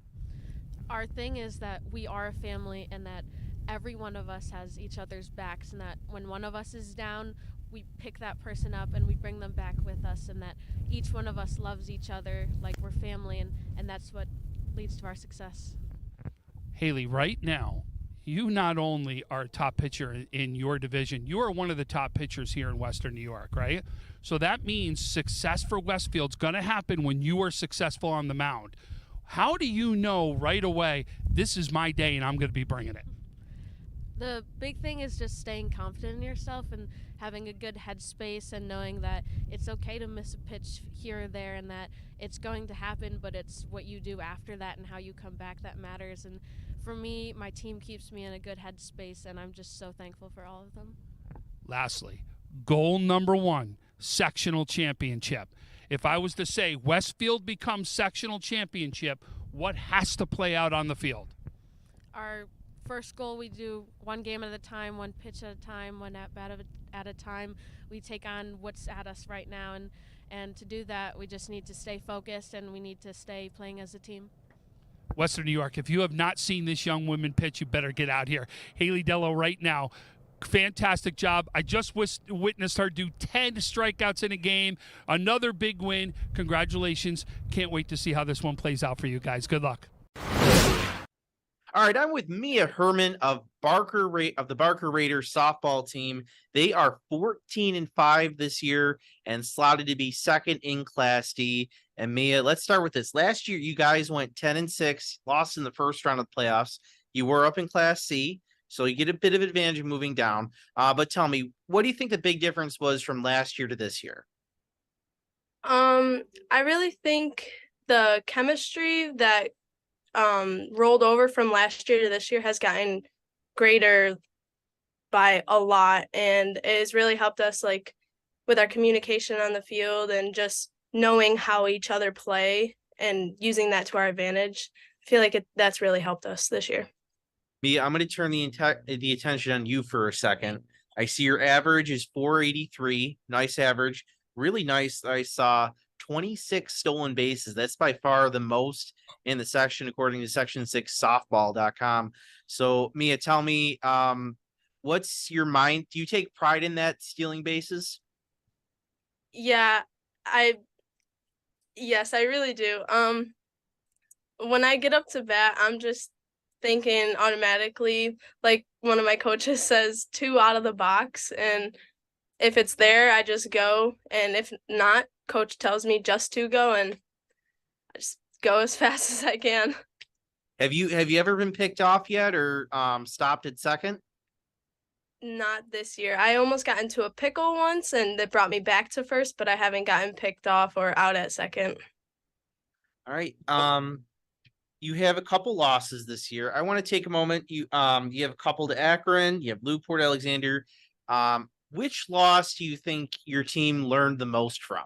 Our thing is that we are a family and that every one of us has each other's backs, and that when one of us is down, we pick that person up and we bring them back with us, and that each one of us loves each other like we're family, and that's what leads to our success. Haley, right now, you not only are a top pitcher in your division, you are one of the top pitchers here in Western New York, right? So that means success for Westfield's going to happen when you are successful on the mound. How do you know right away, this is my day and I'm going to be bringing it? The big thing is just staying confident in yourself and having a good headspace and knowing that it's okay to miss a pitch here or there and that it's going to happen, but it's what you do after that and how you come back that matters. And for me, my team keeps me in a good headspace, and I'm just so thankful for all of them. Lastly, goal number 1, sectional championship. If I was to say Westfield becomes sectional championship, what has to play out on the field? Our first goal, we do one game at a time, one pitch at a time, one at bat at a time. We take on what's at us right now, and to do that, we just need to stay focused and we need to stay playing as a team. Western New York. If you have not seen this young woman pitch, you better get out here. Haley Dello right now. Fantastic job. I just witnessed her do 10 strikeouts in a game. Another big win. Congratulations. Can't wait to see how this one plays out for you guys. Good luck. All right, I'm with Mia Herman of the Barker Raiders softball team. They are 14-5 this year and slotted to be second in Class D. And Mia, let's start with this. Last year, you guys went 10-6, lost in the first round of the playoffs. You were up in Class C, so you get a bit of advantage of moving down. But tell me, what do you think the big difference was from last year to this year? I really think the chemistry that rolled over from last year to this year has gotten greater by a lot, and it has really helped us like with our communication on the field and just knowing how each other play and using that to our advantage. I feel like that's really helped us this year. Mia, I'm going to turn the attention on you for a second. I see your average is 483. Nice average. Really nice. I saw 26 stolen bases. That's by far the most in the section, according to section6softball.com. So, Mia, tell me, what's your mind? Do you take pride in that, stealing bases? Yeah, yes, I really do. When I get up to bat, I'm just thinking automatically, like one of my coaches says, 2 out of the box. And if it's there, I just go. And if not, coach tells me just to go, and I just go as fast as I can. Have you ever been picked off yet or stopped at second? Not this year. I almost got into a pickle once, and it brought me back to first, but I haven't gotten picked off or out at second. All right. You have a couple losses this year. I want to take a moment. You have a couple to Akron. You have Newport Alexander. Which loss do you think your team learned the most from?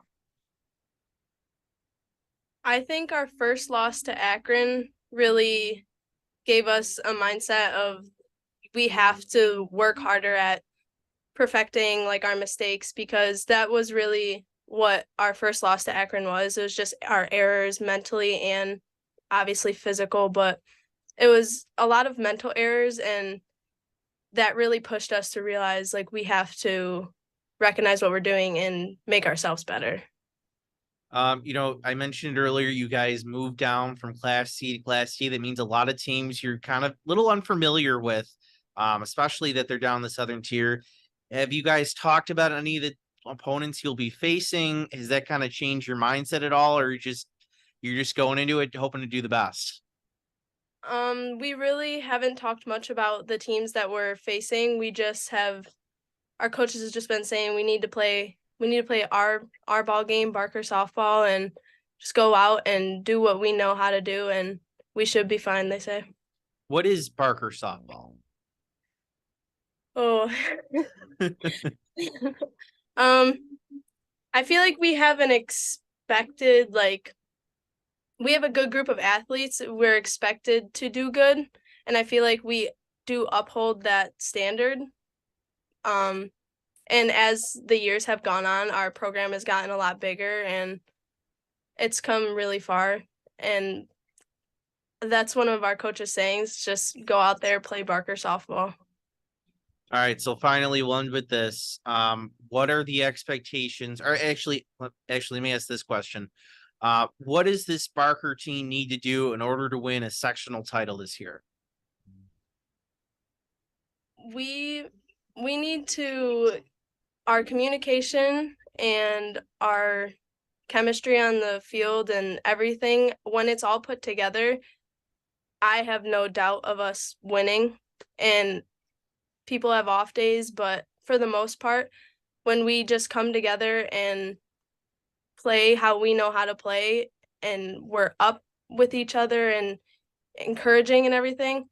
I think our first loss to Akron really gave us a mindset of we have to work harder at perfecting like our mistakes, because that was really what our first loss to Akron was. It was just our errors mentally and obviously physical, but it was a lot of mental errors, and that really pushed us to realize like we have to recognize what we're doing and make ourselves better. I mentioned earlier, you guys moved down from Class C to Class D. That means a lot of teams you're kind of a little unfamiliar with, especially that they're down the southern tier. Have you guys talked about any of the opponents you'll be facing? Has that kind of changed your mindset at all, or you're just going into it hoping to do the best? We really haven't talked much about the teams that we're facing. We just have, our coaches has just been saying we need to play our ball game, Barker softball, and just go out and do what we know how to do, and we should be fine, they say. What is Barker softball? Oh. I feel like we have an expected, like, we have a good group of athletes. We're expected to do good, and I feel like we do uphold that standard. And as the years have gone on, our program has gotten a lot bigger, and it's come really far. And that's one of our coaches' sayings, just go out there, play Barker softball. All right, so finally, we'll end with this. What are the expectations? Or actually, let me ask this question. What does this Barker team need to do in order to win a sectional title this year? We need to, our communication and our chemistry on the field and everything, when it's all put together, I have no doubt of us winning. And people have off days, but for the most part, when we just come together and play how we know how to play, and we're up with each other and encouraging and everything,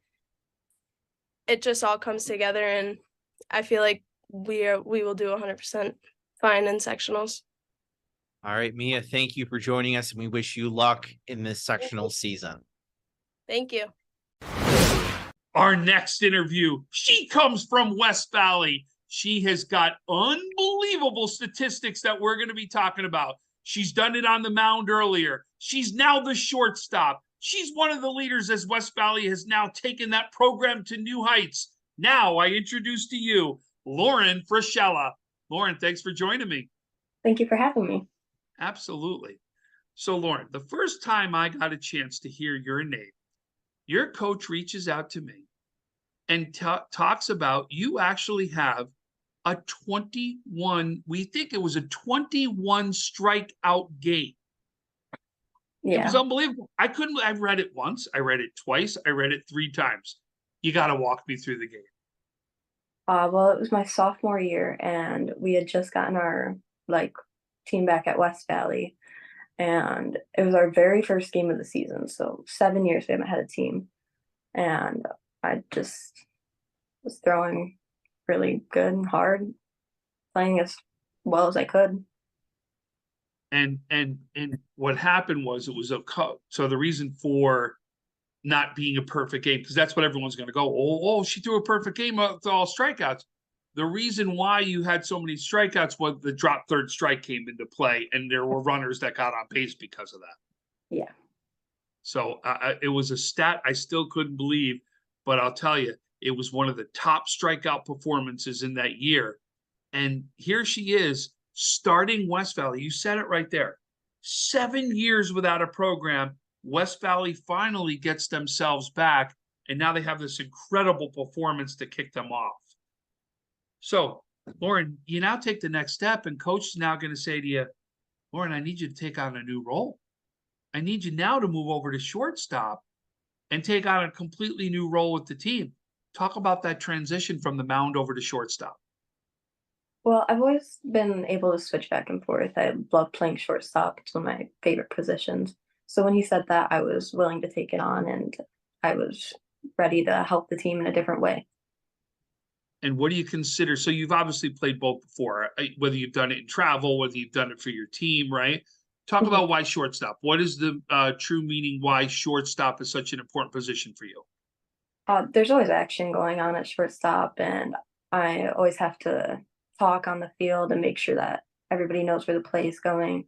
it just all comes together, and I feel like we will do 100% fine in sectionals. All right, Mia, thank you for joining us, and we wish you luck in this sectional season. Thank you. Our next interview, she comes from West Valley. She has got unbelievable statistics that we're going to be talking about. She's done it on the mound earlier. She's now the shortstop. She's one of the leaders as West Valley has now taken that program to new heights. Now I introduce to you Lauren Frischella. Lauren, thanks for joining me. Thank you for having me. Absolutely. So, Lauren, the first time I got a chance to hear your name, your coach reaches out to me and talks about you actually have a 21, we think it was a 21 strikeout game. It was unbelievable. I've read it once, I read it twice, I read it 3 times. You got to walk me through the game. Well, it was my sophomore year, and we had just gotten our team back at West Valley, and it was our very first game of the season. So 7 years we haven't had a team, and I just was throwing really good and hard, playing as well as I could. And what happened was it was so the reason for not being a perfect game, because that's what everyone's going to go, oh, she threw a perfect game with all strikeouts. The reason why you had so many strikeouts was the drop third strike came into play, and there were runners that got on base because of that. Yeah. So it was a stat I still couldn't believe, but I'll tell you, it was one of the top strikeout performances in that year. And here she is starting West Valley. You said it right there. 7 years without a program. West Valley finally gets themselves back, and now they have this incredible performance to kick them off. So, Lauren, you now take the next step, and coach is now going to say to you, Lauren, I need you to take on a new role. I need you now to move over to shortstop and take on a completely new role with the team. Talk about that transition from the mound over to shortstop. Well, I've always been able to switch back and forth. I love playing shortstop. It's one of my favorite positions. So when he said that, I was willing to take it on, and I was ready to help the team in a different way. And what do you consider? So you've obviously played both before, whether you've done it in travel, whether you've done it for your team, right? Talk about why shortstop. What is the true meaning why shortstop is such an important position for you? There's always action going on at shortstop, and I always have to talk on the field and make sure that everybody knows where the play is going.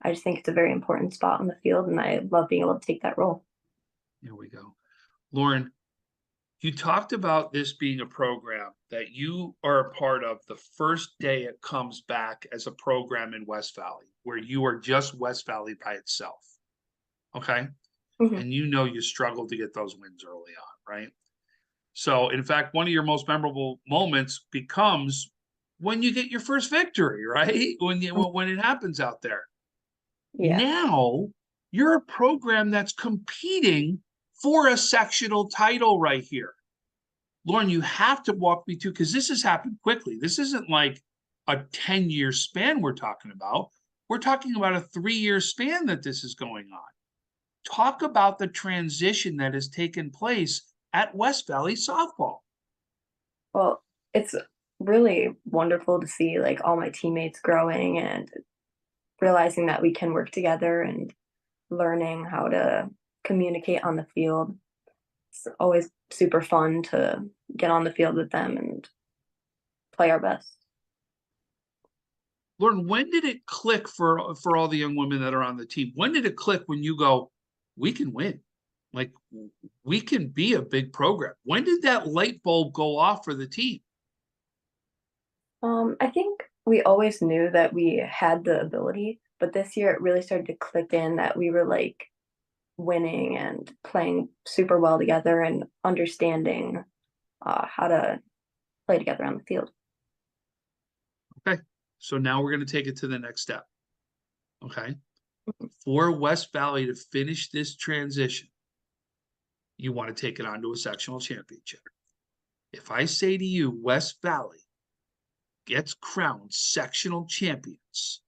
I just think it's a very important spot on the field, and I love being able to take that role. Here we go. Lauren, you talked about this being a program that you are a part of the first day it comes back as a program in West Valley, where you are just West Valley by itself. Okay? And you struggled to get those wins early on, right? So, in fact, one of your most memorable moments becomes when you get your first victory, right? When it happens out there. Yeah. Now you're a program that's competing for a sectional title right here. Lauren, you have to walk me through, because this has happened quickly. This isn't like a 10-year span we're talking about. We're talking about a 3-year span that this is going on. Talk about the transition that has taken place at West Valley softball. Well, it's really wonderful to see all my teammates growing and realizing that we can work together and learning how to communicate on the field. It's always super fun to get on the field with them and play our best. Lauren, when did it click for all the young women that are on the team? When did it click when you go, we can win? We can be a big program. When did that light bulb go off for the team? I think we always knew that we had the ability, but this year it really started to click in that we were winning and playing super well together and understanding how to play together on the field. Okay, so now we're going to take it to the next step. Okay, for West Valley to finish this transition, you want to take it on to a sectional championship. If I say to you, West Valley gets crowned sectional champions,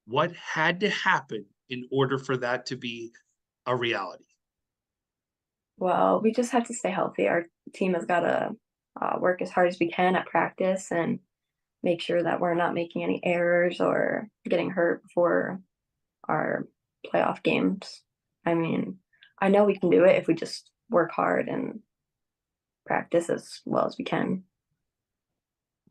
what had to happen in order for that to be a reality? Well, we just have to stay healthy. Our team has got to work as hard as we can at practice and make sure that we're not making any errors or getting hurt before our playoff games. I mean, I know we can do it if we just work hard and practice as well as we can.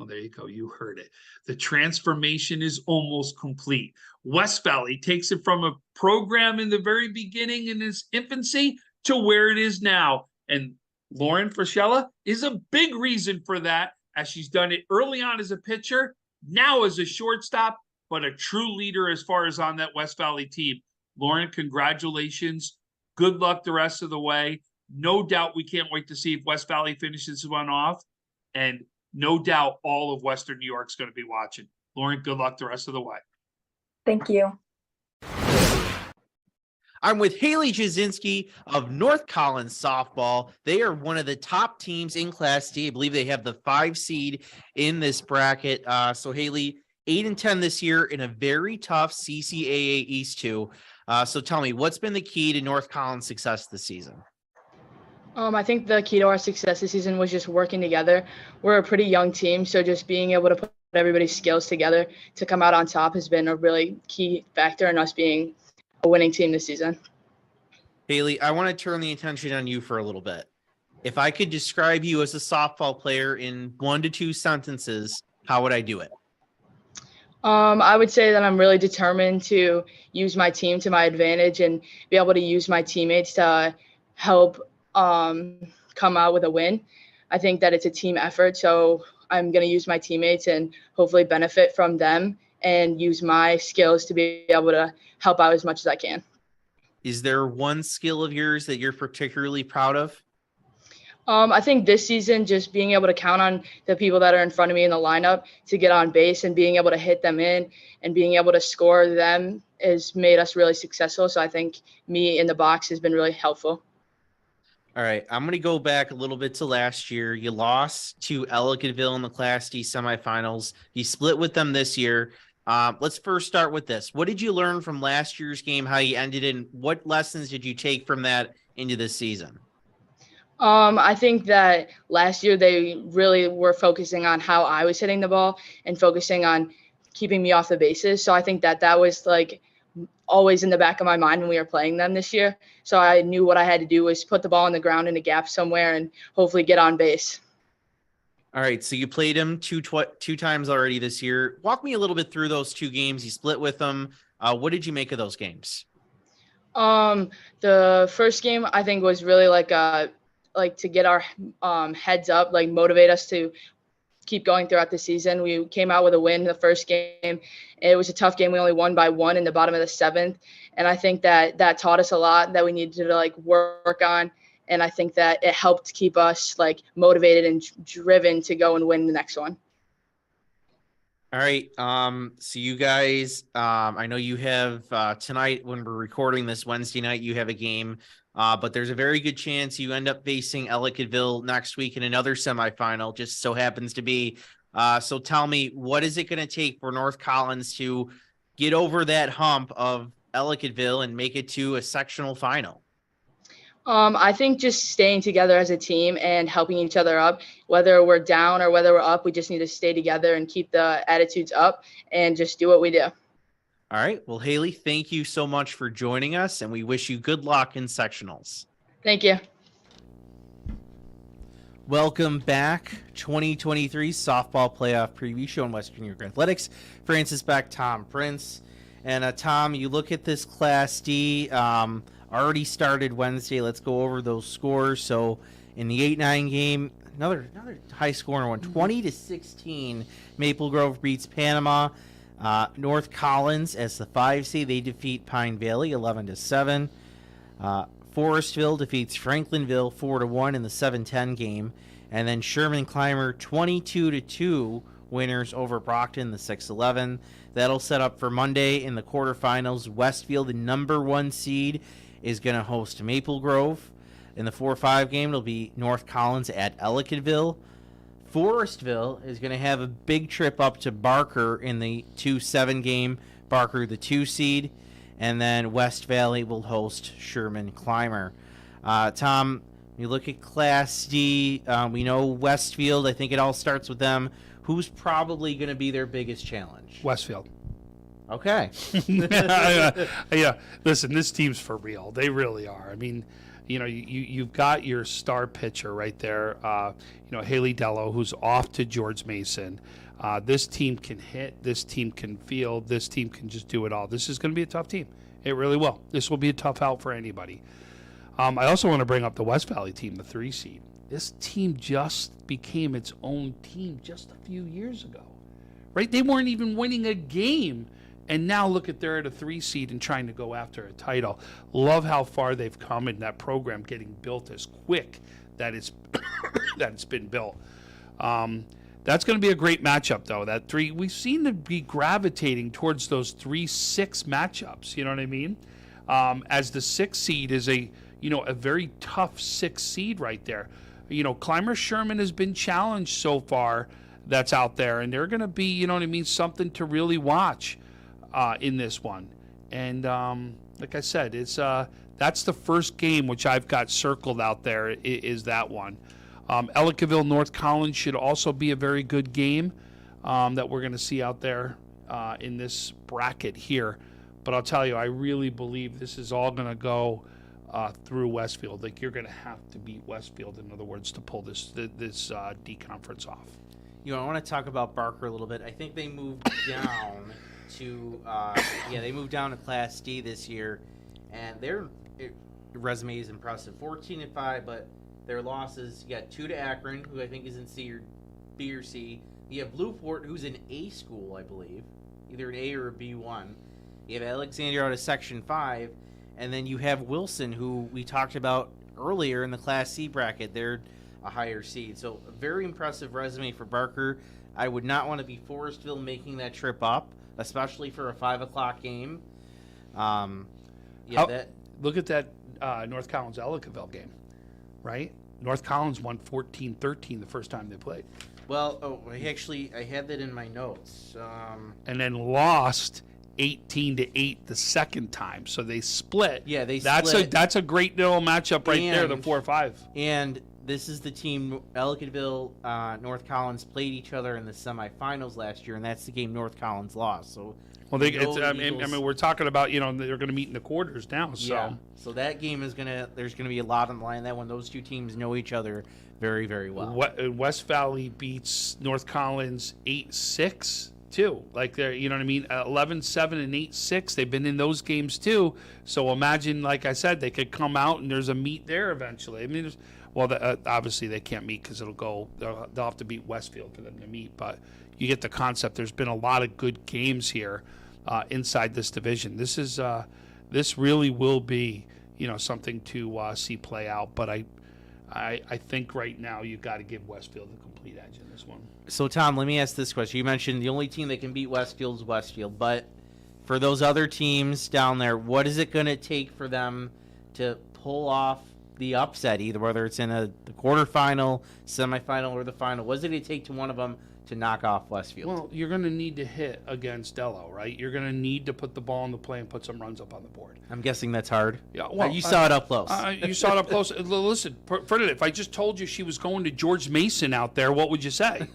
Well, there you go. You heard it. The transformation is almost complete. West Valley takes it from a program in the very beginning in its infancy to where it is now. And Lauren Frischella is a big reason for that, as she's done it early on as a pitcher, now as a shortstop, but a true leader as far as on that West Valley team. Lauren, congratulations. Good luck the rest of the way. No doubt we can't wait to see if West Valley finishes one off. And no doubt all of Western New York's going to be watching. Lauren, good luck the rest of the way. Thank you. I'm with Haley Jasinski of North Collins Softball. They are one of the top teams in Class D. I believe they have the 5 seed in this bracket. So Haley, 8-10 this year in a very tough CCAA East 2. So tell me, what's been the key to North Collins' success this season? I think the key to our success this season was just working together. We're a pretty young team, so just being able to put everybody's skills together to come out on top has been a really key factor in us being a winning team this season. Haley, I want to turn the attention on you for a little bit. If I could describe you as a softball player in 1 to 2 sentences, how would I do it? I would say that I'm really determined to use my team to my advantage and be able to use my teammates to help come out with a win. I think that it's a team effort, so I'm going to use my teammates and hopefully benefit from them and use my skills to be able to help out as much as I can. Is there one skill of yours that you're particularly proud of? I think this season, just being able to count on the people that are in front of me in the lineup to get on base and being able to hit them in and being able to score them has made us really successful. So I think me in the box has been really helpful. All right, I'm going to go back a little bit to last year. You lost to Ellicottville in the Class D semifinals. You split with them this year. Let's first start with this. What did you learn from last year's game, how you ended it, and what lessons did you take from that into this season? I think that last year they really were focusing on how I was hitting the ball and focusing on keeping me off the bases. So I think that that was like always in the back of my mind when we were playing them this year. So I knew what I had to do was put the ball on the ground in a gap somewhere and hopefully get on base. All right, so you played him two times already this year. Walk me a little bit through those 2 games. You split with them. What did you make of those games? The first game I think was really like to get our heads up, like motivate us to keep going throughout the season. We came out with a win the first game. It was a tough game. We only won by 1 in the bottom of the 7th. And I think that that taught us a lot that we needed to like work on. And I think that it helped keep us like motivated and driven to go and win the next one. All right. So you guys, I know you have tonight when we're recording this Wednesday night, you have a game, but there's a very good chance you end up facing Ellicottville next week in another semifinal, just so happens to be. So tell me, what is it going to take for North Collins to get over that hump of Ellicottville and make it to a sectional final? I think just staying together as a team and helping each other up, whether we're down or whether we're up, we just need to stay together and keep the attitudes up and just do what we do. All right. Well, Haley, thank you so much for joining us, and we wish you good luck in sectionals. Thank you. Welcome back. 2023 softball playoff preview show on Western New York Athletics. Francis Beck, Tom Prince. And Tom, you look at this Class D, already started Wednesday. Let's go over those scores. So in the 8-9 game, another high scoring one, 20-16. Maple Grove beats Panama. North Collins as the 5 seed, they defeat Pine Valley 11-7. Forestville defeats Franklinville 4-1 in the 7-10 game, and then Sherman Clymer 22-2 winners over Brockton the 6-11. That'll set up for Monday in the quarterfinals. Westfield, the number 1 seed, is going to host Maple Grove. In the 4-5 game, it'll be North Collins at Ellicottville. Forestville is going to have a big trip up to Barker in the 2-7 game. Barker, the 2 seed. And then West Valley will host Sherman Clymer. Tom, you look at Class D. We know Westfield. I think it all starts with them. Who's probably going to be their biggest challenge? Westfield. Okay. Yeah. Listen, this team's for real. They really are. I mean, you've got your star pitcher right there, Haley Dello, who's off to George Mason. This team can hit. This team can field. This team can just do it all. This is going to be a tough team. It really will. This will be a tough out for anybody. I also want to bring up the West Valley team, the 3 seed. This team just became its own team just a few years ago, right? They weren't even winning a game. And now look at they're at a 3 seed and trying to go after a title. Love how far they've come in that program getting built as quick that it's been built. That's going to be a great matchup, though. That 3, we seem to be gravitating towards those 3-6 matchups. You know what I mean? As the 6 seed is a very tough 6 seed right there. Clymer Sherman has been challenged so far. That's out there, and they're going to be, something to really watch in this one. And like I said, it's that's the first game which I've got circled out there is that one. Ellicottville North Collins should also be a very good game that we're going to see out there in this bracket here. But I'll tell you, I really believe this is all going to go through Westfield. Like, you're going to have to beat Westfield, in other words, to pull this D conference off. I want to talk about Barker a little bit. I think they moved down to they moved down to Class D this year, and their resume is impressive. 14-5, but their losses, you got 2 to Akron, who I think is in B or C. You have Blueport, who's an A school, I believe, either an A or a B1. You have Alexandria out of Section 5, and then you have Wilson, who we talked about earlier in the Class C bracket. They're a higher seed. So a very impressive resume for Barker. I would not want to be Forestville making that trip up, especially for a 5 o'clock game. Look at that North Collins Ellicottville game, right? North Collins won 14-13 the first time they played. Well, I had that in my notes. And then lost 18-8 the second time, so they split. Yeah, split. That's a great little matchup right there, the 4-5. And this is the team Ellicottville, North Collins played each other in the semifinals last year, and that's the game North Collins lost. So, well, we're talking about they're going to meet in the quarters now. So, yeah. So that game there's gonna be a lot on the line. That one, those two teams know each other very, very well. West Valley beats North Collins 8-6. Too, like they're 11-7 and 8-6. They've been in those games too. So imagine, like I said, they could come out and there's a meet there eventually. I mean, obviously they can't meet because they'll have to beat Westfield for them to meet. But you get the concept. There's been a lot of good games here inside this division. This really will be something to see play out. But I think right now you've got to give Westfield the complete edge in this one. So, Tom, let me ask this question. You mentioned the only team that can beat Westfield is Westfield, but for those other teams down there, what is it going to take for them to pull off the upset, either whether it's in the quarterfinal, semifinal, or the final? What is it going to take to one of them to knock off Westfield? Well, you're going to need to hit against Dello, right? You're going to need to put the ball in the play and put some runs up on the board. I'm guessing that's hard. Yeah, well, you saw it up close. You saw it up close. Listen, Ferdinand, if I just told you she was going to George Mason out there, what would you say?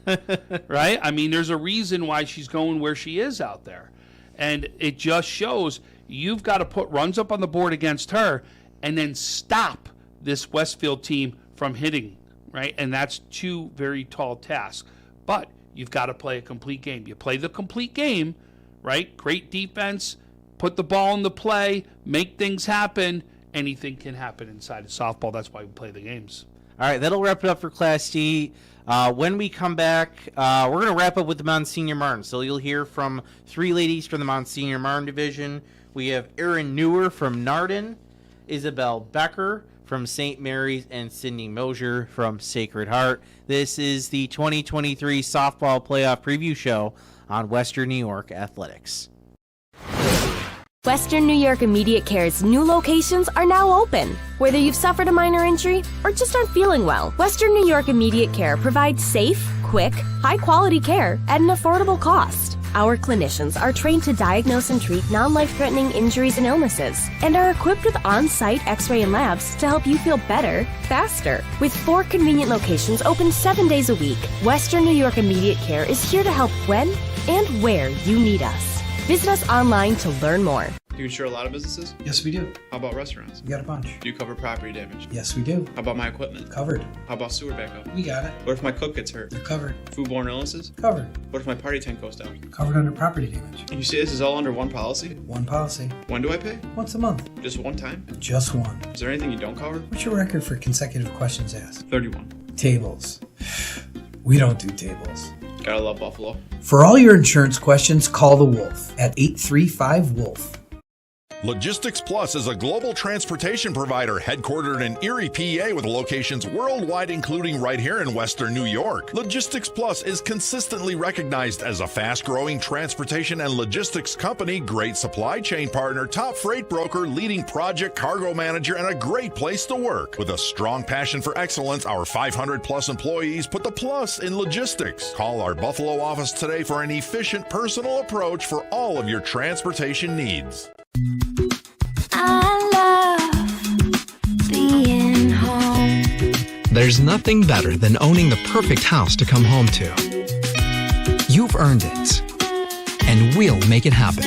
Right? I mean, there's a reason why she's going where she is out there. And it just shows you've got to put runs up on the board against her and then stop this Westfield team from hitting, right? And that's 2 very tall tasks. But you've got to play a complete game. You play the complete game, right? Great defense, put the ball in the play, make things happen. Anything can happen inside of softball. That's why we play the games. All right, that'll wrap it up for Class D. When we come back, we're going to wrap up with the Monsignor Martin. So you'll hear from 3 ladies from the Monsignor Martin division. We have Erin Newer from Nardin, Isabel Becker from St. Mary's, and Sydney Mosier from Sacred Heart. This is the 2023 Softball Playoff Preview Show on Western New York Athletics. Western New York Immediate Care's new locations are now open. Whether you've suffered a minor injury or just aren't feeling well, Western New York Immediate Care provides safe, quick, high-quality care at an affordable cost. Our clinicians are trained to diagnose and treat non-life-threatening injuries and illnesses and are equipped with on-site x-ray and labs to help you feel better, faster. With 4 convenient locations open 7 days a week, Western New York Immediate Care is here to help when and where you need us. Visit us online to learn more. Do you insure a lot of businesses? Yes, we do. How about restaurants? We got a bunch. Do you cover property damage? Yes, we do. How about my equipment? Covered. How about sewer backup? We got it. What if my cook gets hurt? They're covered. Foodborne illnesses? Covered. What if my party tent goes down? Covered under property damage. And you say this is all under one policy? One policy. When do I pay? Once a month. Just one time? Just one. Is there anything you don't cover? What's your record for consecutive questions asked? 31. Tables. We don't do tables. Gotta love Buffalo. For all your insurance questions, call the Wolf at 835-WOLF. Logistics Plus is a global transportation provider headquartered in Erie, PA, with locations worldwide, including right here in Western New York. Logistics Plus is consistently recognized as a fast-growing transportation and logistics company, great supply chain partner, top freight broker, leading project cargo manager, and a great place to work. With a strong passion for excellence, our 500-plus employees put the plus in logistics. Call our Buffalo office today for an efficient, personal approach for all of your transportation needs. I love being home. There's nothing better than owning the perfect house to come home to. You've earned it, and we'll make it happen.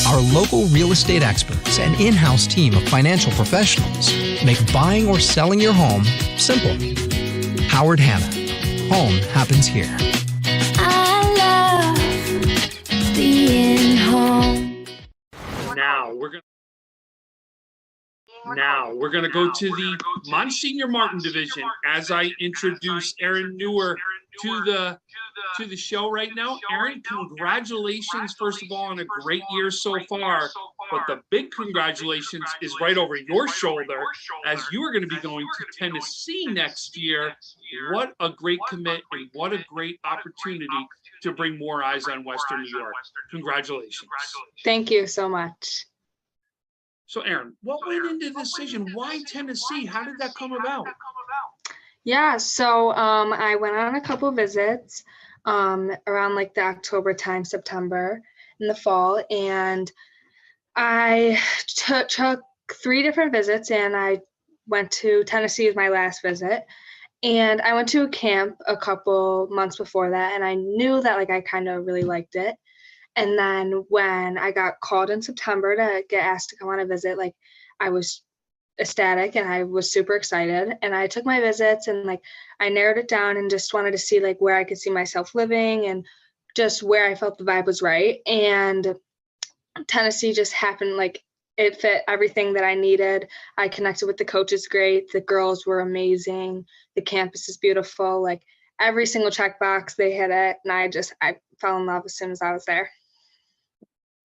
Our local real estate experts and in-house team of financial professionals make buying or selling your home simple. Howard Hanna. Home happens here. I love being home. Now we're gonna go to the Monsignor Martin division as I introduce Aaron Newer to the show right now. Aaron, congratulations first of all on a great year so far, but the big congratulations is right over your shoulder as you are going to be going to Tennessee next year. What a great commit and what a great opportunity to bring more eyes on Western New York. Congratulations. Thank you so much. So Aaron, what went into the decision? Why Tennessee? How did that come about? Yeah, so I went on a couple visits around like the October time, September in the fall, and I took 3 different visits, and I went to Tennessee as my last visit. And I went to a camp a couple months before that, and I knew that like I kind of really liked it. And then when I got called in September to get asked to come on a visit, like I was ecstatic and I was super excited. And I took my visits and like I narrowed it down and just wanted to see like where I could see myself living and just where I felt the vibe was right. And Tennessee just happened, like it fit everything that I needed. I connected with the coaches great. The girls were amazing. The campus is beautiful. Like every single checkbox they hit it. And I fell in love as soon as I was there.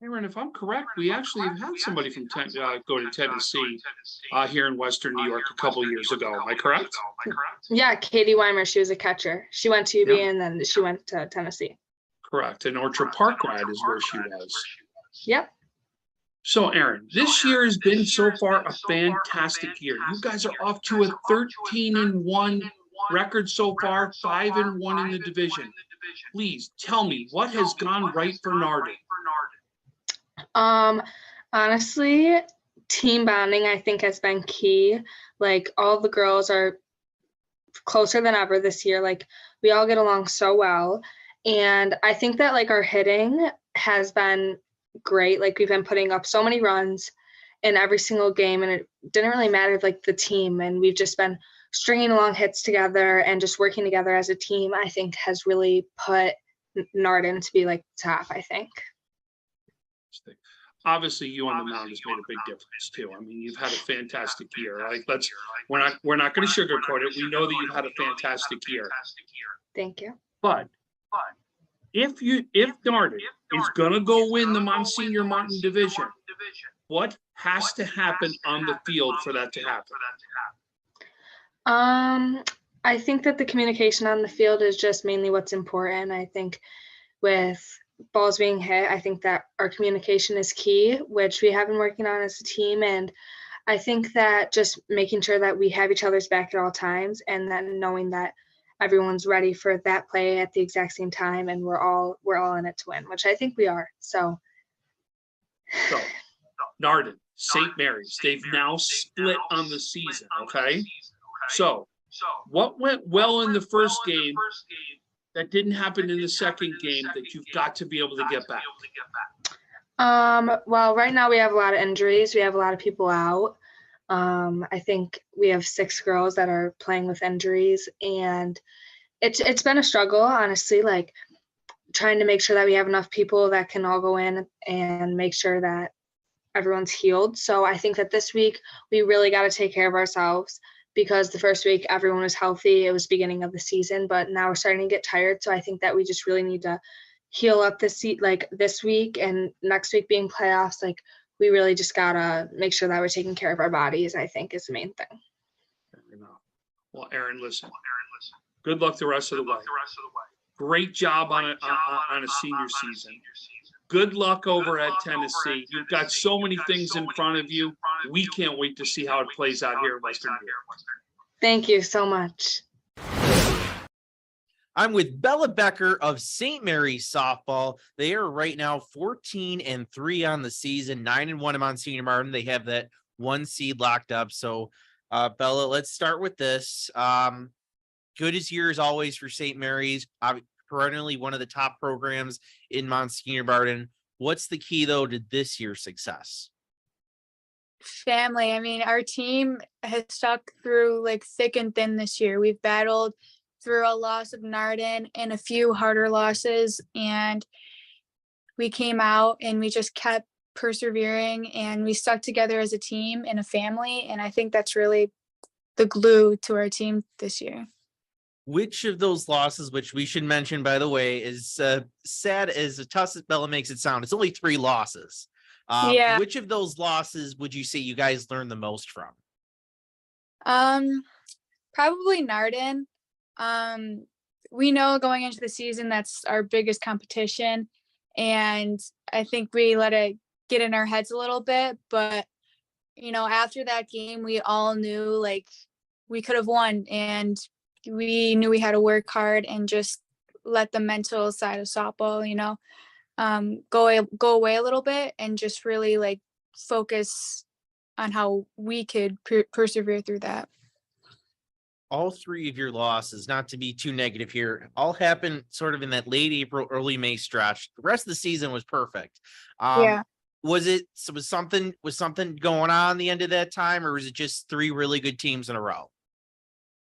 Aaron, if I'm correct, we actually have had somebody from go to Tennessee here in Western New York a couple years ago. Am I correct? Yeah, Katie Weimer, she was a catcher. She went to UB and then she went to Tennessee. Correct. And Orchard Park grad is where she was. Yep. So Aaron, this year has been so far a fantastic year. You guys are off to a 13-1 record so far, 5-1 in the division. Please tell me what has gone right for Narden. Honestly, team bonding I think has been key. Like all the girls are closer than ever this year. Like we all get along so well. And I think that like our hitting has been great. Like we've been putting up so many runs in every single game, and it didn't really matter like the team. And we've just been stringing along hits together and just working together as a team, I think has really put Narden to be like top, I think. Obviously, you on the mound has made a big difference too. I mean, you've had a fantastic year. Like we're not going to sugarcoat it. We know that you've had a fantastic year. Thank you. But if Narden is going to go win the Monsignor Martin division, what has to happen on the field for that to happen? I think that the communication on the field is just mainly what's important. I think with balls being hit, I think that our communication is key, which we have been working on as a team. And I think that just making sure that we have each other's back at all times, and then knowing that everyone's ready for that play at the exact same time, and we're all in it to win, which I think we are. So Narden, St. Mary's, they've now split on the season. Okay. So what went well in the first game that didn't happen in the second game that you've got to be able to get back? Well, right now we have a lot of injuries. We have a lot of people out. I think we have 6 girls that are playing with injuries, and it's been a struggle, honestly, like trying to make sure that we have enough people that can all go in and make sure that everyone's healed. So I think that this week we really got to take care of ourselves, because the first week everyone was healthy. It was beginning of the season, but now we're starting to get tired. So I think that we just really need to heal up this week, and next week being playoffs, like we really just gotta make sure that we're taking care of our bodies, I think, is the main thing. Well, Erin, listen. Good luck the rest of the way. Great job on a senior season. Good luck over at Tennessee. You've got so many things in front of you. We can't wait to see how it plays out here in Western New York. Thank you so much. I'm with Bella Becker of St. Mary's softball. They are right now 14-3 on the season, 9-1 in Monsignor Martin. They have that 1 seed locked up. So, Bella, let's start with this. Good as year as always for St. Mary's. Perennially one of the top programs in Monsignor Martin. What's the key though to this year's success? Family. I mean, our team has stuck through like thick and thin this year. We've battled through a loss of Narden and a few harder losses, and we came out and we just kept persevering, and we stuck together as a team and a family. And I think that's really the glue to our team this year. Which of those losses, which we should mention, by the way, is sad as tough as Bella makes it sound, it's only 3 losses. Yeah. Which of those losses would you say you guys learned the most from? Probably Narden. We know going into the season that's our biggest competition, and I think we let it get in our heads a little bit, but after that game we all knew like we could have won, and we knew we had to work hard and just let the mental side of softball go away a little bit, and just really like focus on how we could persevere through that. All 3 of your losses, not to be too negative here, all happened sort of in that late April, early May stretch. The rest of the season was perfect. Yeah. Was something going on the end of that time, or was it just 3 really good teams in a row?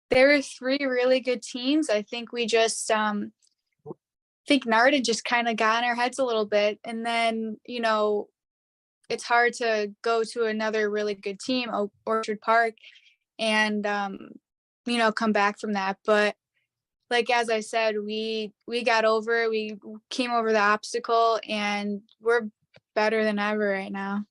There were 3 really good teams. I think we just think Narden just kind of got in our heads a little bit, and then it's hard to go to another really good team, Orchard Park, and come back from that. But like, as I said, we got over it. We came over the obstacle, and we're better than ever right now.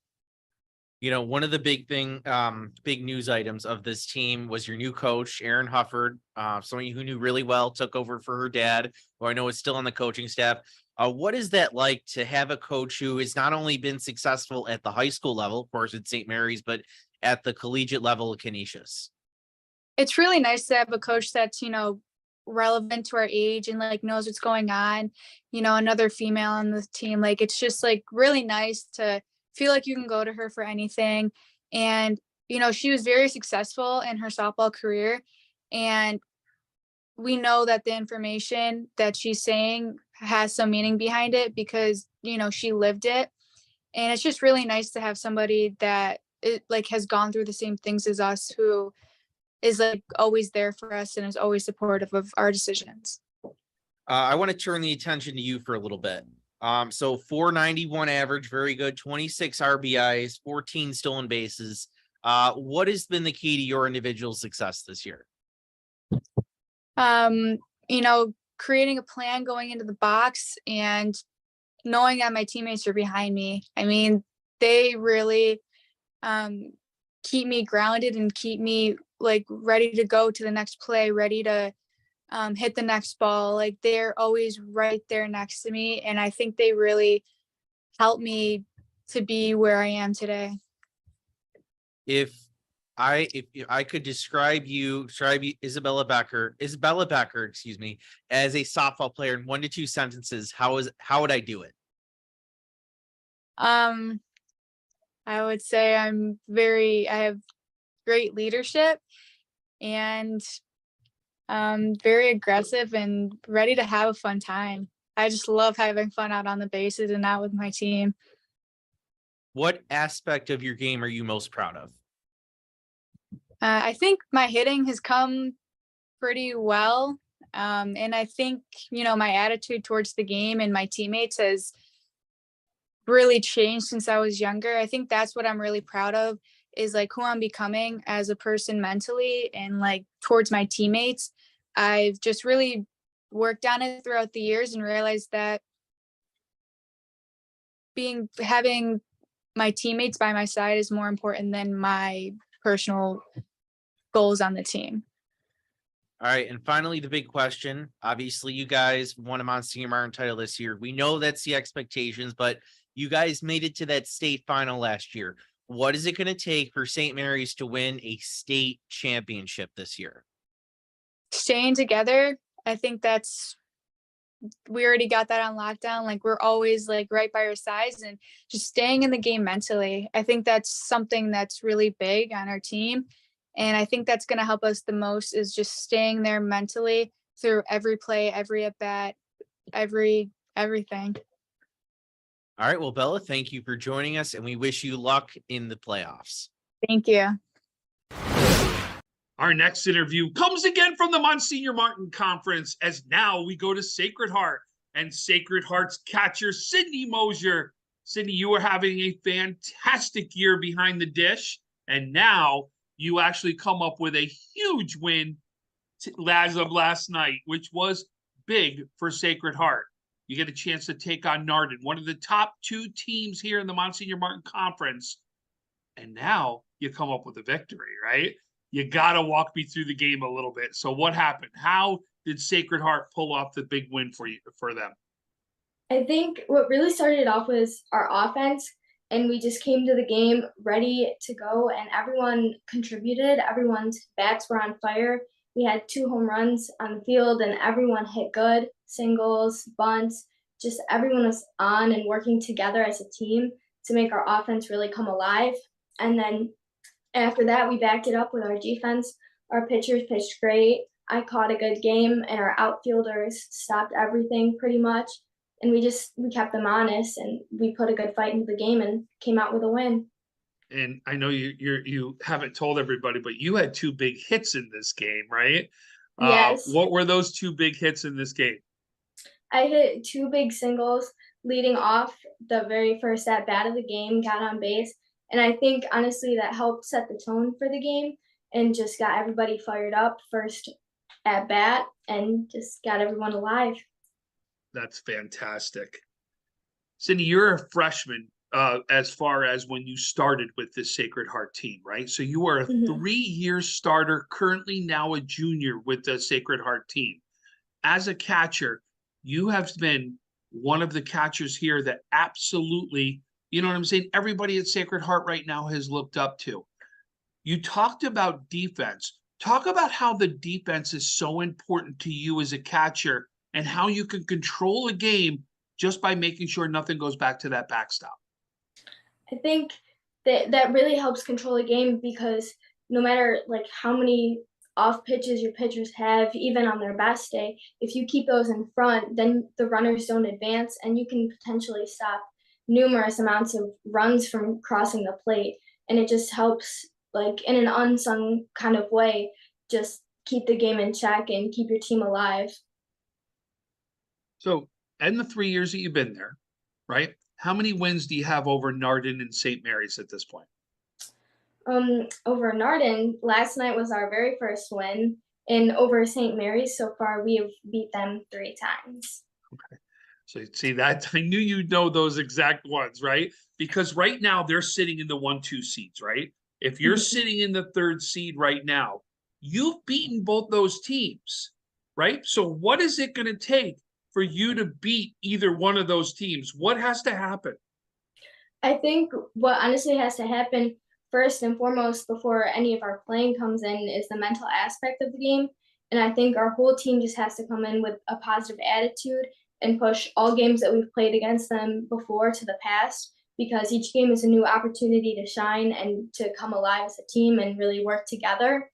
One of the big news items of this team was your new coach, Erin Hufford. Someone who knew really well, took over for her dad, who I know is still on the coaching staff. What is that like to have a coach who has not only been successful at the high school level, of course, at St. Mary's, but at the collegiate level at Canisius? It's really nice to have a coach that's, relevant to our age and like knows what's going on, another female on the team. Like, it's just like really nice to feel like you can go to her for anything. And, she was very successful in her softball career, and we know that the information that she's saying has some meaning behind it because, she lived it. And it's just really nice to have somebody that has gone through the same things as us, who is like always there for us and is always supportive of our decisions. I want to turn the attention to you for a little bit. So 491 average, very good, 26 RBIs, 14 stolen bases. What has been the key to your individual success this year? Creating a plan going into the box and knowing that my teammates are behind me. I mean, they really keep me grounded and keep me like ready to go to the next play, ready to hit the next ball. Like, they're always right there next to me, and I think they really helped me to be where I am today. If I could describe Isabella Becker, excuse me, as a softball player in 1 to 2 sentences, how would I do it? I would say I have great leadership, and very aggressive and ready to have a fun time. I just love having fun out on the bases and out with my team. What aspect of your game are you most proud of? I think my hitting has come pretty well. And I think, my attitude towards the game and my teammates has really changed since I was younger. I think that's what I'm really proud of, is like who I'm becoming as a person mentally and like towards my teammates. I've just really worked on it throughout the years and realized that having my teammates by my side is more important than my personal goals on the team. All right, and finally, the big question. Obviously, you guys won a Monsignor Martin title this year. We know that's the expectations, but you guys made it to that state final last year. What is it going to take for St. Mary's to win a state championship this year? Staying together. I think we already got that on lockdown. Like, we're always like right by our sides and just staying in the game mentally. I think that's something that's really big on our team. And I think that's going to help us the most, is just staying there mentally through every play, every at bat, everything. All right. Well, Bella, thank you for joining us, and we wish you luck in the playoffs. Thank you. Our next interview comes again from the Monsignor Martin Conference, as now we go to Sacred Heart and Sacred Heart's catcher, Sydney Mosier. Sydney, you are having a fantastic year behind the dish, and now you actually come up with a huge win as of last night, which was big for Sacred Heart. You get a chance to take on Nardin, one of the top two teams here in the Monsignor Martin Conference. And now you come up with a victory, right? You got to walk me through the game a little bit. So what happened? How did Sacred Heart pull off the big win for them? I think what really started off was our offense, and we just came to the game ready to go, and everyone contributed. Everyone's bats were on fire. We had 2 home runs on the field, and everyone hit good, singles, bunts. Just everyone was on and working together as a team to make our offense really come alive. And then after that, we backed it up with our defense. Our pitchers pitched great. I caught a good game, and our outfielders stopped everything pretty much. And we kept them honest, and we put a good fight into the game and came out with a win. And I know you haven't told everybody, but you had 2 big hits in this game, right? Yes. What were those 2 big hits in this game? I hit 2 big singles leading off the very first at bat of the game, got on base. And I think, honestly, that helped set the tone for the game and just got everybody fired up first at bat and just got everyone alive. That's fantastic. Cindy, you're a freshman as far as when you started with this Sacred Heart team, right? So you are a 3-year starter, currently now a junior with the Sacred Heart team. As a catcher, you have been one of the catchers here that absolutely, you know what I'm saying, everybody at Sacred Heart right now has looked up to. You talked about defense. Talk about how the defense is so important to you as a catcher and how you can control a game just by making sure nothing goes back to that backstop. I think that really helps control a game, because no matter like how many off pitches your pitchers have, even on their best day, if you keep those in front, then the runners don't advance, and you can potentially stop numerous amounts of runs from crossing the plate. And it just helps, like in an unsung kind of way, just keep the game in check and keep your team alive. So, in the 3 years that you've been there, right, how many wins do you have over Nardin and St. Mary's at this point? Over Nardin, last night was our very first win, and over St. Mary's so far, we have beat them 3 times. Okay. So see that, I knew you'd know those exact ones, right? Because right now they're sitting in the 1-2 seeds, right? If you're sitting in the 3rd seed right now, you've beaten both those teams, right? So what is it going to take for you to beat either one of those teams? What has to happen? I think what honestly has to happen first and foremost before any of our playing comes in is the mental aspect of the game. And I think our whole team just has to come in with a positive attitude and push all games that we've played against them before to the past, because each game is a new opportunity to shine and to come alive as a team and really work together.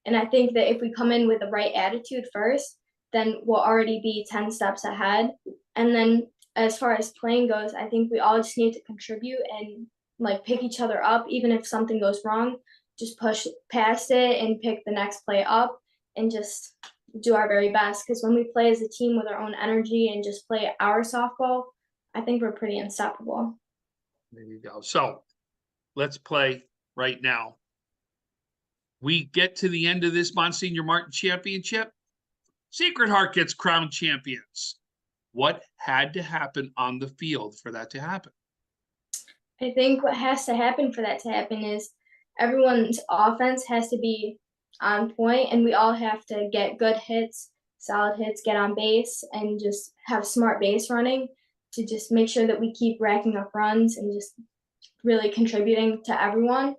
And I think that if we come in with the right attitude first, then we'll already be 10 steps ahead. And then as far as playing goes, I think we all just need to contribute and like pick each other up. Even if something goes wrong, just push past it and pick the next play up and just do our very best. Because when we play as a team with our own energy and just play our softball, I think we're pretty unstoppable. There you go. So let's play right now. We get to the end of this Monsignor Martin Championship. Sacred Heart gets crowned champions. What had to happen on the field for that to happen? I think what has to happen for that to happen is everyone's offense has to be on point, and we all have to get good hits, solid hits, get on base, and just have smart base running to just make sure that we keep racking up runs and just really contributing to everyone.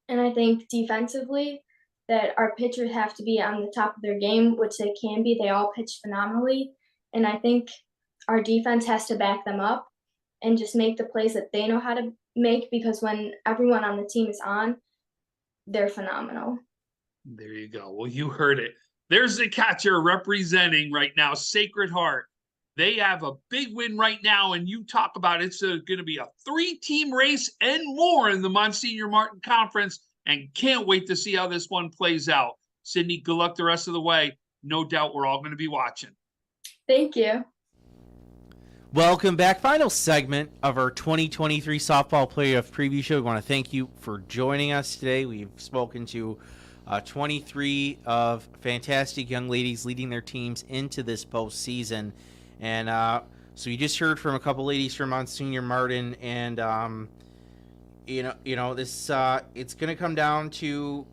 And I think defensively that our pitchers have to be on the top of their game, which they can be. They all pitch phenomenally. And I think our defense has to back them up and just make the plays that they know how to make, because when everyone on the team is on, they're phenomenal. There you go. Well, you heard it. There's the catcher representing right now, Sacred Heart. They have a big win right now, and you talk about it's going to be a 3-team race and more in the Monsignor Martin Conference, and can't wait to see how this one plays out. Sydney, good luck the rest of the way. No doubt we're all going to be watching. Thank you. Welcome back. Final segment of our 2023 softball playoff preview show. We want to thank you for joining us today. We've spoken to 23 of fantastic young ladies leading their teams into this postseason. And so you just heard from a couple ladies from Monsignor Martin, and this it's going to come down to,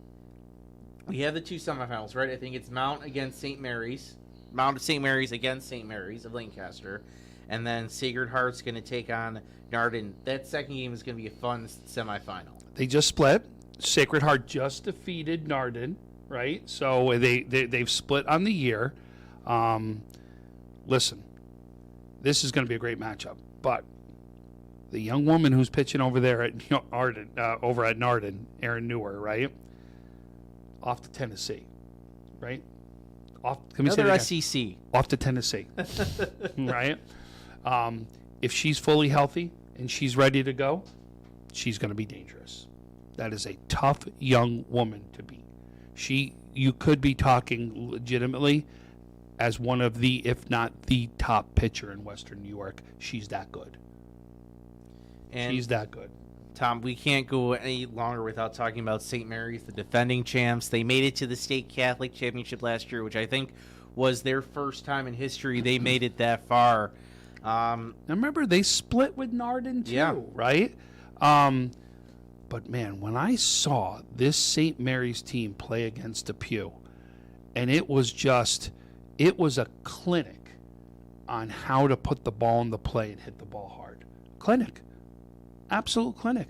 we have the two semifinals, right? I think it's Mount against St. Mary's, Mount St. Mary's against St. Mary's of Lancaster, and then Sacred Heart's going to take on Narden. That second game is going to be a fun semifinal. They just split. Sacred Heart just defeated Narden, right? So they've split on the year. Listen, this is going to be a great matchup, but the young woman who's pitching over there at Narden, Erin Newer, right? Off to Tennessee, right? Another SEC. Off to Tennessee, right? If she's fully healthy and she's ready to go, she's going to be dangerous. That is a tough young woman to beat. You could be talking legitimately as one of the, if not the top pitcher in Western New York. She's that good. And she's that good. Tom, we can't go any longer without talking about St. Mary's, the defending champs. They made it to the state Catholic championship last year, which I think was their first time in history they made it that far. Now remember, they split with Narden too, yeah. Right? But man, when I saw this St. Mary's team play against Depew, and it was a clinic on how to put the ball in the play and hit the ball hard. Clinic. Absolute clinic.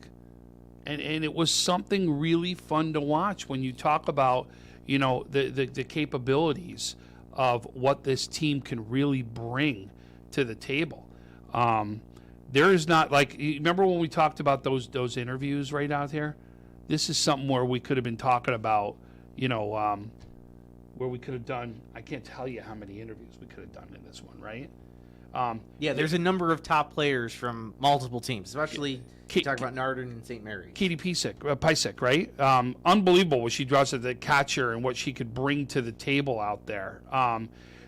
And it was something really fun to watch when you talk about, the capabilities of what this team can really bring to the table. There is not, like, remember when we talked about those interviews right out here? This is something where we could have been talking about, where we could have done, I can't tell you how many interviews we could have done in this one, right? There's a number of top players from multiple teams, especially talk about Narden and St. Mary's. Katie Pisek, right? Unbelievable what she draws as the catcher and what she could bring to the table out there.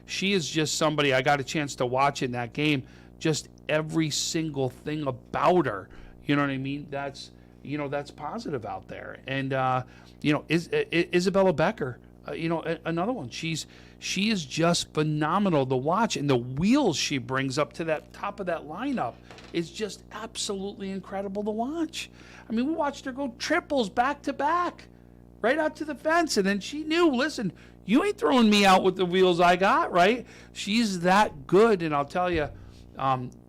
She is just somebody I got a chance to watch in that game. Just every single thing about her, you know what I mean? That's positive out there. And Isabella Becker, another one. She is just phenomenal to watch, and the wheels she brings up to that top of that lineup is just absolutely incredible to watch. I mean, we watched her go triples back to back, right out to the fence, and then she knew, listen, you ain't throwing me out with the wheels I got, right? She's that good, and I'll tell you,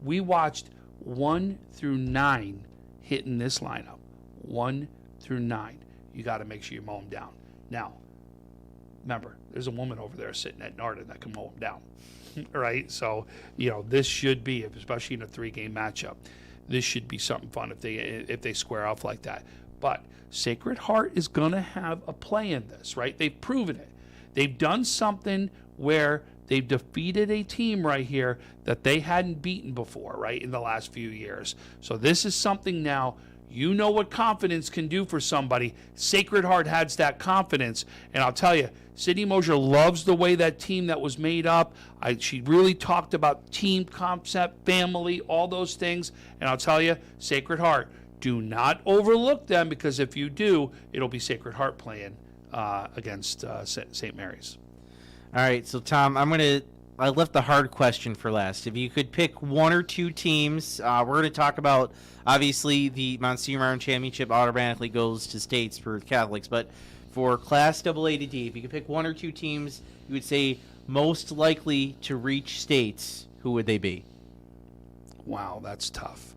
we watched 1 through 9 hitting this lineup. 1 through 9. You got to make sure you mow them down. Now, remember, there's a woman over there sitting at Narden that can mow them down, right? So, this should be, especially in a 3-game matchup, this should be something fun if they square off like that. But Sacred Heart is going to have a play in this, right? They've proven it. They've done something where they've defeated a team right here that they hadn't beaten before, right, in the last few years. So this is something now, you know what confidence can do for somebody. Sacred Heart has that confidence. And I'll tell you, Sydney Mosier loves the way that team that was made up. She really talked about team concept, family, all those things. And I'll tell you, Sacred Heart, do not overlook them, because if you do, it'll be Sacred Heart playing against St. Mary's. All right, so Tom, I left the hard question for last. If you could pick one or two teams, we're going to talk about, obviously, the Monsignor Martin Championship automatically goes to states for Catholics, but for Class AA to D, if you could pick one or two teams you would say most likely to reach states, who would they be? Wow, that's tough.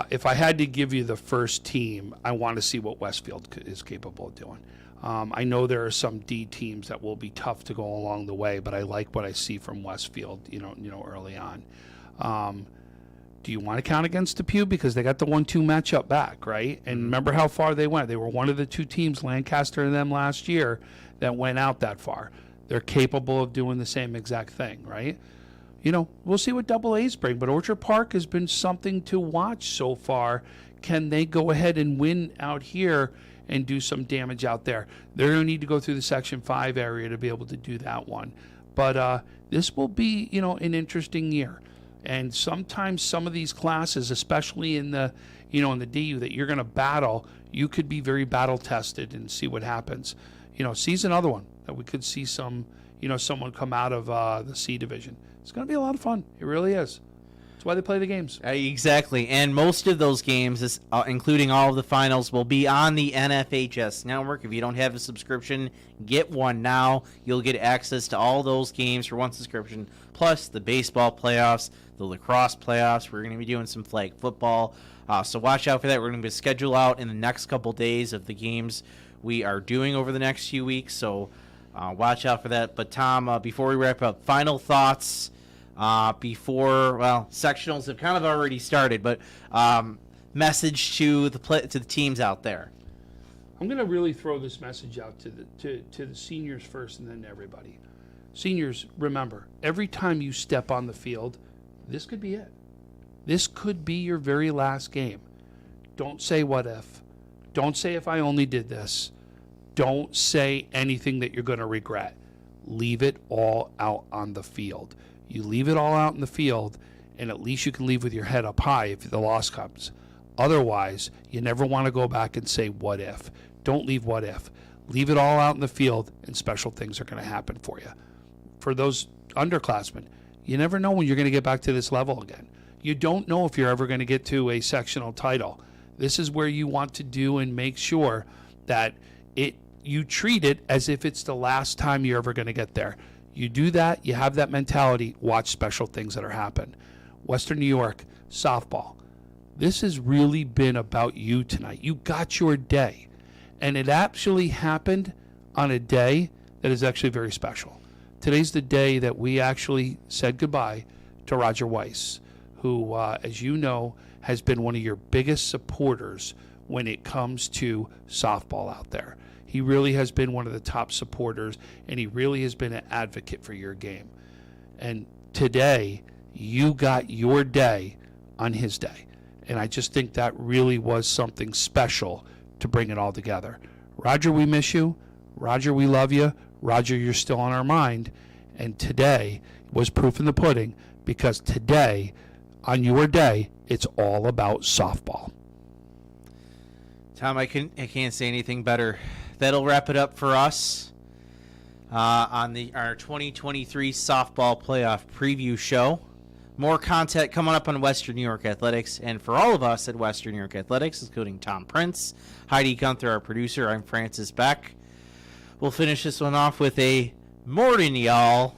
If I had to give you the first team, I want to see what Westfield is capable of doing. I know there are some D teams that will be tough to go along the way, but I like what I see from Westfield, early on. Do you want to count against Depew? Because they got the 1-2 matchup back, right? And remember how far they went. They were one of the two teams, Lancaster and them last year, that went out that far. They're capable of doing the same exact thing, right? We'll see what Double A's bring, but Orchard Park has been something to watch so far. Can they go ahead and win out here and do some damage out there? They're going to need to go through the Section 5 area to be able to do that one. But this will be, an interesting year. And sometimes some of these classes, especially in the, in the DU that you're going to battle, you could be very battle tested and see what happens. Sea's another one that we could see some, someone come out of the C division. It's going to be a lot of fun. It really is. That's why they play the games. Exactly. And most of those games, including all of the finals, will be on the NFHS network. If you don't have a subscription, get one now. You'll get access to all those games for one subscription, plus the baseball playoffs, the lacrosse playoffs. We're going to be doing some flag football. So watch out for that. We're going to schedule out in the next couple days of the games we are doing over the next few weeks. So watch out for that. But Tom, before we wrap up, final thoughts sectionals have kind of already started, but message to the teams out there. I'm going to really throw this message out to the seniors first, and then to everybody. Seniors, remember, every time you step on the field, this could be it. This could be your very last game. Don't say what if. Don't say if I only did this. Don't say anything that you're going to regret. Leave it all out on the field. You leave it all out in the field, and at least you can leave with your head up high if the loss comes. Otherwise, you never want to go back and say what if. Don't leave what if. Leave it all out in the field, and special things are going to happen for you. For those underclassmen, you never know when you're going to get back to this level again. You don't know if you're ever going to get to a sectional title. This is where you want to do and make sure that you treat it as if it's the last time you're ever going to get there. You do that, you have that mentality, watch special things that are happening. Western New York, softball. This has really been about you tonight. You got your day. And it actually happened on a day that is actually very special. Today's the day that we actually said goodbye to Roger Weiss, who, as you know, has been one of your biggest supporters when it comes to softball out there. He really has been one of the top supporters, and he really has been an advocate for your game. And today, you got your day on his day. And I just think that really was something special to bring it all together. Roger, we miss you. Roger, we love you. Roger, you're still on our mind. And today was proof in the pudding, because today, on your day, it's all about softball. Tom, I can't say anything better. That'll wrap it up for us on our 2023 softball playoff preview show. More content coming up on Western New York Athletics, and for all of us at Western New York Athletics, including Tom Prince, Heidi Gunther, our producer, I'm Francis Beck. We'll finish this one off with a morning, y'all.